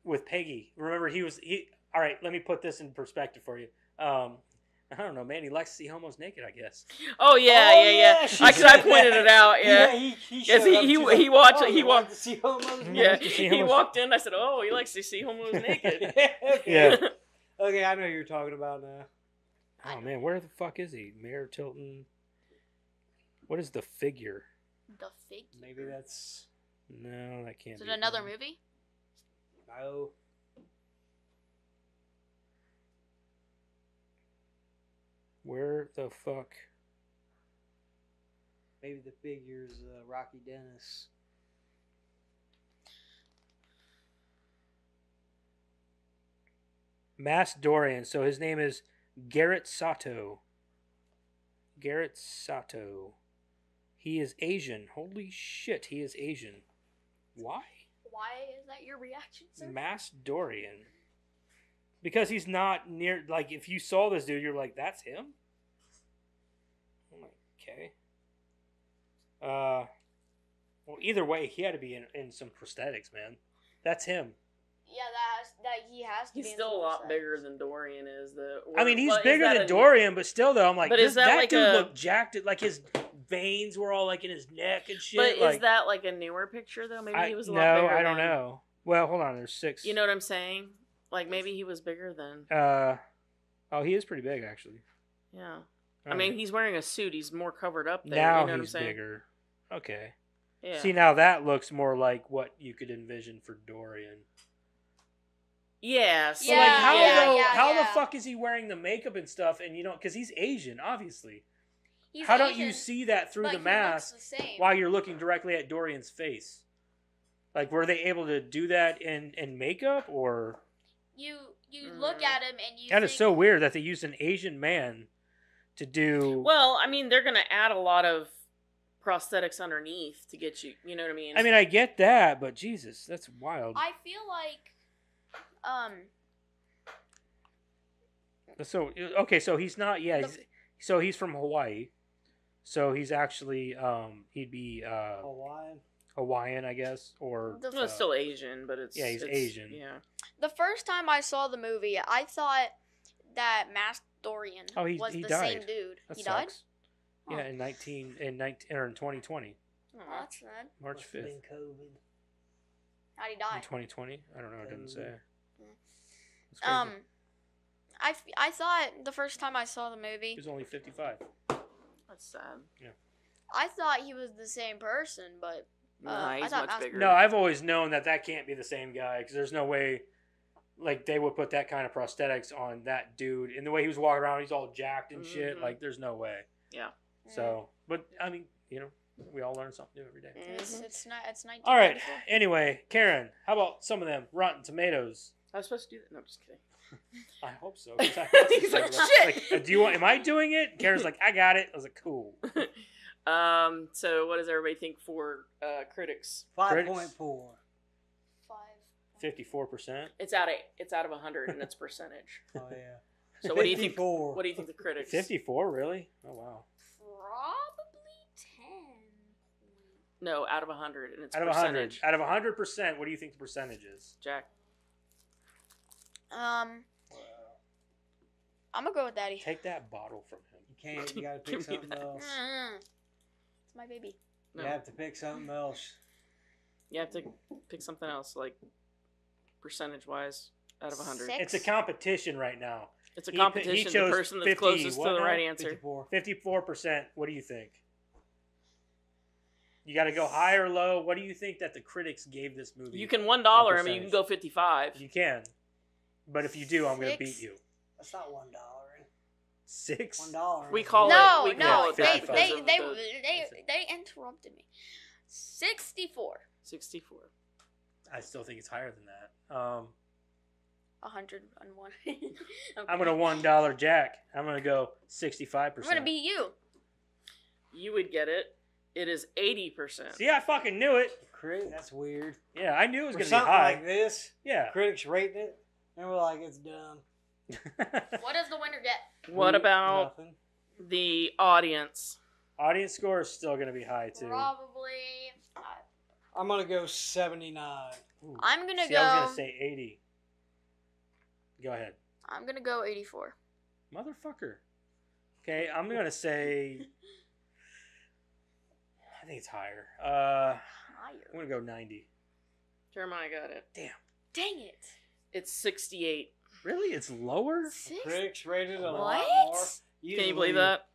with Peggy. Remember, he. All right, let me put this in perspective for you. I don't know, man. He likes to see homos naked, I guess. Oh yeah, Oh, yeah. yeah, she Actually, I said pointed that. it out. Yeah. he Yes, showed up, he she's like, he watched "Oh, he you walked. like to see homos Yeah, naked?" see he homos- walked in. I said, "Oh, he likes to see homos naked." Okay. Yeah. Okay, I know who you're talking about now. Oh man, where the fuck is he? Mayor Tilton. What is the figure? The figure. Maybe that's No, that can't Is it be another him. movie? no. Where the fuck? Maybe the figure's Rocky Dennis. Mass Dorian. So his name is Garrett Sato. Garrett Sato. He is Asian. Holy shit, he is Asian. Why? Why is that your reaction, sir? Mass Dorian. Because he's not near. Like, if you saw this dude, you're like, that's him? Okay. Well, either way, he had to be in some prosthetics, man. That's him. Yeah, he has to. He's be in still a some lot set. bigger than Dorian is. I mean, he's well, is bigger that than a- Dorian, but still, though, I'm like, But is that like dude a- looked jacked. Like, his veins were all, like, in his neck and shit. But like, is that like a newer picture though? Maybe he was a lot no, bigger. I don't then. know. Well, hold on. There's 6. You know what I'm saying? Like maybe he was bigger then. Oh, he is pretty big, actually. Yeah. I All mean, right. he's wearing a suit. He's more covered up there. now you know what I'm he's saying? bigger. Okay. Yeah. See, now that looks more like what you could envision for Dorian. Yeah. So, So Yeah, like, how, yeah, though, yeah, how the yeah. fuck is he wearing the makeup and stuff? And, because he's Asian, obviously. He's How don't you Asian, see that through but the he looks mask the same. while you're looking directly at Dorian's face? Like, were they able to do that in makeup, or? You look at him and you. That is think, so weird that they used an Asian man to do. well, I mean, they're gonna add a lot of prosthetics underneath to get you. You know what I mean? I mean, I get that, but Jesus, that's wild. I feel like, So okay, so he's not. Yeah, The- so he's from Hawaii. So he's actually he'd be Hawaiian. Hawaiian, I guess, or The- well, it's still Asian, but it's yeah, he's it's- Asian. Yeah. the first time I saw the movie, I thought that Masked Dorian Oh, he was the died. same dude. That He died. sucks. Yeah, in 2020, Oh, that's sad. March Must have 5th. been COVID. How'd he In die? 2020, I don't know. It didn't say. Yeah. That's crazy. I thought the first time I saw the movie, He was only 55. That's sad. I thought he was the same person, but Nah, I he's thought much Masked- bigger. No, I've always known that can't be the same guy because there's no way, like, they would put that kind of prosthetics on that dude. And the way he was walking around, he's all jacked and shit. Mhm. Like, there's no way. Yeah. So, but I mean, We all learn something new every day. It's not. It's 19. All right. Anyway, Karen, how about some of them Rotten Tomatoes? I was supposed to do that. No, I'm just kidding. I hope so. 'Cause He's like, shit. do you want? Am I doing it? Karen's like, I got it. I was like, cool. So what does everybody think for critics? 5.4. 54%. It's out of 100 in its percentage. Oh yeah. So what do you think? 54. What do you think the critics? 54, really? Oh wow. Probably 10. No, out of 100 in its Out of 100. percentage. Out of 100%, what do you think the percentage is? Jack. I'm gonna go with Daddy. Take that bottle from him. You can't. You gotta Give pick me something that. else. It's my baby. No. You have to pick something else. You have to pick something else, like percentage-wise, out of 100. 6. It's a competition right now. It's a He competition. The chose person that's 50. closest What to the now? right answer. 54. 54%. What do you think? You got to go high or low. What do you think that the critics gave this movie? You can $1. I mean, you percentage. can go 55. You can. But if you do, I'm going to 6. beat you. That's not $1. 6? $1. We call No, it. We no, call it they, 55. they, they, they, they interrupted me. 64. 64. I still think it's higher than that. 101. I'm going to $1 Jack. I'm going to go 65%. I'm gonna beat you. You would get it. It is 80%. See, I fucking knew it. That's weird. Yeah, I knew it was For going to be something high. like this, Yeah. critics rating it, and we're like, it's dumb. What does the winner get? What about Nothing. the audience? Audience score is still going to be high, too. Probably. I'm gonna go 79. Ooh. I'm gonna See, go. I was going to say 80. Go ahead. I'm gonna go 84. Motherfucker. Okay, I'm going to say... I think it's higher. I'm Higher. going to go 90. Jeremiah got it. Dang it. It's 68. Really? It's lower? Critics rated it a lot What? more. Can you believe that?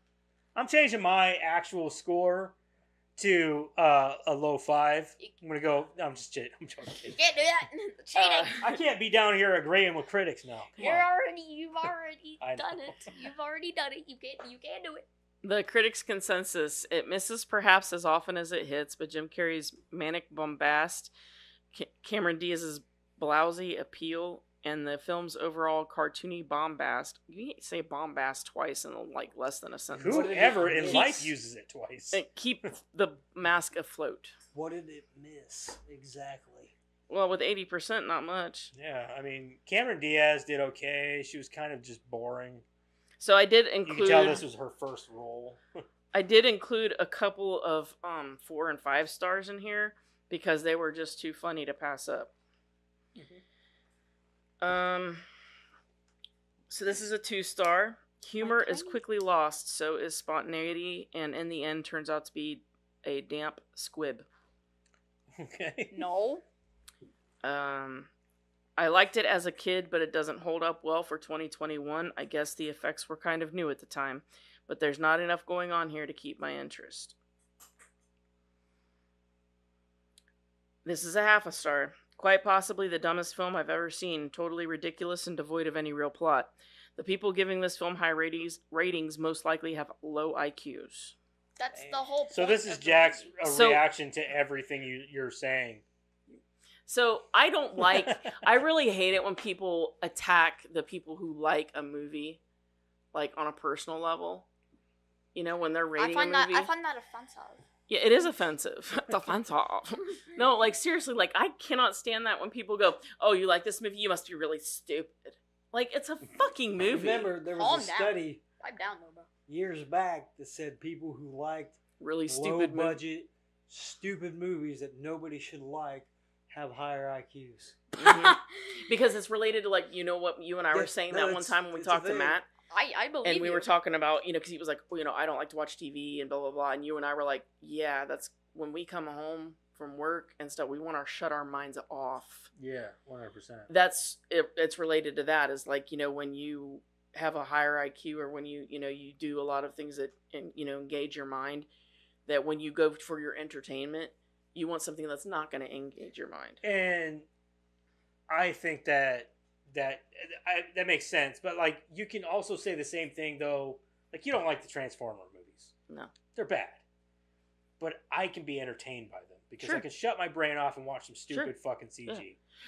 I'm changing my actual score to a low 5. I'm going to go... No, I'm just kidding. I'm joking. You can't do that. Cheating. I can't be down here agreeing with critics now. Come on. You've already I done know. it. You've already done it. You can't do it. The critics' consensus: it misses perhaps as often as it hits, but Jim Carrey's manic bombast, Cameron Diaz's blousy appeal, and the film's overall cartoony bombast. You can't say bombast twice in like less than a sentence. Whoever in Keeps- life uses it twice. And keep the mask afloat. What did it miss exactly? Well, with 80%, not much. Yeah, I mean, Cameron Diaz did okay. She was kind of just boring. So I did You include. can tell this was her first role. I did include a couple of 4 and 5 stars in here because they were just too funny to pass up. So this is a 2-star. Humor is quickly lost, so is spontaneity, and in the end turns out to be a damp squib. Okay. No. I liked it as a kid, but it doesn't hold up well for 2021. I guess the effects were kind of new at the time, but there's not enough going on here to keep my interest. This is a 0.5 star. Quite possibly the dumbest film I've ever seen, totally ridiculous and devoid of any real plot. The people giving this film high ratings most likely have low IQs. That's the whole point. So this is of the Jack's movie. reaction to everything you're saying. So I don't like, I really hate it when people attack the people who like a movie, like on a personal level. You know, when they're rating a movie. I find that offensive. Yeah, it is offensive. It's offensive. No, like seriously, like I cannot stand that when people go, "Oh, you like this movie? You must be really stupid." Like it's a fucking movie. Remember, there Calm was a down. study Pipe down, though, bro. years back that said people who liked Really low stupid movie. budget, stupid movies that nobody should like have higher IQs. Mhm. Because it's related to like what you and I were Yeah, saying no, that one it's- time when we it's a talked to thing. Matt. I believe And we you. were talking about, because he was like, well, I don't like to watch TV and blah, blah, blah. And you and I were like, yeah, that's when we come home from work and stuff, we want to shut our minds off. Yeah, 100%. That's, it's related to that is like, when you have a higher IQ or when you do a lot of things that, engage your mind, that when you go for your entertainment, you want something that's not going to engage your mind. And I think that makes sense. But like, you can also say the same thing though. Like, you don't like the Transformer movies. No. They're bad. but I can be entertained by them because Sure. I can shut my brain off and watch some stupid fucking CG. Yeah.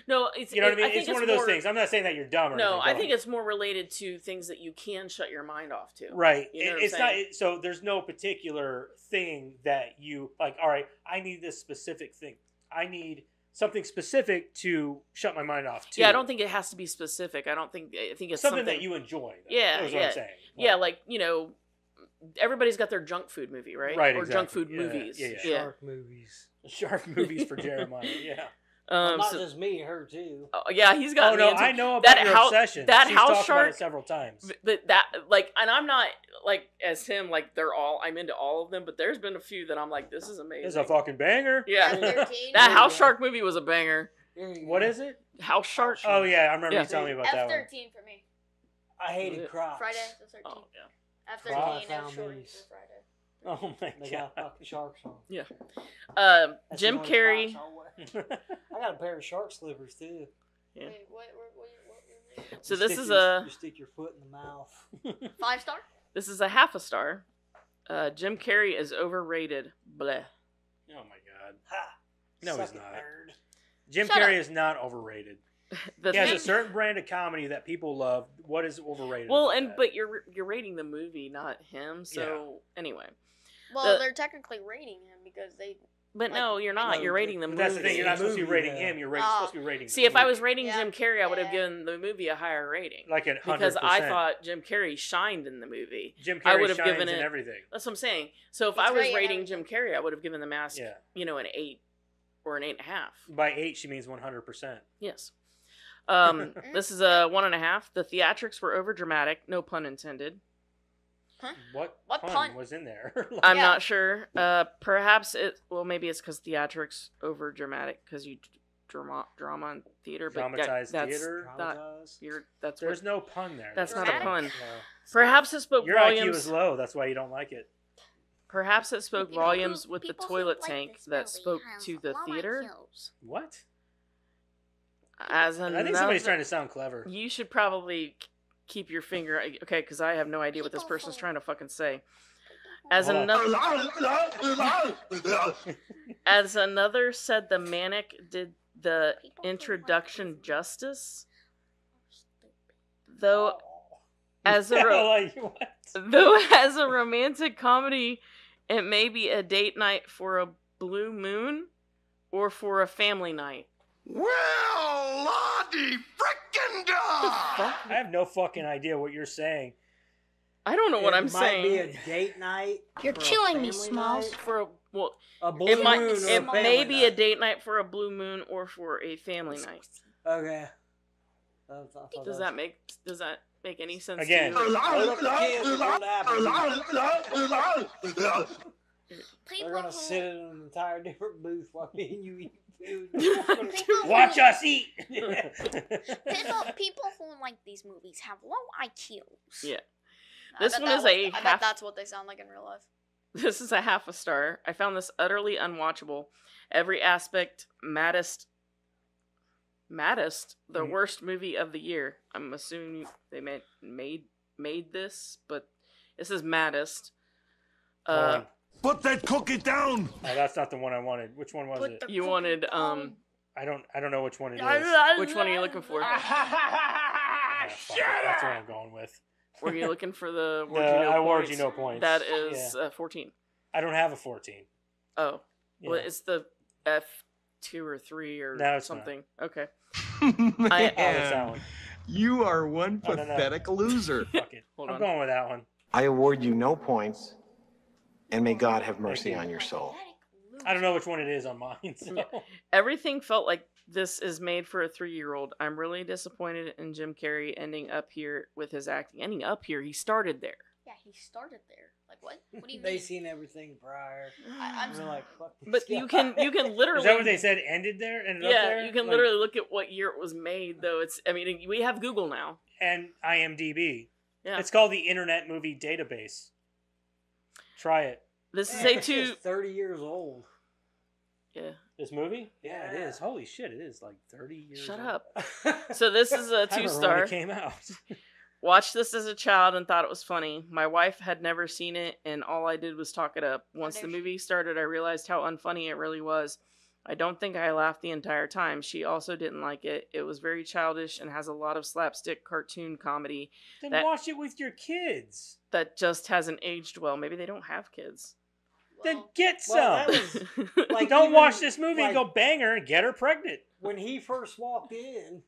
No, it's, You know what I mean? think It's one of those more, things. I'm not saying that you're dumb or No, anything. I think it's more related to things that you can shut your mind off to. right. You know what It's I'm not. saying? So there's no particular thing that you like. All right, I need this specific thing. I need something specific to shut my mind off to. Yeah, I don't think it has to be specific. I think it's something that you enjoy. Though, Yeah, is what yeah. I'm saying. Yeah, like, everybody's got their junk food movie, right? Right, Or junk exactly. food Yeah, movies. yeah. Shark movies. Shark movies for Jeremiah. Yeah. Well, not So- just me, her too. yeah, he's got Oh me no, into I know about that your house- obsession. that She's house talked about shark- it several times. But that, like, and I'm not like as him, like I'm into all of them, but there's been a few that I'm like, this is amazing. It's a fucking banger. Yeah, F13. that House Yeah. Shark movie was a banger. What is it? House Shark. Oh yeah, I remember Yeah. you telling me about that one. F13 for me. I hated Crocs. Friday the 13th. Oh yeah. F13 Crocs is found short these. for Friday. Oh my They god. got fucking sharks on. Yeah. That's the Jim only Carrey. Crocs I wear. I got a pair of shark slivers too. Yeah. Wait, what? So You this stick is you stick your foot in the mouth. 5-star? this is a half a star. Jim Carrey is overrated. Bleh. Oh my god. Ha! No, he's Suck it, not. nerd. Jim Shut Carrey up. is not overrated. The He has thing, a certain brand of comedy that people love. What is overrated? well, about and that? but you're rating the movie, not him. So anyway, Well, The- they're technically rating him because they. but like, no, you're not. no, You're rating the But movie. that's the thing. You're not supposed to be Movie, rating yeah. him. You're Oh. supposed to be rating. See, the if I was movie. rating Yeah. Jim Carrey, I would have Yeah. given the movie a higher rating like at 100%. because I thought Jim Carrey shined in the movie. Jim I Carrey would have shines given in it- everything. That's what I'm saying. So if He's I was great in rating Jim everything. Carrey, I would have given The Mask, Yeah. an 8 or an 8.5. By 8, she means 100%. Yes. This is a 1.5. The theatrics were over dramatic, no pun intended. What What pun pun? was in there? I'm Yeah. not sure. Perhaps maybe it's because theatrics over dramatic because you drama and theater, but Dramatized that's theater? not Traumatized. that's There's what, no pun there. that's not a Dramatic? pun. No. Perhaps it spoke Your IQ volumes. is low. That's why you don't like it. Perhaps it spoke People volumes who- with the people who toilet like tank this that movie spoke have to the low theater. IQs. What? As I another, think somebody's trying to sound clever. You should probably keep your finger okay, because I have no idea what this People person's who- trying to fucking say. As Hold on. another said, the manic did the People who like introduction this justice. Though Oh. as a Yeah, ro- like, what? though as a romantic comedy, it may be a date night for a blue moon or for a family night. Well, Lottie frickin' da! I have no fucking idea what you're saying. I don't know what It I'm might saying. be a date night. You're for a killing me, family Smalls. night, For A blue it might moon or it a family may be a night. date night for a blue moon or for a family night. Okay. I thought Does that make any sense Again. to you? Hold up the kids, it's gonna happen. People They're gonna who- sit in an entire different booth while me and you eat food. people Watch who- us eat. People who like these movies have low IQs. Yeah. I This bet one that is was- a I bet half. that's what they sound like in real life. This is a half a star. I found this utterly unwatchable. Every aspect maddest, the worst movie of the year. I'm assuming they made this, but this is maddest. Hold on. Put that cookie down! Oh, that's not the one I wanted. Which one was Put it? the You wanted I don't know which one it is. which one are you looking for? Ah, fuck it. That's what I'm going with. Were you looking for the The award you know award points? you know points. That is 14. I don't have a 14. Oh, well, Yeah. it's the F2 or 3 or No, it's something. Okay. Oh, it's that Man, one. you are one Oh, no, no. pathetic loser. Fuck it. Hold I'm on. going with that one. I award you no points, and may God have mercy you. on your soul. I don't know which one it is on mine. So. Everything felt like this is made for a 3-year-old. I'm really disappointed in Jim Carrey ending up here with his acting. Ending up here, he started there. Yeah, he started there. Like what? What do you They mean? seen everything prior. I'm They're like, fuck this But you guy. can literally. Is that what they said? Ended there? Ended up Yeah, there? you can Like, literally look at what year it was made. Though we have Google now. And IMDb. Yeah, It's called the Internet Movie Database. Try it. this is Man, a it's 2. 30 years old. Yeah, This movie? Yeah, it Yeah. is. Holy shit, it is like 30 years shut old. up. So this is a I remember when 2-star. it came out. Watched this as a child and thought it was funny. My wife had never seen it, and all I did was talk it up. Once the movie started, I realized how unfunny it really was. I don't think I laughed the entire time. She also didn't like it. It was very childish and has a lot of slapstick cartoon comedy. Then watch it with your kids. That just hasn't aged well. Maybe they don't have kids. Then get some. Well, that was, like, don't even, watch this movie and like, go bang her and get her pregnant. When he first walked in,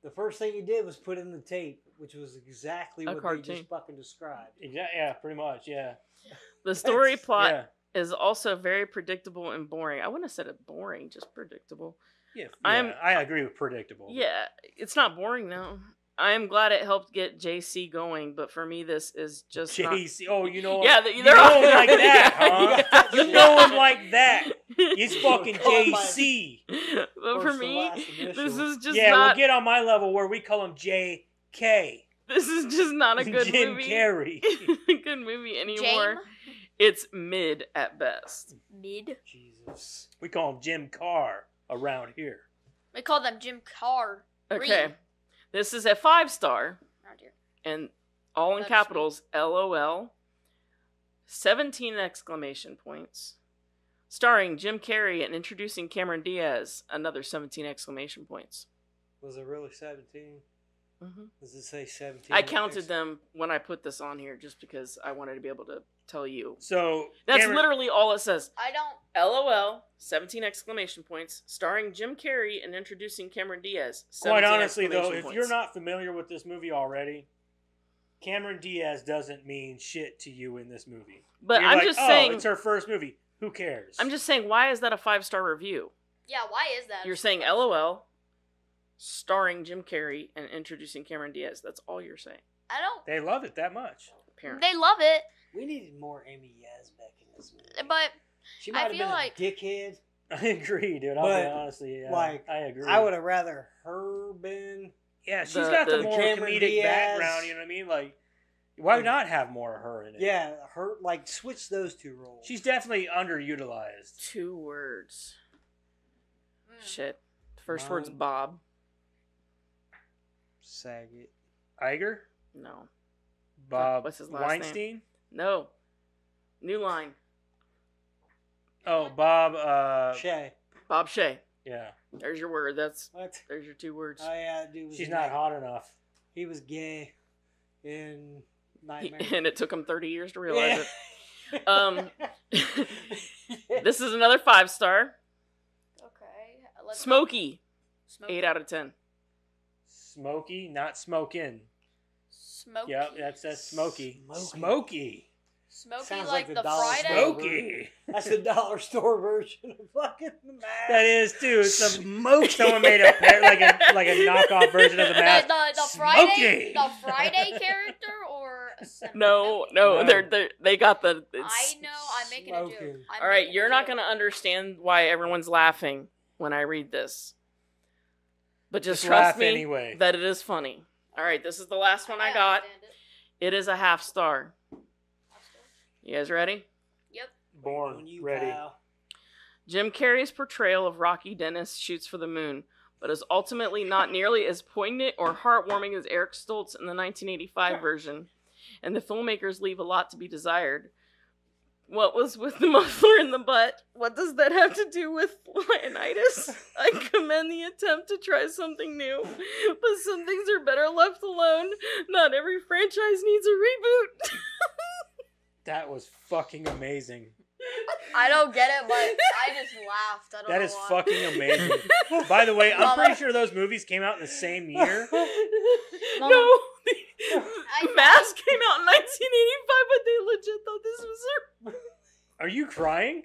the first thing he did was put in the tape, which was exactly what cartoon. they just fucking described. Yeah, pretty much, yeah. The story plot yeah. is also very predictable and boring. I wouldn't have said it boring, just predictable. Yeah, I agree with predictable. Yeah, it's not boring though. I am glad it helped get JC going, but for me, this is just JC. not... Oh, you know him. Yeah, you know him like that, huh? Yeah. You know him like that. He's fucking JC. But for me, this is just yeah, not... we'll get on my level where we call him JK. This is just not a good Jim movie. Carrey. Good movie anymore. Jame? It's mid at best. Mid. Jesus. We call him Jim Carr around here. We call them Jim Carr. Okay. This is a 5-star. Oh dear. And all in That's capitals, LOL. 17 exclamation points. Starring Jim Carrey and introducing Cameron Diaz, another 17 exclamation points. Was it really 17? Mm-hmm. Does it say 17? I counted them when I put this on here just because I wanted to be able to tell you. So that's literally all it says. I don't. LOL, 17 exclamation points, starring Jim Carrey and introducing Cameron Diaz. Quite honestly, though, exclamation if points. you're not familiar with this movie already, Cameron Diaz doesn't mean shit to you in this movie. But You're I'm like, just saying, it's her first movie. Who cares? I'm just saying, why is that a 5-star review? Yeah, why is that? You're saying LOL, starring Jim Carrey and introducing Cameron Diaz. That's all you're saying. I don't. They love it that much. Apparently. They love it, We needed more Amy Yazbek in this movie. but She might I have feel been like- a dickhead. I agree, dude. I'll be But, honestly, like, I agree. I would have rather her been. Yeah, she's The- got the the more Cameron comedic Diaz. background. You know what I mean? Like, why not have more of her in it? Yeah, her, like, switch those two roles. She's definitely underutilized. 2 words. Mm. Shit. The first word's Mine. Bob. Saget. Iger? No. Bob What's his last name? Weinstein? No. New line. Oh, Bob, Shay. Bob Shea. yeah. There's your word. There's What? your 2 words. Oh, yeah, dude was She's gay. not hot enough. He was gay in Nightmare. And it took him 30 years to realize Yeah. it. This is another 5-star. okay. Let's Smokey. Smokey. 8 out of 10. Smoky, not smoking. Smokey. Yep, that's Smoky. Smokey. Smoky. Smoky Sounds like like the the dollar Friday. Smoky. That's the dollar store version of fucking the mask. That is too. Someone made a like a knockoff version of the mask. The Friday, Smokey. the Friday character or No, No. they got the. I know. I'm making a joke. Smoking. I'm All right, making a you're not joke. gonna understand why everyone's laughing when I read this, but just Just trust laugh me anyway. that it is funny. All right, this is the last one I got. understand It is a 1/2 star. You guys ready? Yep. Born You, ready. pal. Jim Carrey's portrayal of Rocky Dennis shoots for the moon, but is ultimately not nearly as poignant or heartwarming as Eric Stoltz in the 1985 version, and the filmmakers leave a lot to be desired. What was with the muffler in the butt? What does that have to do with Leonidas? I commend the attempt to try something new, but some things are better left alone. Not every franchise needs a reboot. That was fucking amazing. I don't get it, but I just laughed. I don't That know is why. fucking amazing. By the way, I'm Mama. pretty sure those movies came out in the same year. Mama. No, I- Mask came out in 1985, but they legit thought this was her. Are you crying?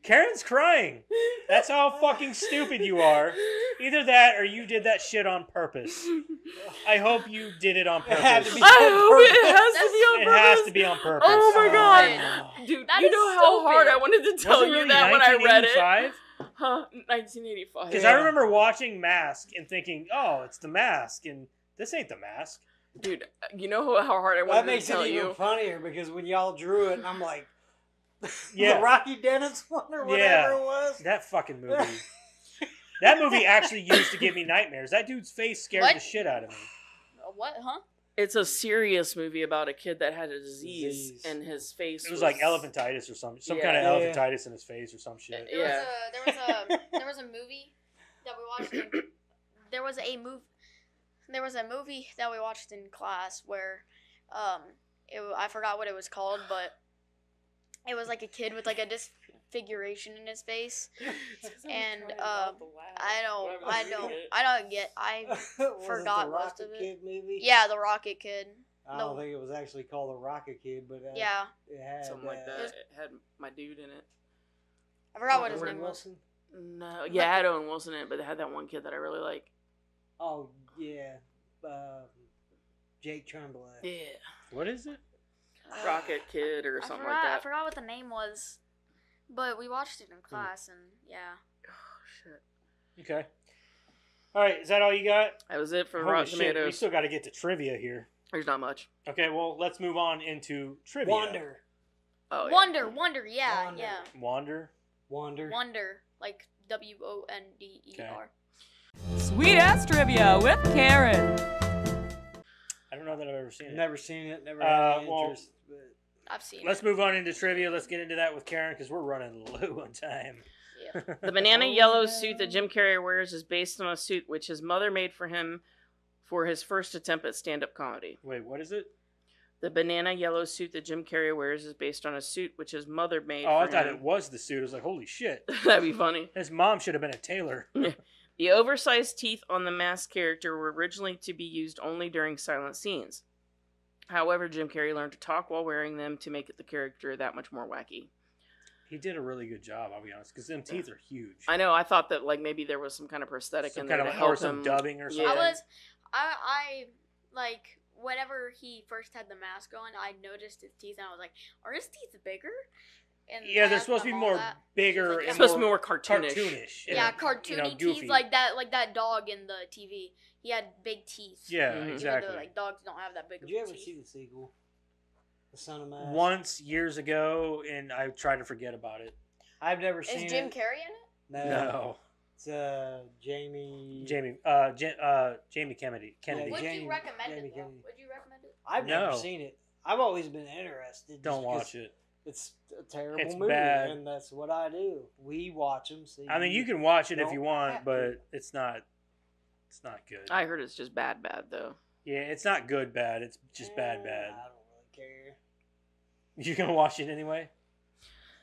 Karen's crying. That's how fucking stupid you are. Either that or you did that shit on purpose. I hope you did it on It had to purpose. be. I hope it has to be on It purpose. has to be on purpose. Oh my god, Oh. dude! That you is know how hard stupid. I wanted to tell Was it you really that when I read it. 1985? Huh? 1985. Because Yeah. I remember watching Mask and thinking, oh, it's the Mask, and this ain't the Mask. Dude, you know how hard I That wanted makes to tell it even you. funnier because when y'all drew it, I'm like, Yeah. the Rocky Dennis one or whatever Yeah. it was. That fucking movie. That movie actually used to give me nightmares. That dude's face scared What? the shit out of me. what? Huh? It's a serious movie about a kid that had a disease, Disease. and his face. It was like elephantitis or something. Some kind of Yeah. elephantitis in his face or some shit. Yeah. There was a movie that we watched. There was a movie that we watched in class where, I forgot what it was called, but it was like a kid with like a disfiguration in his face, and I forgot the most Rocket of it. Kid movie? Yeah, the Rocket Kid. I don't think it was actually called the Rocket Kid, but Yeah, it had Something like that. It had my dude in it. I forgot what his Owen name was. Wilson? No, yeah, it had Owen Wilson in it, but it had that one kid that I really like. Oh yeah, Jake Tremblay. Yeah. What is it? Rocket Kid or something like I that. forgot what the name was, but we watched it in class, and yeah. Oh, shit. Okay. All right, is that all you got? That was it for Holy Rotten shit, Tomatoes. we still got to get to trivia here. There's not much. Okay, well, let's move on into trivia. Wonder. Oh, yeah. Wonder, yeah, Wonder. yeah. Wonder. Wonder, like WONDER. Sweet ass trivia with Karen. I don't know that I've ever seen it. Never seen it. Never had any well, interest. But I've seen Let's it. move on into trivia. Let's get into that with Karen because we're running low on time. Yeah. The banana yellow suit that Jim Carrey wears is based on a suit which his mother made for him for his first attempt at stand-up comedy. Wait, what is it? The banana yellow suit that Jim Carrey wears is based on a suit which his mother made Oh, I for thought him. it was the suit. I was like, holy shit. That'd be funny. His mom should have been a tailor. The oversized teeth on the masked character were originally to be used only during silent scenes. However, Jim Carrey learned to talk while wearing them to make the character that much more wacky. He did a really good job, I'll be honest, because them teeth are huge. I know. I thought that like maybe there was some kind of prosthetic Some in there kind to of help or some him. dubbing or something. Yeah. I like whenever he first had the mask on, I noticed his teeth and I was like, are his teeth bigger? And Yeah, I they're asked supposed to my be mom more that. bigger. She's like, and It's supposed to be more cartoonish. Yeah, and, cartoony goofy. teeth like that dog in the TV. He had big teeth. Yeah, Mhm. exactly. Even though, like dogs don't have that big of did you ever teeth. see the sequel, The Son of Mask? Once years ago, and I tried to forget about it. I've never seen Is Jim it. Carrey in it? No. It's Jamie. Jamie Kennedy. Yeah, Would Jamie- you recommend Jamie it though? Kennedy. Would you recommend it? I've No. never seen it. I've always been interested. Don't just watch 'cause it. It's a terrible It's movie, bad. and that's what I do. We watch them. So I mean, you can watch it if don't you want, have but to. it's not good. I heard it's just bad though. Yeah, it's not good bad. It's just bad. I don't really care. You're gonna watch it anyway.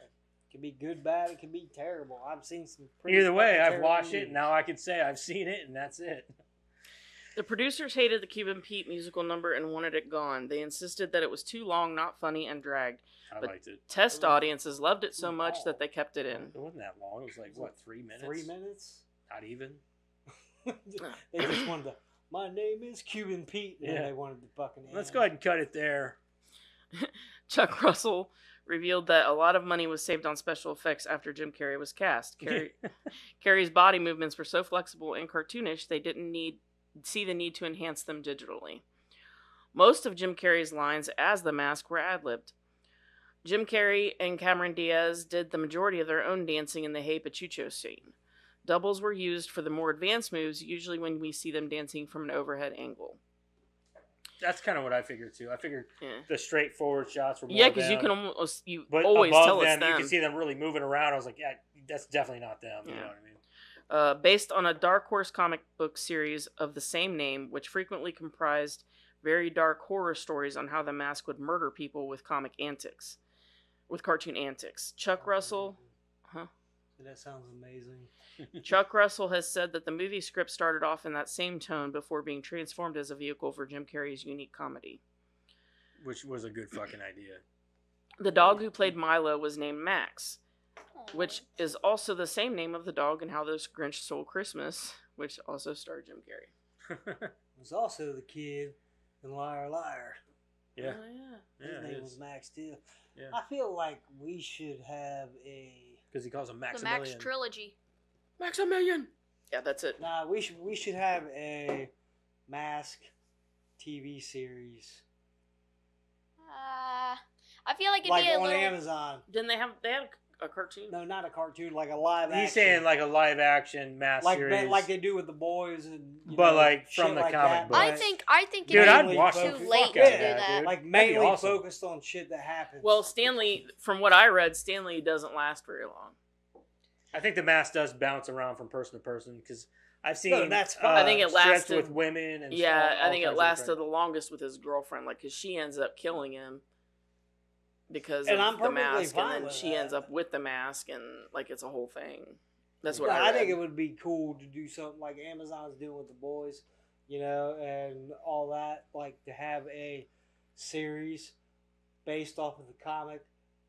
It can be good, bad. It can be terrible. I've seen some. Pretty Either way, fucking I've terrible watched it. movies. And now I can say I've seen it, and that's it. The producers hated the Cuban Pete musical number and wanted it gone. They insisted that it was too long, not funny, and dragged. I But liked it. Test audiences loved it so much that they kept it in. It wasn't that long. It was like what, 3 minutes? 3 minutes. Not even. They just wanted to. My name is Cuban Pete. And Yeah. they wanted to fucking. Let's end. go ahead and cut it there. Chuck Russell revealed that a lot of money was saved on special effects after Jim Carrey was cast. Carrey's body movements were so flexible and cartoonish they didn't see the need to enhance them digitally. Most of Jim Carrey's lines as the Mask were ad-libbed. Jim Carrey and Cameron Diaz did the majority of their own dancing in the Hey Pachucho scene. Doubles were used for the more advanced moves, usually when we see them dancing from an overhead angle. That's kind of what I figured too. I figured Yeah. the straightforward shots were more Yeah, because you them, can almost but always above tell them, it's them. you can see them really moving around. I was like, yeah, that's definitely not them. You Yeah. know what I mean? Based on a Dark Horse comic book series of the same name, which frequently comprised very dark horror stories on how the Mask would murder people with cartoon antics. Chuck Russell That sounds amazing. Chuck Russell has said that the movie script started off in that same tone before being transformed as a vehicle for Jim Carrey's unique comedy. Which was a good fucking idea. The dog who played Milo was named Max, which is also the same name of the dog in How the Grinch Stole Christmas, which also starred Jim Carrey. Was also the kid in Liar Liar. Yeah. Oh, yeah. His Yeah, name it was is. Max too. Yeah. I feel like we should have a. Because he calls him The Max Maximilian. trilogy. Maximilian! Yeah, that's it. Nah, we should have a Mask TV series I feel like it'd like be a on little. Amazon. Didn't they have a cartoon? No, not a cartoon, like a live. He's action. saying like a live action mass series, like they do with the boys, and but know, like shit from the like comic that, book. I think Dude, it's I'd watch mainly the too fuck late out to of do that. dude. like That'd be mainly awesome. focused on shit that happens. Well, Stanley, from what I read, Stanley doesn't last very long. I think the mask does bounce around from person to person because I've seen. No, that's fine. I think it strips lasted with women and Yeah, all I think it kinds of lasted different- the longest with his girlfriend, like, because she ends up killing him because And of I'm the perfectly mask, fine and then with she that. ends up with the mask, and like it's a whole thing. That's what No, I read. think it would be cool to do something like Amazon's doing with the boys, and all that. Like to have a series based off of the comic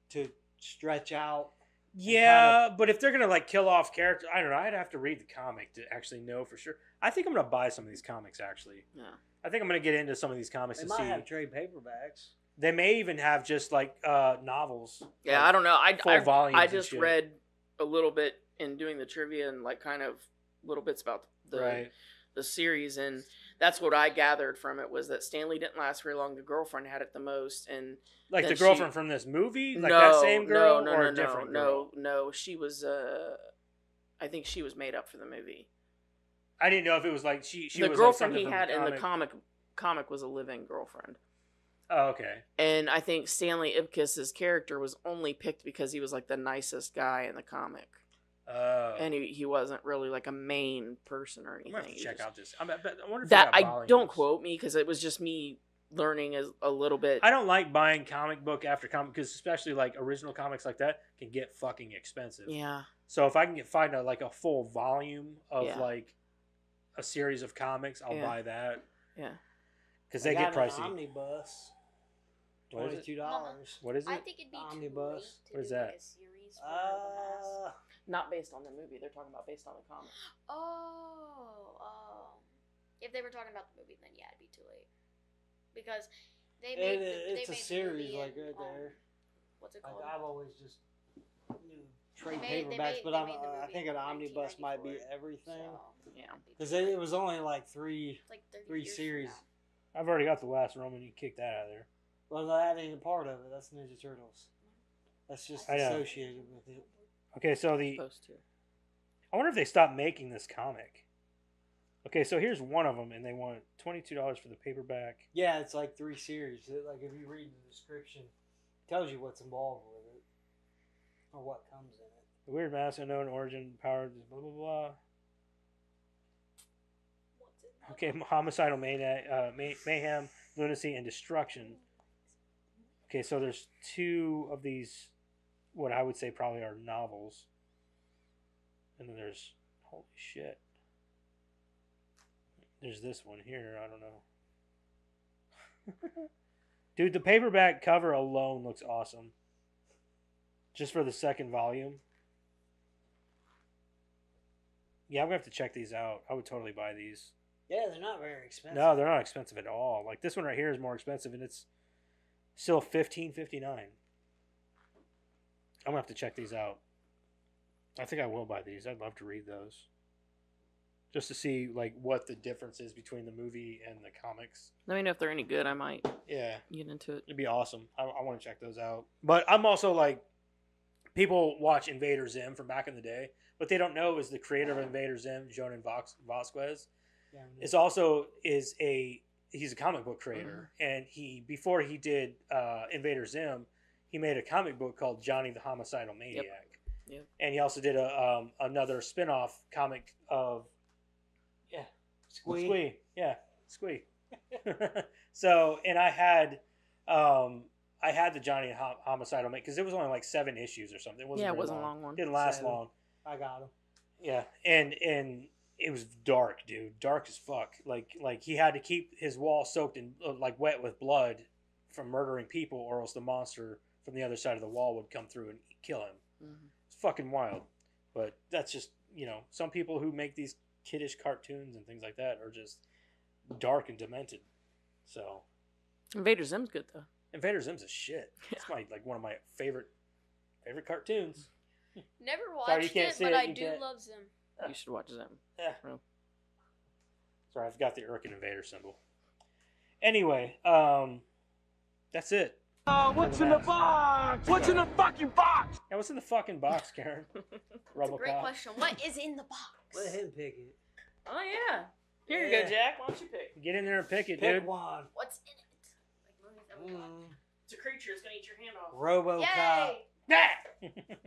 to stretch out. Yeah, but if they're gonna like kill off characters, I don't know. I'd have to read the comic to actually know for sure. I think I'm gonna buy some of these comics. Actually, Yeah. I think I'm gonna get into some of these comics They and might see. have trade paperbacks. They may even have just like novels. Yeah, like, I don't know. full volumes I and just shit. read a little bit in doing the trivia and like kind of little bits about the Right. the series, and that's what I gathered from it was that Stanley didn't last very long. The girlfriend had it the most, and Like then the girlfriend from this movie, like no, that same girl, no, or no, a different girl. no. She was I think she was made up for the movie. I didn't know if it was like she The was girlfriend like he something had from in the comic was a living girlfriend. Oh, okay. And I think Stanley Ipkiss's character was only picked because he was like the nicest guy in the comic. Oh. And he wasn't really like a main person or I'm anything. gonna have to He check was- out this. I wonder if that. they I got don't volumes. quote me because it was just me learning a little bit. I don't like buying comic book after comic because especially like original comics like that can get fucking expensive. Yeah. So if I can find a full volume of Yeah. like a series of comics, I'll Yeah. buy that Yeah. because they get pricey. An omnibus. What is it? $22. What is it? I think it'd be Omnibus. too late to What is do that? like a series for the mask. Not based on the movie. They're talking about based on the comic. If they were talking about the movie, then yeah, it'd be too late because they It, made it's the a series movie like in, right there. What's it Like called? I've always just knew trade They paperbacks, but made the I movie think in an omnibus might be 1994, everything so Yeah. it'd be because too late. it was only like three It's like 30 three years from series. now. I've already got the last Roman. You kicked that out of there. Well, no, that ain't a part of it. That's Ninja Turtles. That's just I know. associated with it. Okay, so Supposed to. I wonder if they stopped making this comic. Okay, so here's one of them, and they want $22 for the paperback. Yeah, it's like three series. Like if you read the description, it tells you what's involved with it or what comes in it. The weird mask, unknown origin, power, blah blah blah. What's it? Okay, homicidal mayhem, lunacy, and destruction. Okay, so there's two of these, what I would say probably are novels. And then there's, holy shit. There's this one here, I don't know. Dude, the paperback cover alone looks awesome. Just for the second volume. Yeah, I'm going to have to check these out. I would totally buy these. Yeah, they're not very expensive. No, they're not expensive at all. Like this one right here is more expensive, and it's still $15.59. I'm gonna have to check these out. I think I will buy these. I'd love to read those, just to see like what the difference is between the movie and the comics. Let me know if they're any good. I might Yeah, get into it. it'd be awesome. I want to check those out. But I'm also like, people watch Invader Zim from back in the day, what they don't know is the creator of Invader Zim, Jonan Vasquez. Yeah, Is also he's a comic book creator, and before he did Invader Zim, he made a comic book called Johnny the Homicidal Maniac. Yep. And he also did another spin-off comic of Squee. Yeah, Squee. So, and I had the Johnny Homicidal Maniac because it was only like 7 issues or something. It wasn't Yeah, it very wasn't a long one. Didn't last 7. long. I got them. Yeah, and it was dark, dude. Dark as fuck. Like he had to keep his wall soaked in like wet with blood from murdering people, or else the monster from the other side of the wall would come through and kill him. Mm-hmm. It's fucking wild. But that's just, some people who make these kiddish cartoons and things like that are just dark and demented. So Invader Zim's good though. Invader Zim's a shit. It's one of my favorite cartoons. Never Sorry, you watched can't it, see but it, I you do can't. love Zim. You should watch Zim. Yeah. Oh. Sorry, I forgot the Urkin Invader symbol. Anyway, that's it. What's in the box? What's in the fucking box? Yeah, what's in the fucking box, Karen? That's a great RoboCop. question. What is in the box? Let him pick it. Oh yeah. Here you Yeah. go, Jack. Why don't you pick? Get in there and pick it, Pick dude. one. What's in it? Like movies that we watch. It's a creature. It's gonna eat your hand off. RoboCop Yeah.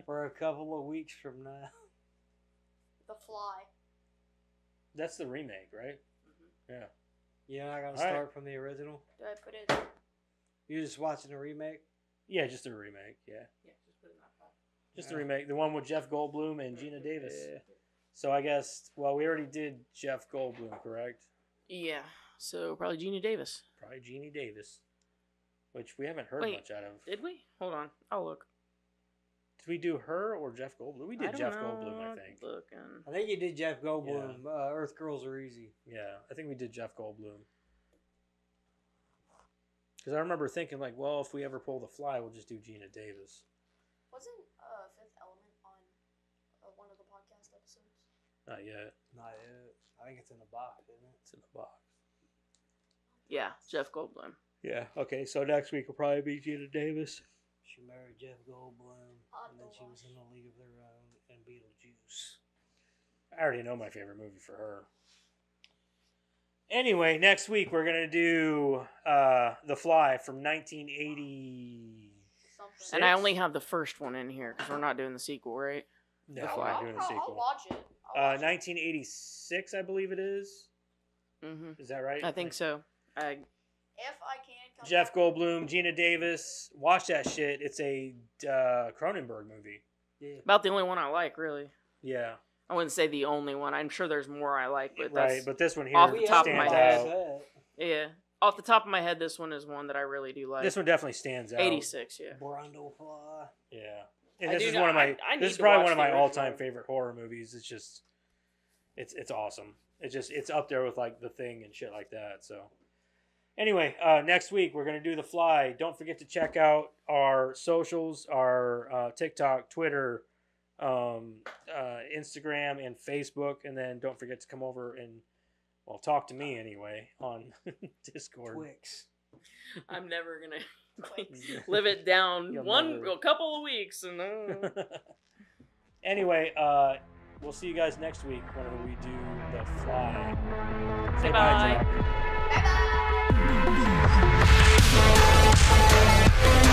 for a couple of weeks from now. The Fly. That's the remake, right? Yeah. You're not gonna All right. start from the original. Do I put it? You're just watching the remake. Yeah, just a remake. Yeah, Yeah, just put it in that pot. just a remake. The one with Jeff Goldblum and Gina Davis. So I guess, well, we already did Jeff Goldblum, correct? Yeah. So probably Gina Davis. Probably Gina Davis, which we haven't heard Wait, much out of. Did we? Hold on. I'll look. Did we do her or Jeff Goldblum? We I did don't Jeff know. Goldblum, I think. Look. I think you did Jeff Goldblum. Earth Girls Are Easy. Yeah, I think we did Jeff Goldblum. Because I remember thinking, like, well, if we ever pull the Fly, we'll just do Gina Davis. Wasn't Fifth Element on one of the podcast episodes? Not yet. Not yet. I think it's in the box, isn't it? It's in the box. Yeah, Jeff Goldblum. Yeah, okay, so next week will probably be Gina Davis. She married Jeff Goldblum, and then she was in A League of Their Own and Beetlejuice. I already know my favorite movie for her. Anyway, next week we're going to do The Fly from 1980. Something. And I only have the first one in here because we're not doing the sequel, right? No, The we're Fly. not doing the I'll sequel. watch it. I'll watch it. 1986, I believe it is. Mm-hmm. Is that right? I think so. If I can come Jeff back. Goldblum, Gina Davis. Watch that shit. It's a Cronenberg movie. Yeah. About the only one I like, really. Yeah. I wouldn't say the only one. I'm sure there's more I like, but Right, that's but this one here off the top of my stands head. out. yeah. Off the top of my head, this one is one that I really do like. This one definitely stands out. 86, yeah. Brundlefly. Yeah. And I this do is know- one of my I need this is to probably watch one of the my original. all-time favorite horror movies. It's just it's awesome. It's up there with like The Thing and shit like that. So anyway, next week we're going to do The Fly. Don't forget to check out our socials, our TikTok, Twitter, Instagram, and Facebook. And then don't forget to come over and, well, talk to me anyway on Discord. Twix. I'm never going to live it down You'll never. a couple of weeks. And Anyway, we'll see you guys next week whenever we do The Fly. Say Say bye. Jack. Bye bye.